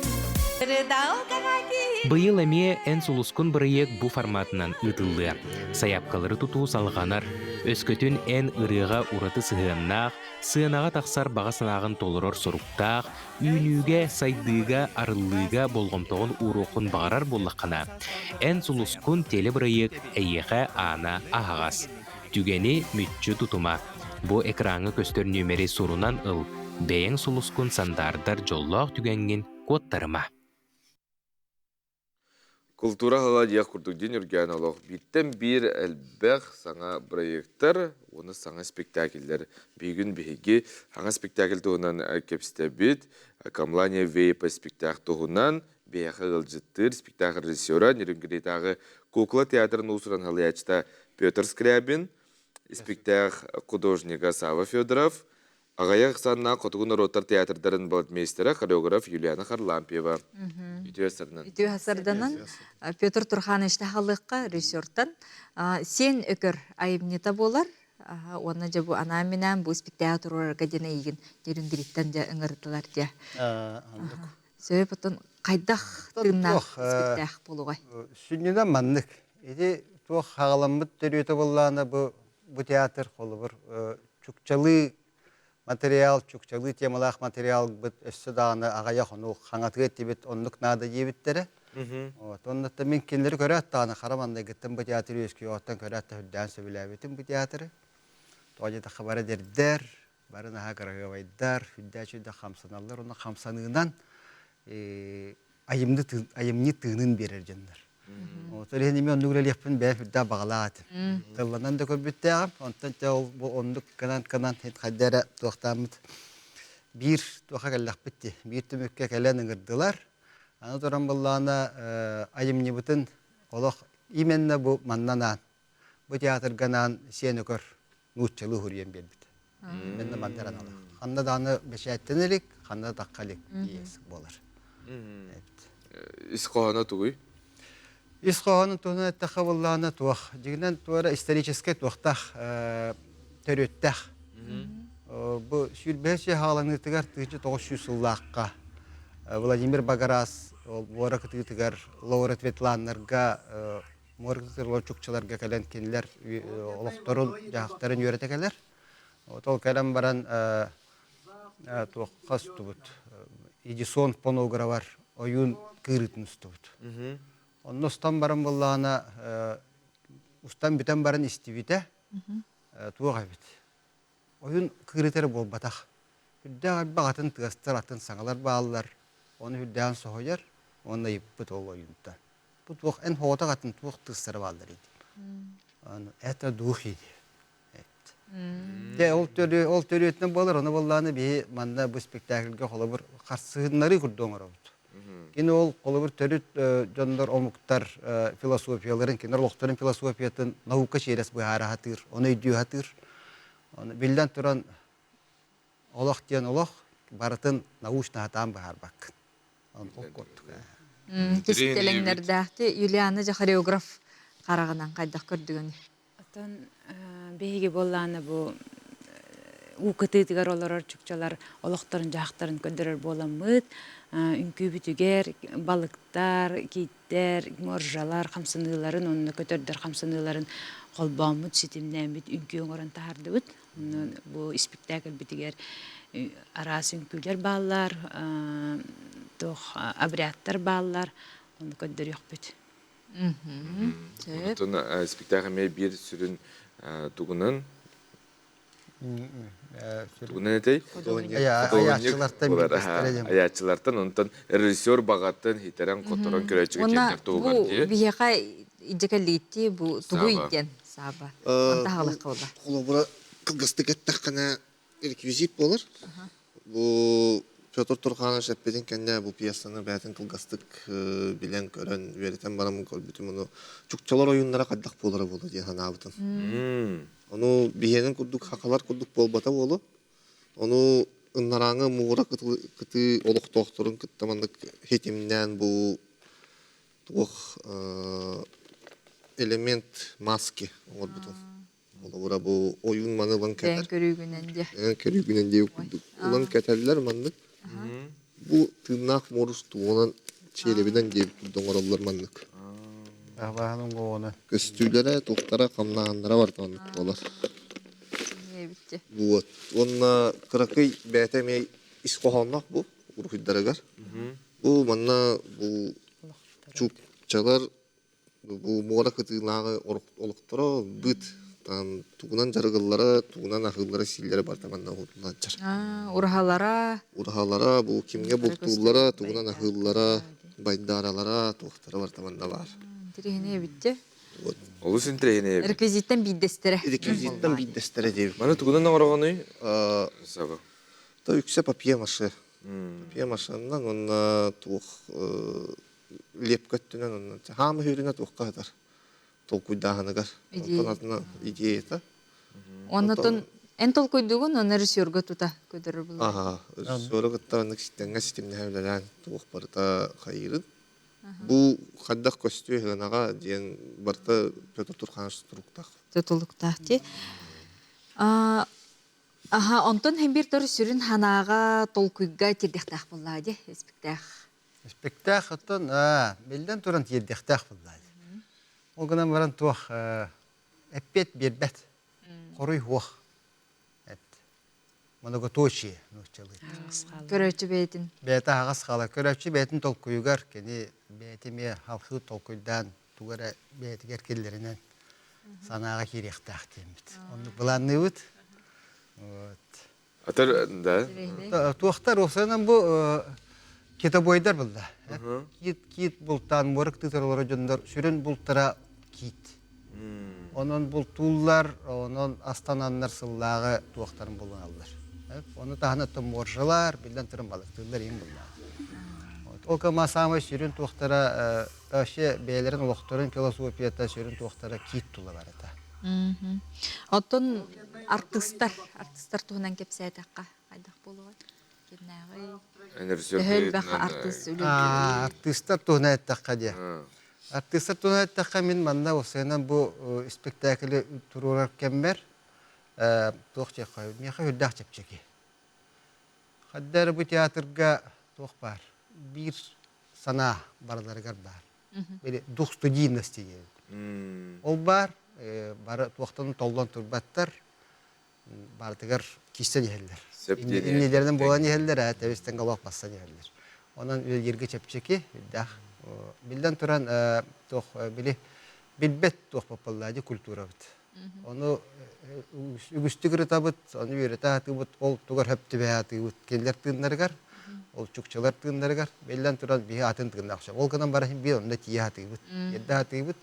Быйыл әме ән сулускун бырыйык бу форматынан ытылды. Саяпкалары тутуу салғанар, өскөтүн ән ырыға ураты сыһыаннаах, сыанага тақсар баға санағын толырор соруктаах, үйлүүгэ, сайдыга, арыллыга болгомтоғын уруқын бағарар боллаққана. Ән сулускун теле бырыйык әйеға ана ағағас. Түгені мүтчі тутума. Бу экраңы көстөр нөмері сурунан ыл. Бәйін сулускун сандардар жоллақ түгенген коттарыма. Культура хала дияқ күрдік ден үрген олық. Биттен бір әлбәқ саңа проекттар, оны саңа спектакльдер. Бейгін бейге саңа спектакль тұғынан кепстәбет, Камлания Вейпа спектакль тұғынан бейақы ғылжыттыр спектакль режиссера, нерінгіретағы Кукла театрын ұсыран халиячта Петр Скрябин, спектакль художника Сава Федоров, Ағаяқ санна Қотығын Роттар театрдарын балетмейстері хореограф Юлиана Харлампиева. Үтіу хасарданан Петр Турхан іштағалыққа режиссерттан. Сен өкір айымнета болар, оны жа бұл анаменен бұл спектакль орарға дена еген нерінгереттен де ұңырдылар де. Сөй бұтын қайдақ тыңнақ спектакль болуғай. Сүннеден маннық. Еде туқ қағаламбыт дөрөті болғаны бұл театр қолы бір чүкчалы материал, чукчалы темалах материал бит өссө даганы агая хону хаңатыга тибет оннук нада жебиттери. Вот оннотта мен кендери көрөт даганы карамандай гыттын бу театр өскө оттан көрөт да сөбүлөбүтүн бу театры. Тожета хабары дердер, барына хакарага байдар, хүддачыда хамсаналлар, оны хамсанынан айымны тыынын берер жандар. Вот элени мен нүгрелеппин бэфидда багалаат. Тылланан да көбүттәгәм, онтан та ондук канан хет хаддара тохтамыт. Бир тоха галлак битти. Бир төмөккә кәлән гырдылар. Аны торан буллана айымны бутын олох именно бу маннанан. Бу театр ганан сенекөр нуччылы хурьен бербит. Менне мандаран ала. Ханда даны бешәттенелик, ханда таккалик диес болар. Исқоһана тугуй. Исхоанын туна тахаваллана туах. Жигнен туара исторический туахтах төрөттах. Бу сүрбеше халаны тигар 1900 жыллакка Владимир Багарас ворак тигар Лаура Светланнарга моргтерлор чукчаларга кален кинлер олокторун жактарын үйрөтекелер. Ол калам баран туаккас тубут. Эдисон фонографар оюн кырытын тубут. Онностан баран боллана устан битен баран истибите туага бит. Oyun kırıtları bol batak. Hüdden bağatın tığastır atın sağlar bağlılar. Onu hüdden soğuyar, onunla yıpıt ol oyundan. Bu tuğ en hoğda atın tuğ tığastır bağlılar idi. Ete duğ idi. De ol törüyetinden bağlar, onu bağlarını bir manda bu spektakülge kolabır karşısınları kurduğun ara oldu. Yine ol kolabır törüt canlar omuktar filosofiyaların, kenar loktarın filosofiyatın nahuka şeires bu hara hatır, onu iddiyo hatır. Bilden turan olaq diyen olaq, baratın nauşna hatan bahar bakın. Onu okuttuk. Кестеленнердәхти Юлиана жа хореограф карагынан кайдак көрдүгөн. Атын беги болланы бу укытыгар олар чукчалар олоқтарын жактарын көндөрөр боламыт. Үнкү бүтүгер балыктар, киттер, моржалар, хамсыныларын онны көтөрдөр хамсыныларын колбамыт, ситимнәмит үнкү орон тардыбыт. Бу спектакль бүтүгер арас үнкүлер баллар, тох обрядтар баллар, онны көндөрөк бүт. Тон спектакльме бир сүрүн тугунан Тугунан этей? Аячылартан, онтан режиссер багаттан хитерен которон көрөчүгө жеңдер туган дие. Бу бияка идекалити бу тугу иден саба. Онта халык кылба. Колобура кылгыстык аттакана реквизит болор. Бу Петр Турханов шеппеден кенде бу пьесаны бәтин кылгыстык билен көрөн веретен барам көрбүтүм муну чукчалар оюннара каддак болора болду деген ханабытын. Onu bihenin kurduk hakalar kurduk bolbata bolu. Onu ınlarаңы muğra kıtı oluk doktorun kıttamanlık hetimden bu element maske olur bütün. Ola bu oyun manılan keter. En körügünende kurduk. Ulan keterler manlık. Bu tırnak morus tuğunan çeylebiden deyip kurduk oralar manlık. Köstüylere, toktara, kamlağınlara var tanıdık olar. Bu, onunla kırakıy bəyətəməy iskohanlaq bu, uruhiddaragar. Bu, manna bu çupçalar, bu muğra kıtığınağı oluqtara büt. Tuğunan jargıllara, tuğunan ahıllara, sillere var tamanna uğruna jar. Urhalara? Urhalara, bu kimge bultuğulara, tuğunan ahıllara, baydaralara, toktara var tamanna var. Трехне битте. Олусын трехне. Реквизиттен биддестере. Реквизиттен биддестере дейбит. Мана тугунан оңорогону саба. Та үксе папье маше. Папье машаннан онна тух лепкөттүнөн онна хамы хүрүнө тух катар. Толкуйдаханыгар. Онтон идея. Оннотон эн толкуйдугун оны режиссерге тута көдөрөр булар. Ага, режиссерге тута ситтенге ситимне хавлалан тух барта хайырын. Bu kaddak kostüyü hınağa diyen barta Pötür Turkanış turuktaq. Tutuluktaq di. Aha, onton hem bir tör sürün hanağa tolkuyga tirdixtaq bulladı spektax. Spektax onton belden turan tirdixtaq bulladı. O gınan varan tuaq eppet birbet. Koruy huaq. Многоточие нучалы. Көрөчү бетин. Бети агас кала көрөчү бетин толкуйгар кени бетиме халкы толкуйдан тугара бетигер келлеринен санага киректак демит. Onu буланыбыт. Вот. Атар да. Туактар осынан бу кетабойдар булда. Кит бултан морык тытырлары жондар сүрүн бултара кит. Onun bultullar, onun astananlar sıllığı tuaqtarın bulunallar. Onu tahanatın morjalar, bilden tırın balıktırlar en bunlar. O kama sama sürün tuaqtara, beylerin uloqtarın filosofiyata sürün tuaqtara kit tula var ata. Oton artistlar tuğunan kepsaytaqqa qaydak boluğun. Kednağıy. Höl baxa artist ülü. Artistlar tuğuna ettaqqa diye. Артистар тунааттакка мен манна осынан бу спектакль турурар кембер тохче кай. Меха хүддах чепчеки. Хаддар бу театрга тох бар. Бир сана барларыгар бар. Böyle дух студийности дейт. Ол бар, бары тохтан толлон турбаттар бардыгар киссе диярлер. Иннелерден болан диярлер, тәбестен галак басса диярлер. Онан yerге чепчеки, да. Билден туран тох били билбет тох попаллады культура бит. Оны үгүстүгүр табыт, аны үйрөтө атыбыт, ол тугар хөптүбө атыбыт, келдер тыындаргар, ол чукчалар тыындаргар, билден туран бии атын тыынакча. Ол гынан бара бии онда тие атыбыт, едде атыбыт.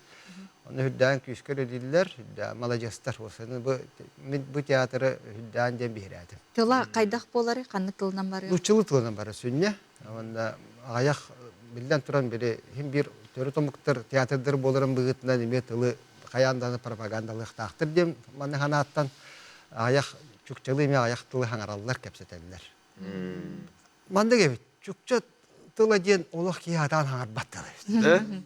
Оны хүддан күскөр дилер, молодежьтар осыны бу театры хүддан ден бирәди. Тыла кайдак болары, канны тылынан бары? Лучылы тылынан бары сүнне. Онда аяк билден туран бири хим бир төрө томуктар театрдар боларын быгытна неме тылы каянданы пропагандалык тактыр дем маны ханаттан аяк чукчалы эме аяк тылы хаңараллар кепсетелер. Манда кебит чукча тыла ден олох киядан хаңар баттылы.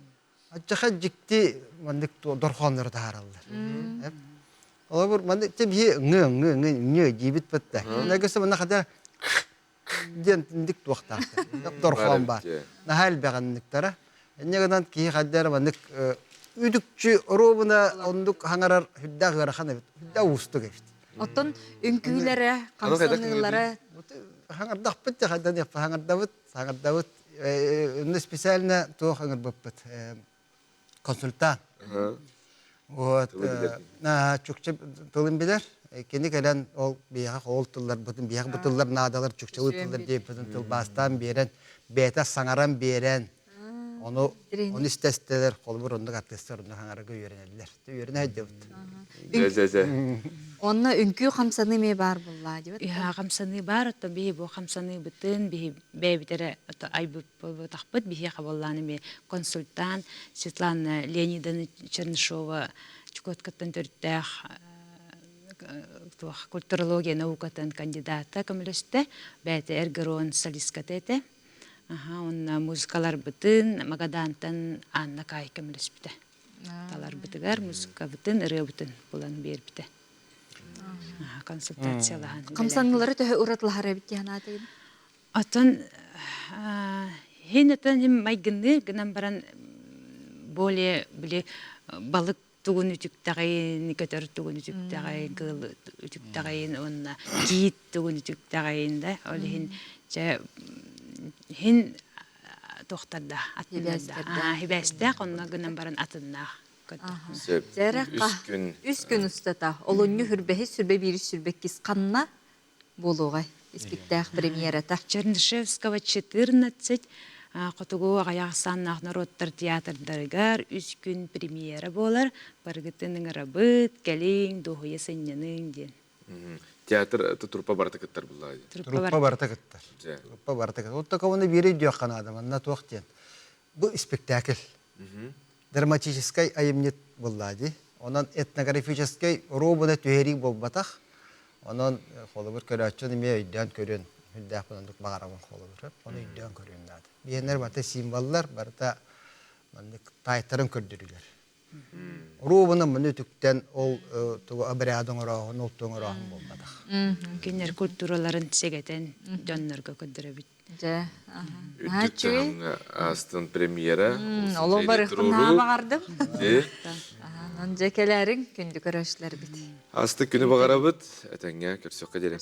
Ачаха жикти мандык дорхоннор таараллар. Олар манда тебие ngы жибит батта. Нагысы мына хада ден дик туактакты. Дорхон бар. Нахал баганныктара. Энегенан ки хаддар мандык үдүкчү робуна ондук хаңарар хүддагыр хана хүдда устуг эфт. Оттон үнкүйләре, камсанылары хаңардак бит хаддан яп хаңардабыт үнне специально то хаңар баппыт. Консультант. Вот. На чукчы тылын билер. Кені кәлән ол бияқ ол тыллар, бияқ бұтыллар надалар, чукчылы тыллар дейіп, тыл бастан берен, бәйті саңаран берен. Оны істестелер, қолбыр ондық артистар, оны хаңарығы үйренелер. Үйрене әйді бұд. Онна үнкүү қамсаны ме бар бұлла, деп? Қамсаны бар, отто бейі бұл қамсаны бұтын, бейі бітері айбып тақпыт, бейі қабалланы ме консультант, Светлана Леонидовна Чернышова, Чукоткаттан төрттәқ, культурология наукатын кандидата көмілісті, бәйті әргірон солистка тәті. Онна музыкалар бұтын, Магадантан Анна Кай көміліс біті. Талар бұтығар, музыка бұтын, ұры бұтын бұлан бер біті. Консультациялаған. Қамсанылары төхі ұратылары бітті ханаты? Атын, хен атын майгынны, гынан баран более балық тугун үтүктагайын, көтөр тугун үтүктагайын, кыл үтүктагайын, онна киит тугун үтүктагайын да, ол хин тохтарда, аттында, хибәстәк, онна гынан баран атында. Үс күн ұстата, олонны хүрбәхі сүрбе бері сүрбек кес қанна болуғай, спектак премьерата. Чернышевского 14, Котугу ағаяқсан народтар театрдарыгар үс күн премьера болар, баргытының рабыт, кәлең, доғыя сәнненің ден. Театр труппа бартакыттар бұллады. Труппа бартакыттар. Труппа бартакыттар. Отта каваны бері дүйек қанадым, анна тоқтен. Бұл спектакль. Драматической аимнет бұллады. Онан этнографической робына түйерік бол батақ. Онан қолы бір көрәтшін еме үйден көрен. Хүлдәк бұнындық бағарамын қолы бір. Оны үйден көрен дады. Бейінер барта символлар, барта тайтарын көрдірілер. Робына мұны түктен ол абырядың ұрағын, ұлттың ұрағын бол батақ. Кенер культураларын сегетен жоннарға көдірі біт. Үттіктің астын премьера. Олы барықына бағардым. Жекелерің күнді көрәшілер біт. Асты күні бағара бұд, әтәңе көрсеққа дерем.